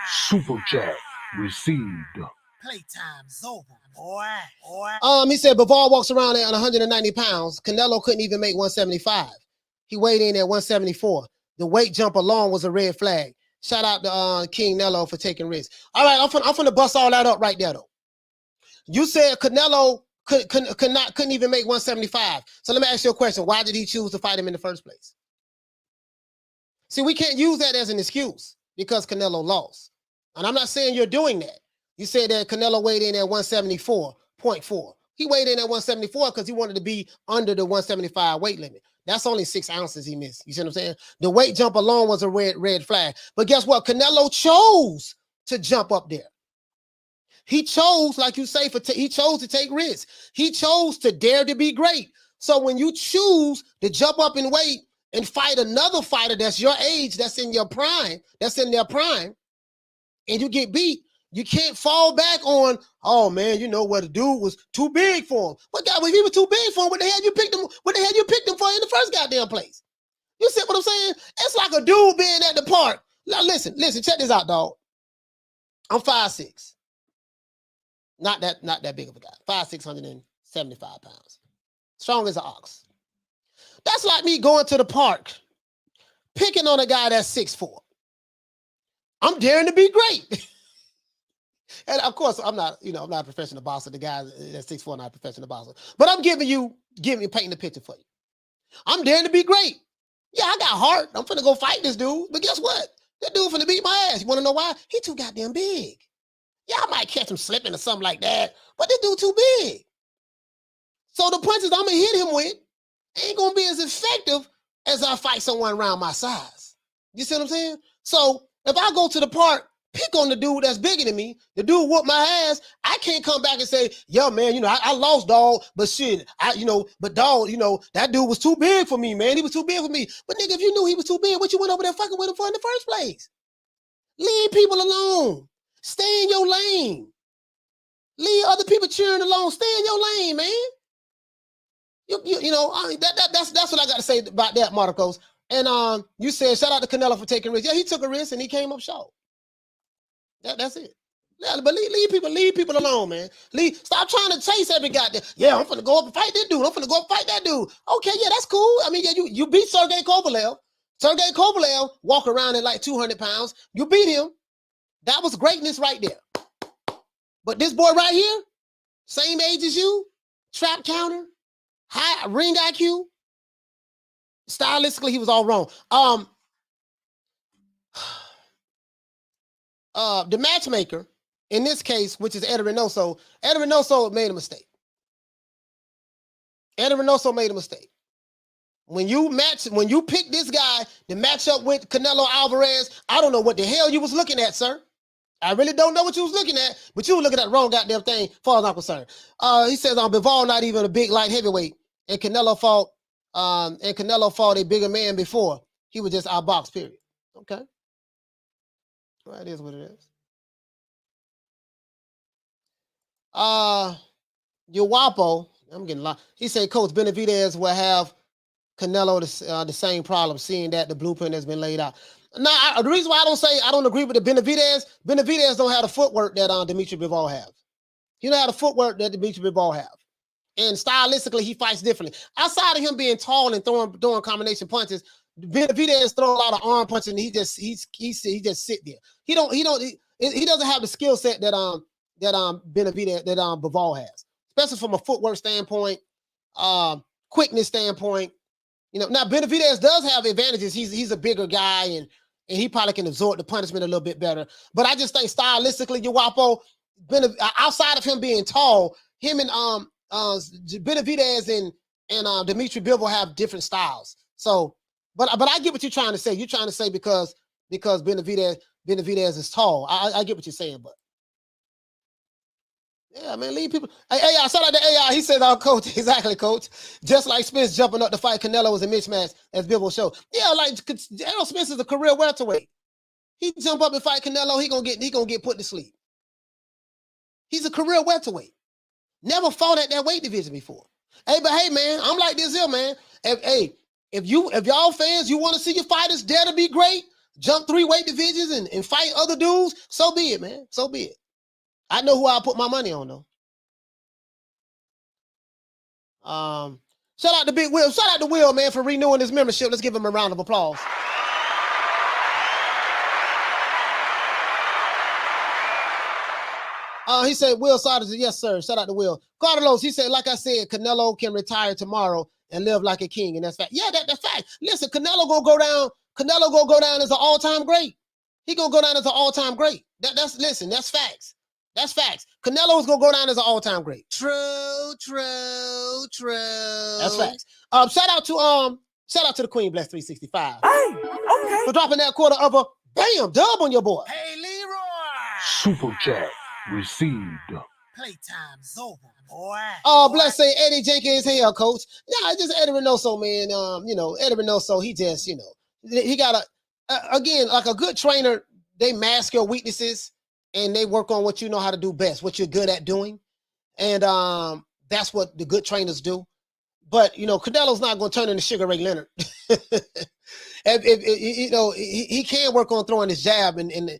Super chat received. Playtime's over, boy. He said Bivol walks around at 190 pounds. Canelo couldn't even make 175. He weighed in at 174. The weight jump alone was a red flag. Shout out to King Nello for taking risks. All right, I'm finna bust all that up right there, though. You said Canelo couldn't even make 175. So let me ask you a question. Why did he choose to fight him in the first place? See, we can't use that as an excuse because Canelo lost. And I'm not saying you're doing that. You said that Canelo weighed in at 174.4. He weighed in at 174 because he wanted to be under the 175 weight limit. That's only 6 ounces he missed. You see what I'm saying? The weight jump alone was a red flag. But guess what? Canelo chose to jump up there. He chose, like you say, he chose to take risks. He chose to dare to be great. So when you choose to jump up in weight and fight another fighter that's your age, that's in your prime, that's in their prime, and you get beat, you can't fall back on, oh man, you know what, the dude was too big for him. But God, if he was too big for him, what the hell you picked him? What the hell you picked him for in the first goddamn place? You see what I'm saying? It's like a dude being at the park. Now listen, check this out, dog. I'm 5'6". Not that big of a guy. 5'6", 675 pounds. Strong as an ox. That's like me going to the park, picking on a guy that's 6'4". I'm daring to be great. And of course, I'm not a professional boxer. The guy that's 6'4", not a professional boxer. But I'm painting the picture for you. I'm daring to be great. Yeah, I got heart. I'm finna go fight this dude. But guess what? That dude finna beat my ass. You wanna know why? He too goddamn big. Yeah, I might catch him slipping or something like that, but this dude too big. So the punches I'm gonna hit him with ain't gonna be as effective as I fight someone around my size. You see what I'm saying? So if I go to the park, pick on the dude that's bigger than me, the dude whoop my ass, I can't come back and say, yo, man, I lost, dog, but shit, but dog, that dude was too big for me, man. He was too big for me. But nigga, if you knew he was too big, what you went over there fucking with him for in the first place? Leave people alone. Stay in your lane. Leave other people cheering alone. Stay in your lane, man. That's what I got to say about that, Marcos. And you said shout out to Canelo for taking risks. Yeah, he took a risk and he came up short. That's it. Yeah, but leave people alone, man. Stop trying to chase every goddamn. Yeah, I'm finna go up and fight this dude. I'm finna go up and fight that dude. Okay, yeah, that's cool. I mean, yeah, you beat Sergey Kovalev. Sergey Kovalev walk around at like 200 pounds. You beat him. That was greatness right there. But this boy right here, same age as you, trap counter, high ring IQ. Stylistically, he was all wrong. The matchmaker, in this case, which is Eddie Reynoso made a mistake. Eddie Reynoso made a mistake. When you pick this guy to match up with Canelo Alvarez, I don't know what the hell you was looking at, sir. I really don't know what you was looking at, but you were looking at the wrong goddamn thing, as far as I'm concerned. He says Bivol not even a big light heavyweight, and Canelo fought a bigger man before. He was just outboxed, period. Okay. Well, that is what it is. Uwapo, I'm getting lost. He said Coach Benavidez will have Canelo the same problem, seeing that the blueprint has been laid out. Now, the reason why I don't agree with the Benavidez don't have the footwork that Dmitry Bivol have. He don't have the footwork that Dmitry Bivol have. And stylistically, he fights differently. Outside of him being tall and throwing combination punches, Benavidez throw a lot of arm punches, and he just sit there. He doesn't have the skill set that Benavidez that Bivol has, especially from a footwork standpoint, quickness standpoint. Now Benavidez does have advantages. He's a bigger guy and he probably can absorb the punishment a little bit better. But I just think stylistically, Uwapo, outside of him being tall, him and Benavidez and Dmitry Bivol have different styles. So, but I get what you're trying to say. You're trying to say because Benavidez is tall. I get what you're saying, but yeah, man, leave people. Hey, AI, shout out to AI. He says, coach, exactly, coach. Just like Spence jumping up to fight Canelo was a mismatch, as Bivol showed. Yeah, like Errol Spence is a career welterweight. He jump up and fight Canelo, he gonna get put to sleep. He's a career welterweight. Never fought at that weight division before. Hey, but hey, man, I'm like this here, man. If y'all fans, you want to see your fighters dare to be great, jump 3 weight divisions and fight other dudes, so be it, man. So be it. I know who I'll put my money on, though. Shout out to Big Will. Shout out to Will, man, for renewing his membership. Let's give him a round of applause. He said, Will Sodders, yes, sir. Shout out to Will. Carlos, he said, like I said, Canelo can retire tomorrow and live like a king, and that's fact. Yeah, that's fact. Listen, Canelo gonna go down as an all-time great. He gonna go down as an all-time great. That's facts. That's facts. Canelo's gonna go down as an all-time great. True. That's facts. Shout out to the Queen Bless 365. Hey, okay. For dropping that quarter of a bam dub on your boy. Hey, Leroy. Super chat received. Playtime's over, boy. Bless say Eddie Jenkins, hey, coach. Nah, it's just Eddie Reynoso, man. Eddie Reynoso, he just, he got again, like a good trainer, they mask your weaknesses. and they work on what you know how to do best, what you're good at doing. And that's what the good trainers do. But, you know, Canelo's not going to turn into Sugar Ray Leonard. if you know, he can work on throwing his jab and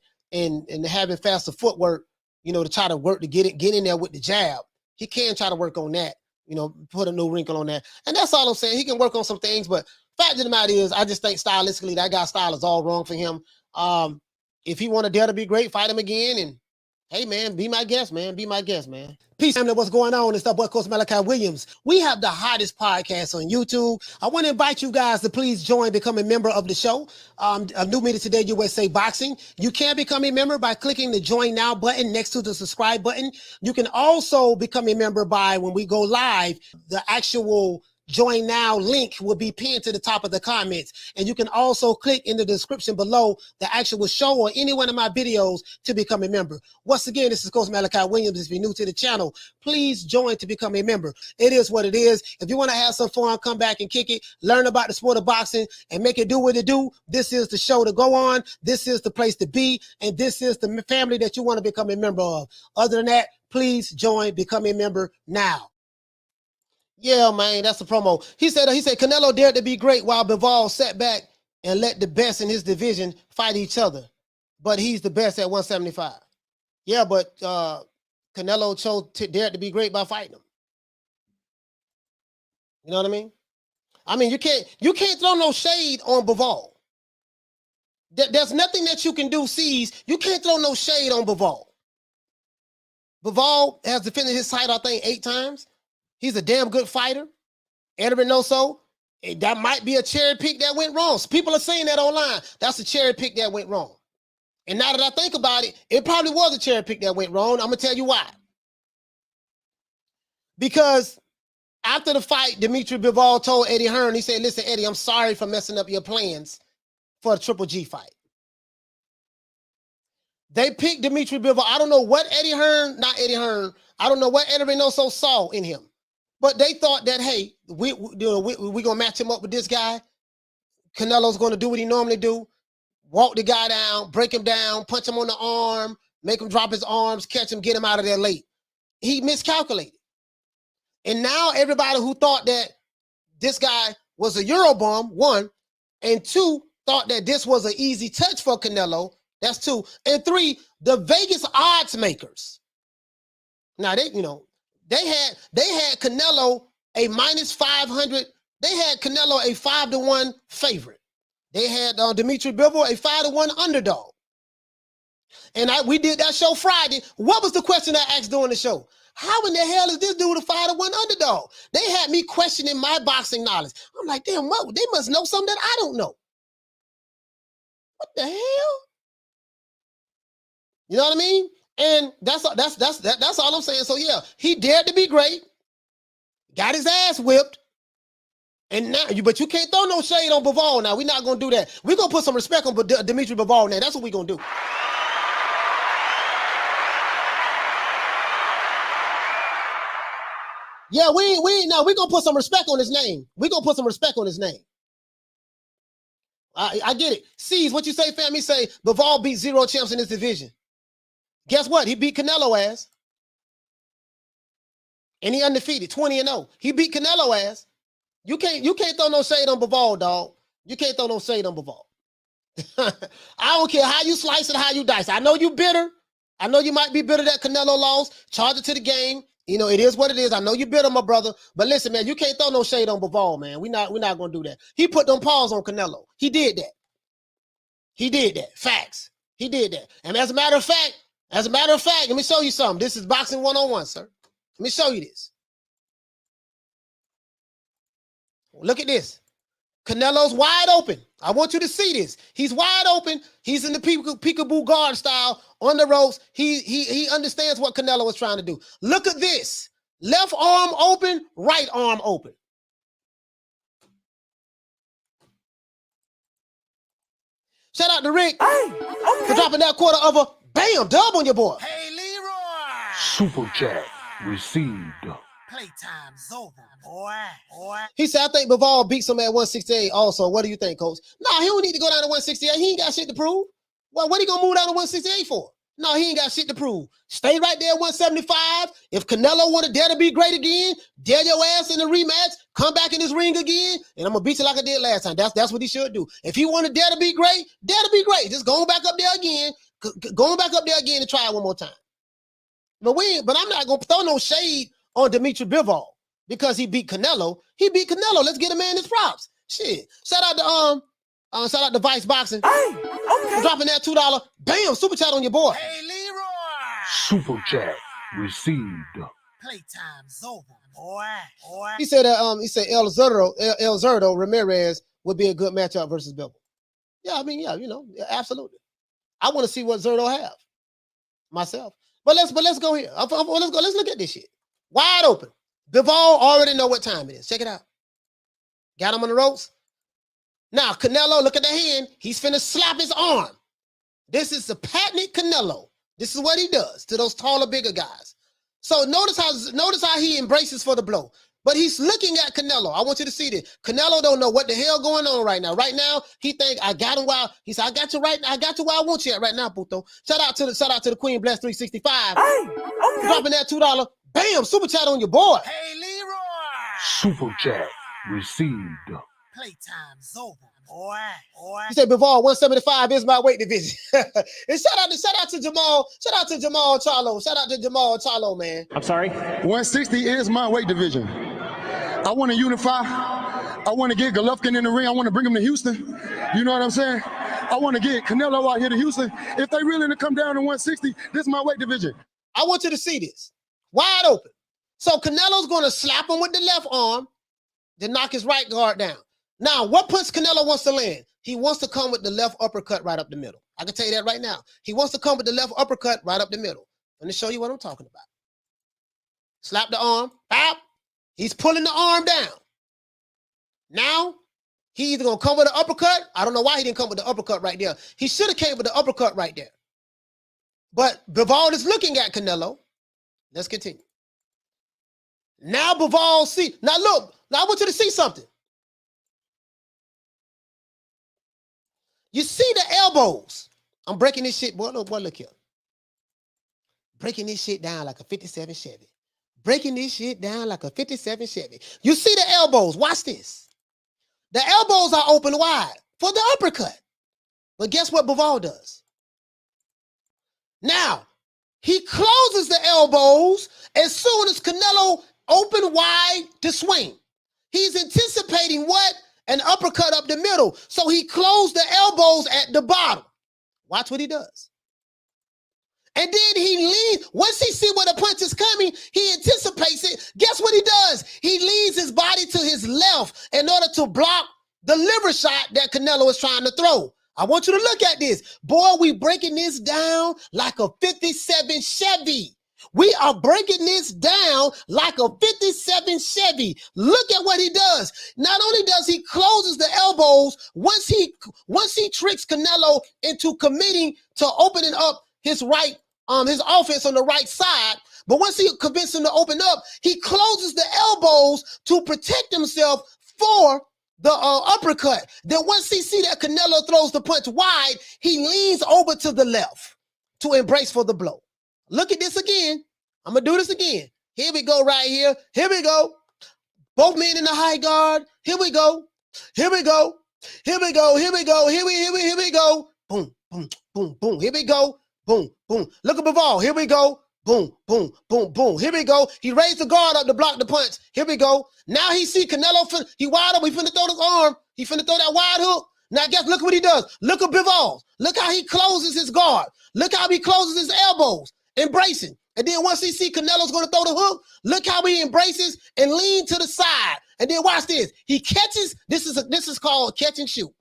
having faster footwork, you know, to try to work to get in there with the jab. He can try to work on that, you know, put a new wrinkle on that. And that's all I'm saying. He can work on some things, but fact of the matter is, I just think stylistically, that guy's style is all wrong for him. If he want to dare to be great, fight him again. And hey, man, be my guest, man. Be my guest, man. Peace, family. What's going on? It's the boy, Coach Malachi Williams. We have the hottest podcast on YouTube. I want to invite you guys to please join, become a member of the show. A New Media Today USA Boxing. You can become a member by clicking the Join Now button next to the subscribe button. You can also become a member by, when we go live, the actual Join Now link will be pinned to the top of the comments. And you can also click in the description below the actual show or any one of my videos to become a member. Once again, this is Coach Malachi Williams. If you're new to the channel, please join to become a member. It is what it is. If you want to have some fun, come back and kick it, learn about the sport of boxing, and make it do what it do, this is the show to go on. This is the place to be. And this is the family that you want to become a member of. Other than that, please join, become a member now. Yeah, man, that's the promo. He said Canelo dared to be great while Bivol sat back and let the best in his division fight each other. But he's the best at 175. Yeah, but Canelo dared to be great by fighting him. You know what I mean? I mean, you can't throw no shade on Bivol. There's nothing that you can do, C's. You can't throw no shade on Bivol. Bivol has defended his title, I think, 8 times. He's a damn good fighter. Everybody knows so. That might be a cherry pick that went wrong. So people are saying that online. That's a cherry pick that went wrong. And now that I think about it, it probably was a cherry pick that went wrong. I'm going to tell you why. Because after the fight, Dmitry Bivol told Eddie Hearn, he said, listen, Eddie, I'm sorry for messing up your plans for a Triple G fight. They picked Dmitry Bivol. I don't know what I don't know what Eddie Reynoso saw in him. But they thought that, hey, we're going to match him up with this guy. Canelo's going to do what he normally do. Walk the guy down, break him down, punch him on the arm, make him drop his arms, catch him, get him out of there late. He miscalculated. And now everybody who thought that this guy was a Eurobomb, 1, and 2, thought that this was an easy touch for Canelo. That's 2. And 3, the Vegas odds makers. Now, they had Canelo a -500. They had Canelo a 5-1 favorite. They had Dmitry Bivol a 5-1 underdog. And we did that show Friday. What was the question I asked during the show? How in the hell is this dude a 5-1 underdog? They had me questioning my boxing knowledge. I'm like, damn, what? They must know something that I don't know. What the hell? You know what I mean? And that's all I'm saying. So yeah, he dared to be great, got his ass whipped, and now but you can't throw no shade on Bivol. Now we're not gonna do that. We're gonna put some respect on Dmitry Bivol now. That's what we're gonna do. Yeah, we're gonna put some respect on his name. We're gonna put some respect on his name. I get it. C's, what you say, fam? He say Bivol beat 0 champs in this division. Guess what? He beat Canelo ass. And he undefeated, 20-0. He beat Canelo ass. You can't throw no shade on Bivol, dog. You can't throw no shade on Bivol. I don't care how you slice it, how you dice. I know you bitter. I know you might be bitter that Canelo lost. Charge it to the game. You know, it is what it is. I know you bitter, my brother. But listen, man, you can't throw no shade on Bivol, man. We're not gonna do that. He put them paws on Canelo. He did that. He did that. Facts. He did that. And as a matter of fact, let me show you something. This is boxing 101, sir. Let me show you this. Look at this. Canelo's wide open. I want you to see this. He's wide open. He's in the peekaboo guard style on the ropes. He understands what Canelo was trying to do. Look at this. Left arm open, right arm open. Shout out to Rick for dropping that quarter of a bam dub on your boy. Hey, Leroy. Super chat received. Playtime's over, boy. He said, I think Bivol beats him at 168 also. What do you think, coach? Nah, he don't need to go down to 168. He ain't got shit to prove. Well, what he gonna move down to 168 for? No, he ain't got shit to prove. Stay right there at 175. If Canelo want to dare to be great again, dare your ass in the rematch, come back in this ring again, and I'm gonna beat you like I did last time. That's what he should do. If he want to dare to be great, dare to be great. Just going back up there again, going back up there again and try it one more time. But I'm not gonna throw no shade on Dmitry Bivol because he beat Canelo. He beat Canelo. Let's get a man his props. Shit. Shout out to Vice Boxing. Hey, okay. For dropping that $2. Bam, super chat on your boy. Hey, Leroy. Super chat received. Playtime's over, boy. He said El Zurdo Ramirez would be a good matchup versus Bivol. Yeah, I mean, yeah, absolutely. I want to see what Zurdo have myself. But let's go here. Let's look at this shit. Wide open. Bivol already know what time it is. Check it out. Got him on the ropes. Now, Canelo, look at the hand. He's finna slap his arm. This is the patented Canelo. This is what he does to those taller, bigger guys. So notice how he embraces for the blow. But he's looking at Canelo. I want you to see this. Canelo don't know what the hell going on right now. Right now, he think I got him while he said, I got you where I want you at right now, Puto. Shout out to the Queen Bless 365. Hey, okay. Dropping that $2. Bam, super chat on your boy. Hey, Leroy. Super chat received. Playtime's over, boy. He said Bivol 175 is my weight division. And shout out to Jamal. Shout out to Jamal Charlo, man. I'm sorry? 160 is my weight division. I want to unify. I want to get Golovkin in the ring. I want to bring him to Houston. You know what I'm saying? I want to get Canelo out here to Houston. If they really to come down to 160, this is my weight division. I want you to see this. Wide open. So Canelo's going to slap him with the left arm, then knock his right guard down. Now, what punch Canelo wants to land? He wants to come with the left uppercut right up the middle. I can tell you that right now. He wants to come with the left uppercut right up the middle. Let me show you what I'm talking about. Slap the arm. Bap. He's pulling the arm down. Now, he either going to come with the uppercut. I don't know why he didn't come with the uppercut right there. He should have came with the uppercut right there. But Bivol is looking at Canelo. Let's continue. Now Bivol see. Now look. Now I want you to see something. You see the elbows. I'm breaking this shit. Boy, look here. Breaking this shit down like a 57 Chevy. Breaking this shit down like a 57 Chevy. You see the elbows. Watch this. The elbows are open wide for the uppercut. But guess what Bivol does? Now, he closes the elbows as soon as Canelo open wide to swing. He's anticipating what? An uppercut up the middle. So he closed the elbows at the bottom. Watch what he does. And then he leans. Once he see where the punch is coming, he anticipates it. Guess what he does? He leans his body to his left in order to block the liver shot that Canelo is trying to throw. I want you to look at this. Boy, we breaking this down like a 57 Chevy. We are breaking this down like a 57 Chevy. Look at what he does. Not only does he closes the elbows, once he tricks Canelo into committing to opening up his right, his offense on the right side, but once he convinces him to open up, he closes the elbows to protect himself for the uppercut. Then once he see that Canelo throws the punch wide, he leans over to the left to embrace for the blow. Look at this again. I'm going to do this again. Here we go right here. Here we go. Both men in the high guard. Here we go. Here we go. Here we go. Here we go. Here we go. Boom, boom, boom, boom. Here we go. Boom, boom. Look at Bivol. Here we go. Boom, boom, boom, boom. Here we go. He raised the guard up to block the punch. Here we go. Now he see Canelo. He wide up. He finna throw his arm. He finna throw that wide hook. Now guess, look what he does. Look at Bivol. Look how he closes his guard. Look how he closes his elbows, embracing. And then once he see Canelo's going to throw the hook, look how he embraces and lean to the side. And then watch this. He catches. This is called catch and shoot.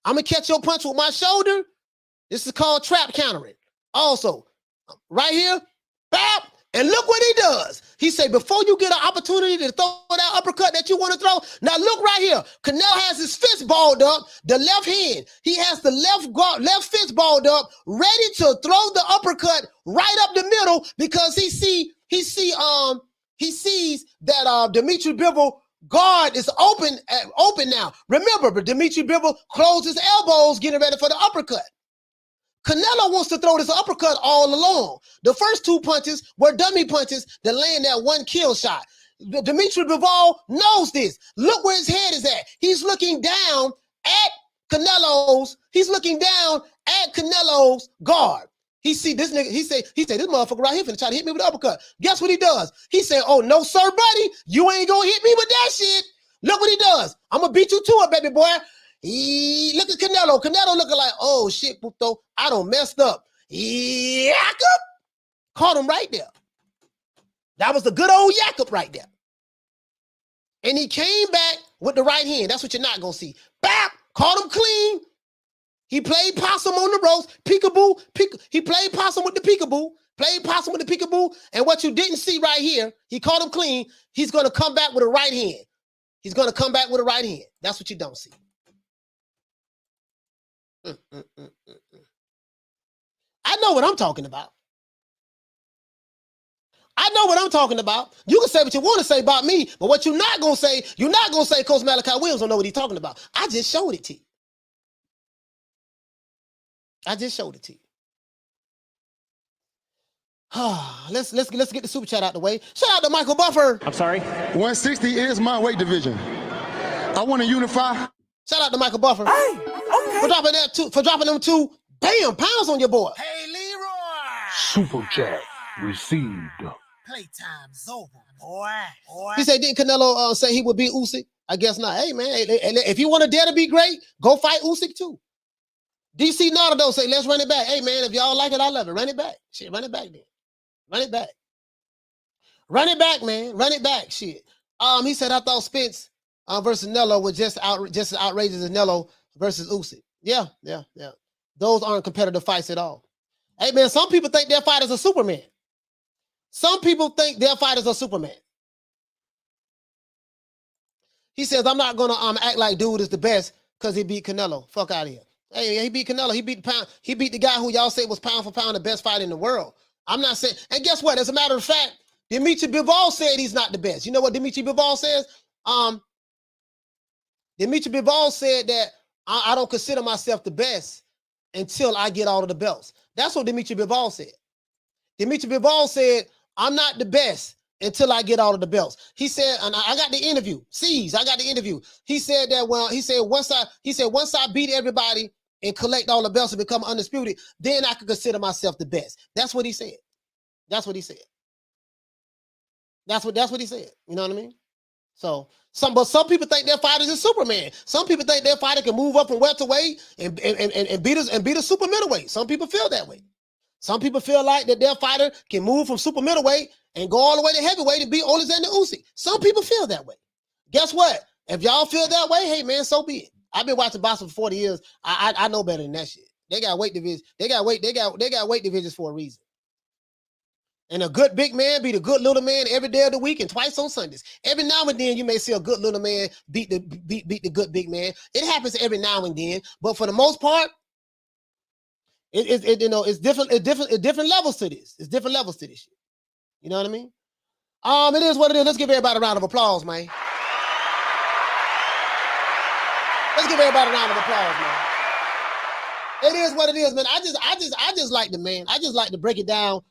I'm going to catch your punch with my shoulder. This is called trap countering. Also, right here, bap, and look what he does. He say, before you get an opportunity to throw that uppercut that you want to throw, now look right here. Canelo has his fist balled up, the left hand. He has the left fist balled up, ready to throw the uppercut right up the middle because he sees that Dmitry Bivol guard is open now. Remember, but Dmitry Bivol closed his elbows getting ready for the uppercut. Canelo wants to throw this uppercut all along. The first 2 punches were dummy punches that land that 1 kill shot. Dmitry Bivol knows this. Look where his head is at. He's looking down at Canelo's. He's looking down at Canelo's guard. He see this nigga. He say this motherfucker right here finna try to hit me with an uppercut. Guess what he does? He said, "Oh no, sir, buddy, you ain't gonna hit me with that shit." Look what he does. I'm gonna beat you to it, baby boy. Look at Canelo. Canelo looking like, oh shit, puto, I done messed up. Yakup. Caught him right there. That was the good old Yakup right there. And he came back with the right hand. That's what you're not gonna see. Bap! Caught him clean. He played possum on the ropes. Peekaboo. He played possum with the peekaboo. Played possum with the peekaboo. And what you didn't see right here, he caught him clean. He's gonna come back with a right hand. He's gonna come back with a right hand. That's what you don't see. I know what I'm talking about. I know what I'm talking about. You can say what you want to say about me, but what you're not going to say Coach Malachi Williams don't know what he's talking about. I just showed it to you. I just showed it to you. Let's get the super chat out the way. Shout out to Michael Buffer. I'm sorry? 160 is my weight division. I want to unify. Shout out to Michael Buffer. Hey, okay. For dropping them 2 pounds on your boy. Hey, Leroy. Super chat received. Playtime's over, boy. He said, didn't Canelo say he would beat Usyk? I guess not. Hey, man, if you want to dare to be great, go fight Usyk too. DC Nardo say, let's run it back. Hey, man, if y'all like it, I love it. Run it back. Shit, run it back then. Run it back. Run it back, man. Run it back. Shit. He said, I thought Spence versus Canelo was just as outrageous as Canelo versus Usyk. Yeah. Those aren't competitive fights at all. Hey, man, some people think their fight is a Superman. Some people think their fighters are Superman. He says, I'm not going to act like dude is the best because he beat Canelo. Fuck out of here. Hey, he beat Canelo. He beat the guy who y'all say was pound for pound the best fighter in the world. I'm not saying, and guess what? As a matter of fact, Dmitry Bivol said he's not the best. You know what Dmitry Bivol says? Dmitry Bivol said that I don't consider myself the best until I get all of the belts. That's what Dmitry Bivol said. Dmitry Bivol said, I'm not the best until I get all of the belts. He said, and I got the interview. I got the interview. He said that, once I beat everybody and collect all the belts and become undisputed, then I could consider myself the best. That's what he said. That's what he said. That's what he said. You know what I mean? So some people think their fighter is Superman. Some people think their fighter can move up from welterweight and beat a super middleweight. Some people feel that way. Some people feel like that their fighter can move from super middleweight and go all the way to heavyweight and beat Alexander Usyk. Some people feel that way. Guess what? If y'all feel that way, hey man, so be it. I've been watching boxing for 40 years. I know better than that shit. They got weight divisions. They got weight divisions for a reason. And a good big man beat a good little man every day of the week and twice on Sundays. Every now and then you may see a good little man beat the good big man. It happens every now and then, but for the most part, it's different levels to this. It's different levels to this shit. You know what I mean? It is what it is. Let's give everybody a round of applause, man. Let's give everybody a round of applause, man. It is what it is, man. I just like I just like to break it down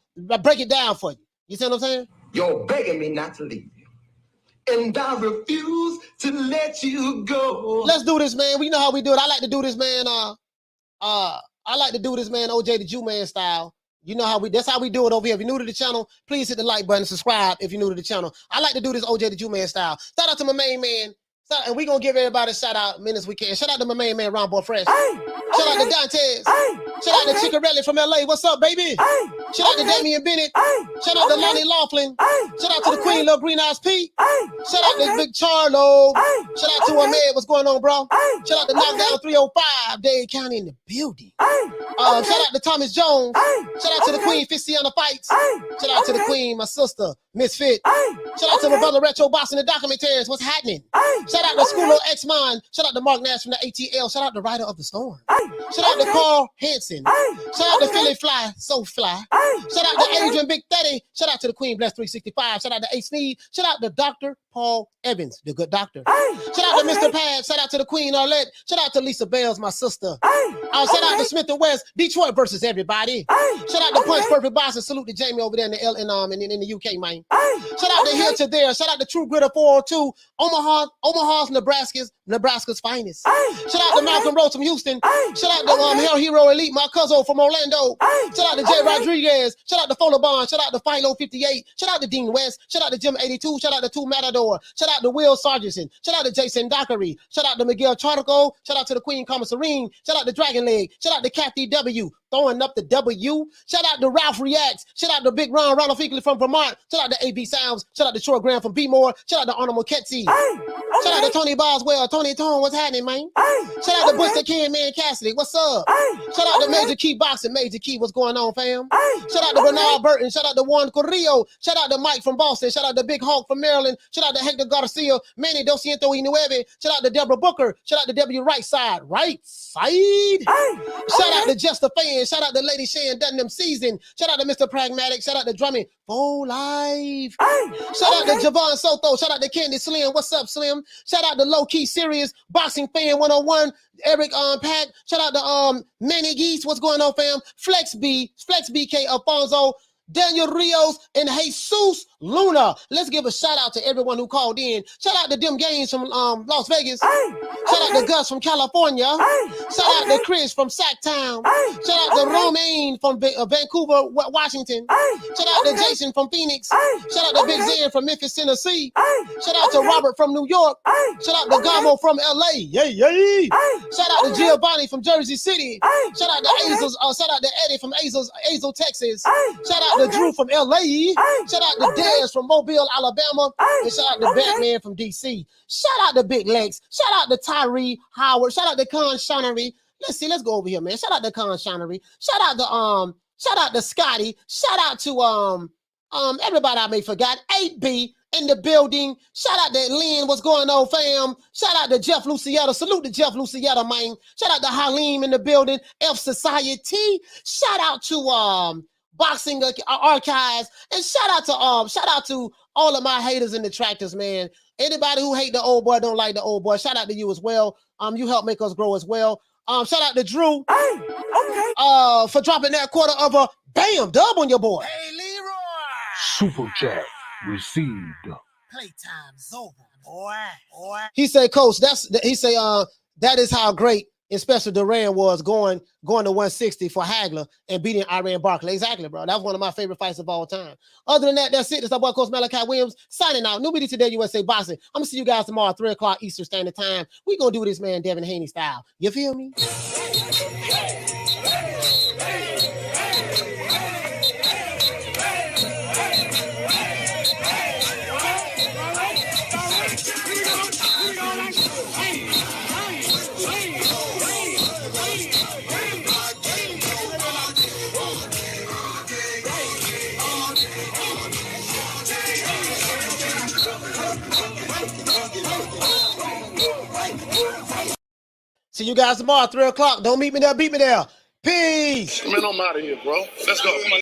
for you. You see what I'm saying? You're begging me not to leave you, and I refuse to let you go. Let's do this, man. We know how we do it. I like to do this, man. I like to do this, man, OJ the Jew Man style. You know that's how we do it over here. If you're new to the channel, please hit the like button, subscribe if you're new to the channel. I like to do this OJ the Jew Man style. Shout out to my main man. And we're going to give everybody a shout out minutes we can. Shout out to my main man, Ron Boy Fresh. Shout out to Dantes. Shout out to Chickarelli from LA. What's up, baby? Shout out to Damian Bennett. Shout out to Lonnie Laughlin. Shout out to the Queen, Lil Green Eyes Pete. Shout out to Big Charlo. Shout out to Ahmed. What's going on, bro? Shout out to Knockdown 305, Dade County in the building. Shout out to Thomas Jones. Shout out to the Queen, Fistiana Fights. Shout out to the Queen, my sister, Misfit. Shout out to my brother, Retro Boss and the Documentaries. What's happening? Shout out to School of X-Mind. Shout out to Mark Nash from the ATL. Shout out to Rider of the Storm. Shout out to Carl Hansen. Shout out to Philly Fly, So Fly. Shout out to Adrian Big 30. Shout out to the Queen Bless 365. Shout out to A Sneed. Shout out to Dr. Paul Evans, the good doctor. Shout out to Mr. Pad. Shout out to the Queen Arlette. Shout out to Lisa Bells, my sister. Shout out to Smith and West, Detroit versus everybody. Shout out to Punch Perfect Boxing. Salute to Jamie over there in the in the UK, man. Shout out to Here to There. Shout out to True Gritter 402. Omaha's Nebraska's finest. Shout out to Malcolm Rose from Houston. Shout out to Hell Hero Elite, my cousin from Orlando. Shout out to Jay Rodriguez. Shout out to Fola Bond. Shout out to Philo 58. Shout out to Dean West. Shout out to Jim 82. Shout out to Two Matador. Shout out to Will Sargentson. Shout out to Jason Dockery. Shout out to Miguel Chartico. Shout out to the Queen Commissarine. Shout out to Dragon Leg. Shout out to Kathy W. Throwing up the W. Shout out to Ralph Reacts. Shout out to Big Ron Ronald Finkley from Vermont. Shout out to AB Sounds. Shout out to Troy Graham from B-More. Shout out to Arnold Moketsi. Shout out to Tony Boswell. Tony Tone, what's happening, man? Shout out to Buster Ken, Man Cassidy. What's up? Shout out to Major Key Boxing. Major Key, what's going on, fam? Shout out to Bernard Burton. Shout out to Juan Corrillo. Shout out to Mike from Boston. Shout out to Big Hawk from Maryland. Shout out to Hector Garcia. Manny Dosciento y Nueve. Shout out to Deborah Booker. Shout out to W Right Side. Right Side. Shout out to Just a Fan. Shout out to Lady Shan Dunham Season. Shout out to Mr. Pragmatic. Shout out to Drumming. Full Life. Shout out to Javon Soto. Shout out to Candy Slim. What's up, Slim? Shout out to Low Key Serious Boxing Fan 101. Eric Pat. Shout out to Manny Geese. What's going on, fam? Flex BK Alfonso. Daniel Rios and Jesus Luna. Let's give a shout out to everyone who called in. Shout out to Dim Gaines from Las Vegas. Shout out to Gus from California. Shout out to Chris from Sacktown. Shout out to Romaine from Vancouver, Washington. Shout out to Jason from Phoenix. Shout out to Big Zen from Memphis, Tennessee. Shout out to Robert from New York. Shout out to Gamo from LA. Yay, yay. Shout out to Giovanni from Jersey City. Shout out to Azels. Shout out to Eddie from Azle, Texas. Shout out to Drew from LA. Shout out to Dez from Mobile, Alabama. And shout out to Batman from DC. Shout out to Big Legs. Shout out to Tyree Howard. Shout out to Con Shonery. Let's go over here, man. Shout out to Con Shonery. Shout out to Scotty. Shout out to everybody I may forgot. 8B in the building. Shout out to Lynn. What's going on, fam? Shout out to Jeff Lucietta. Salute to Jeff Lucietta, man. Shout out to Halim in the building. F Society. Shout out to Boxing Archives, and shout out to all of my haters and detractors, man. Anybody who hate the old boy, don't like the old boy, shout out to you as well. You help make us grow as well. Shout out to Drew. For dropping that quarter of a bam dub on your boy. Hey, Leroy. Super chat received. Playtime's over, boy. He say, Coach, that is how great Spencer Duran was going to 160 for Hagler and beating Iran Barkley. Exactly, bro. That was one of my favorite fights of all time. Other than that, that's it. It's our boy, Coach Malachi Williams, signing out. Newbie Today, USA Boxing. I'm going to see you guys tomorrow at 3 o'clock Eastern Standard Time. We're going to do this, man, Devin Haney style. You feel me? See you guys tomorrow at 3 o'clock. Don't meet me there, beat me there. Peace. Man, I'm out of here, bro. Let's go. Come on.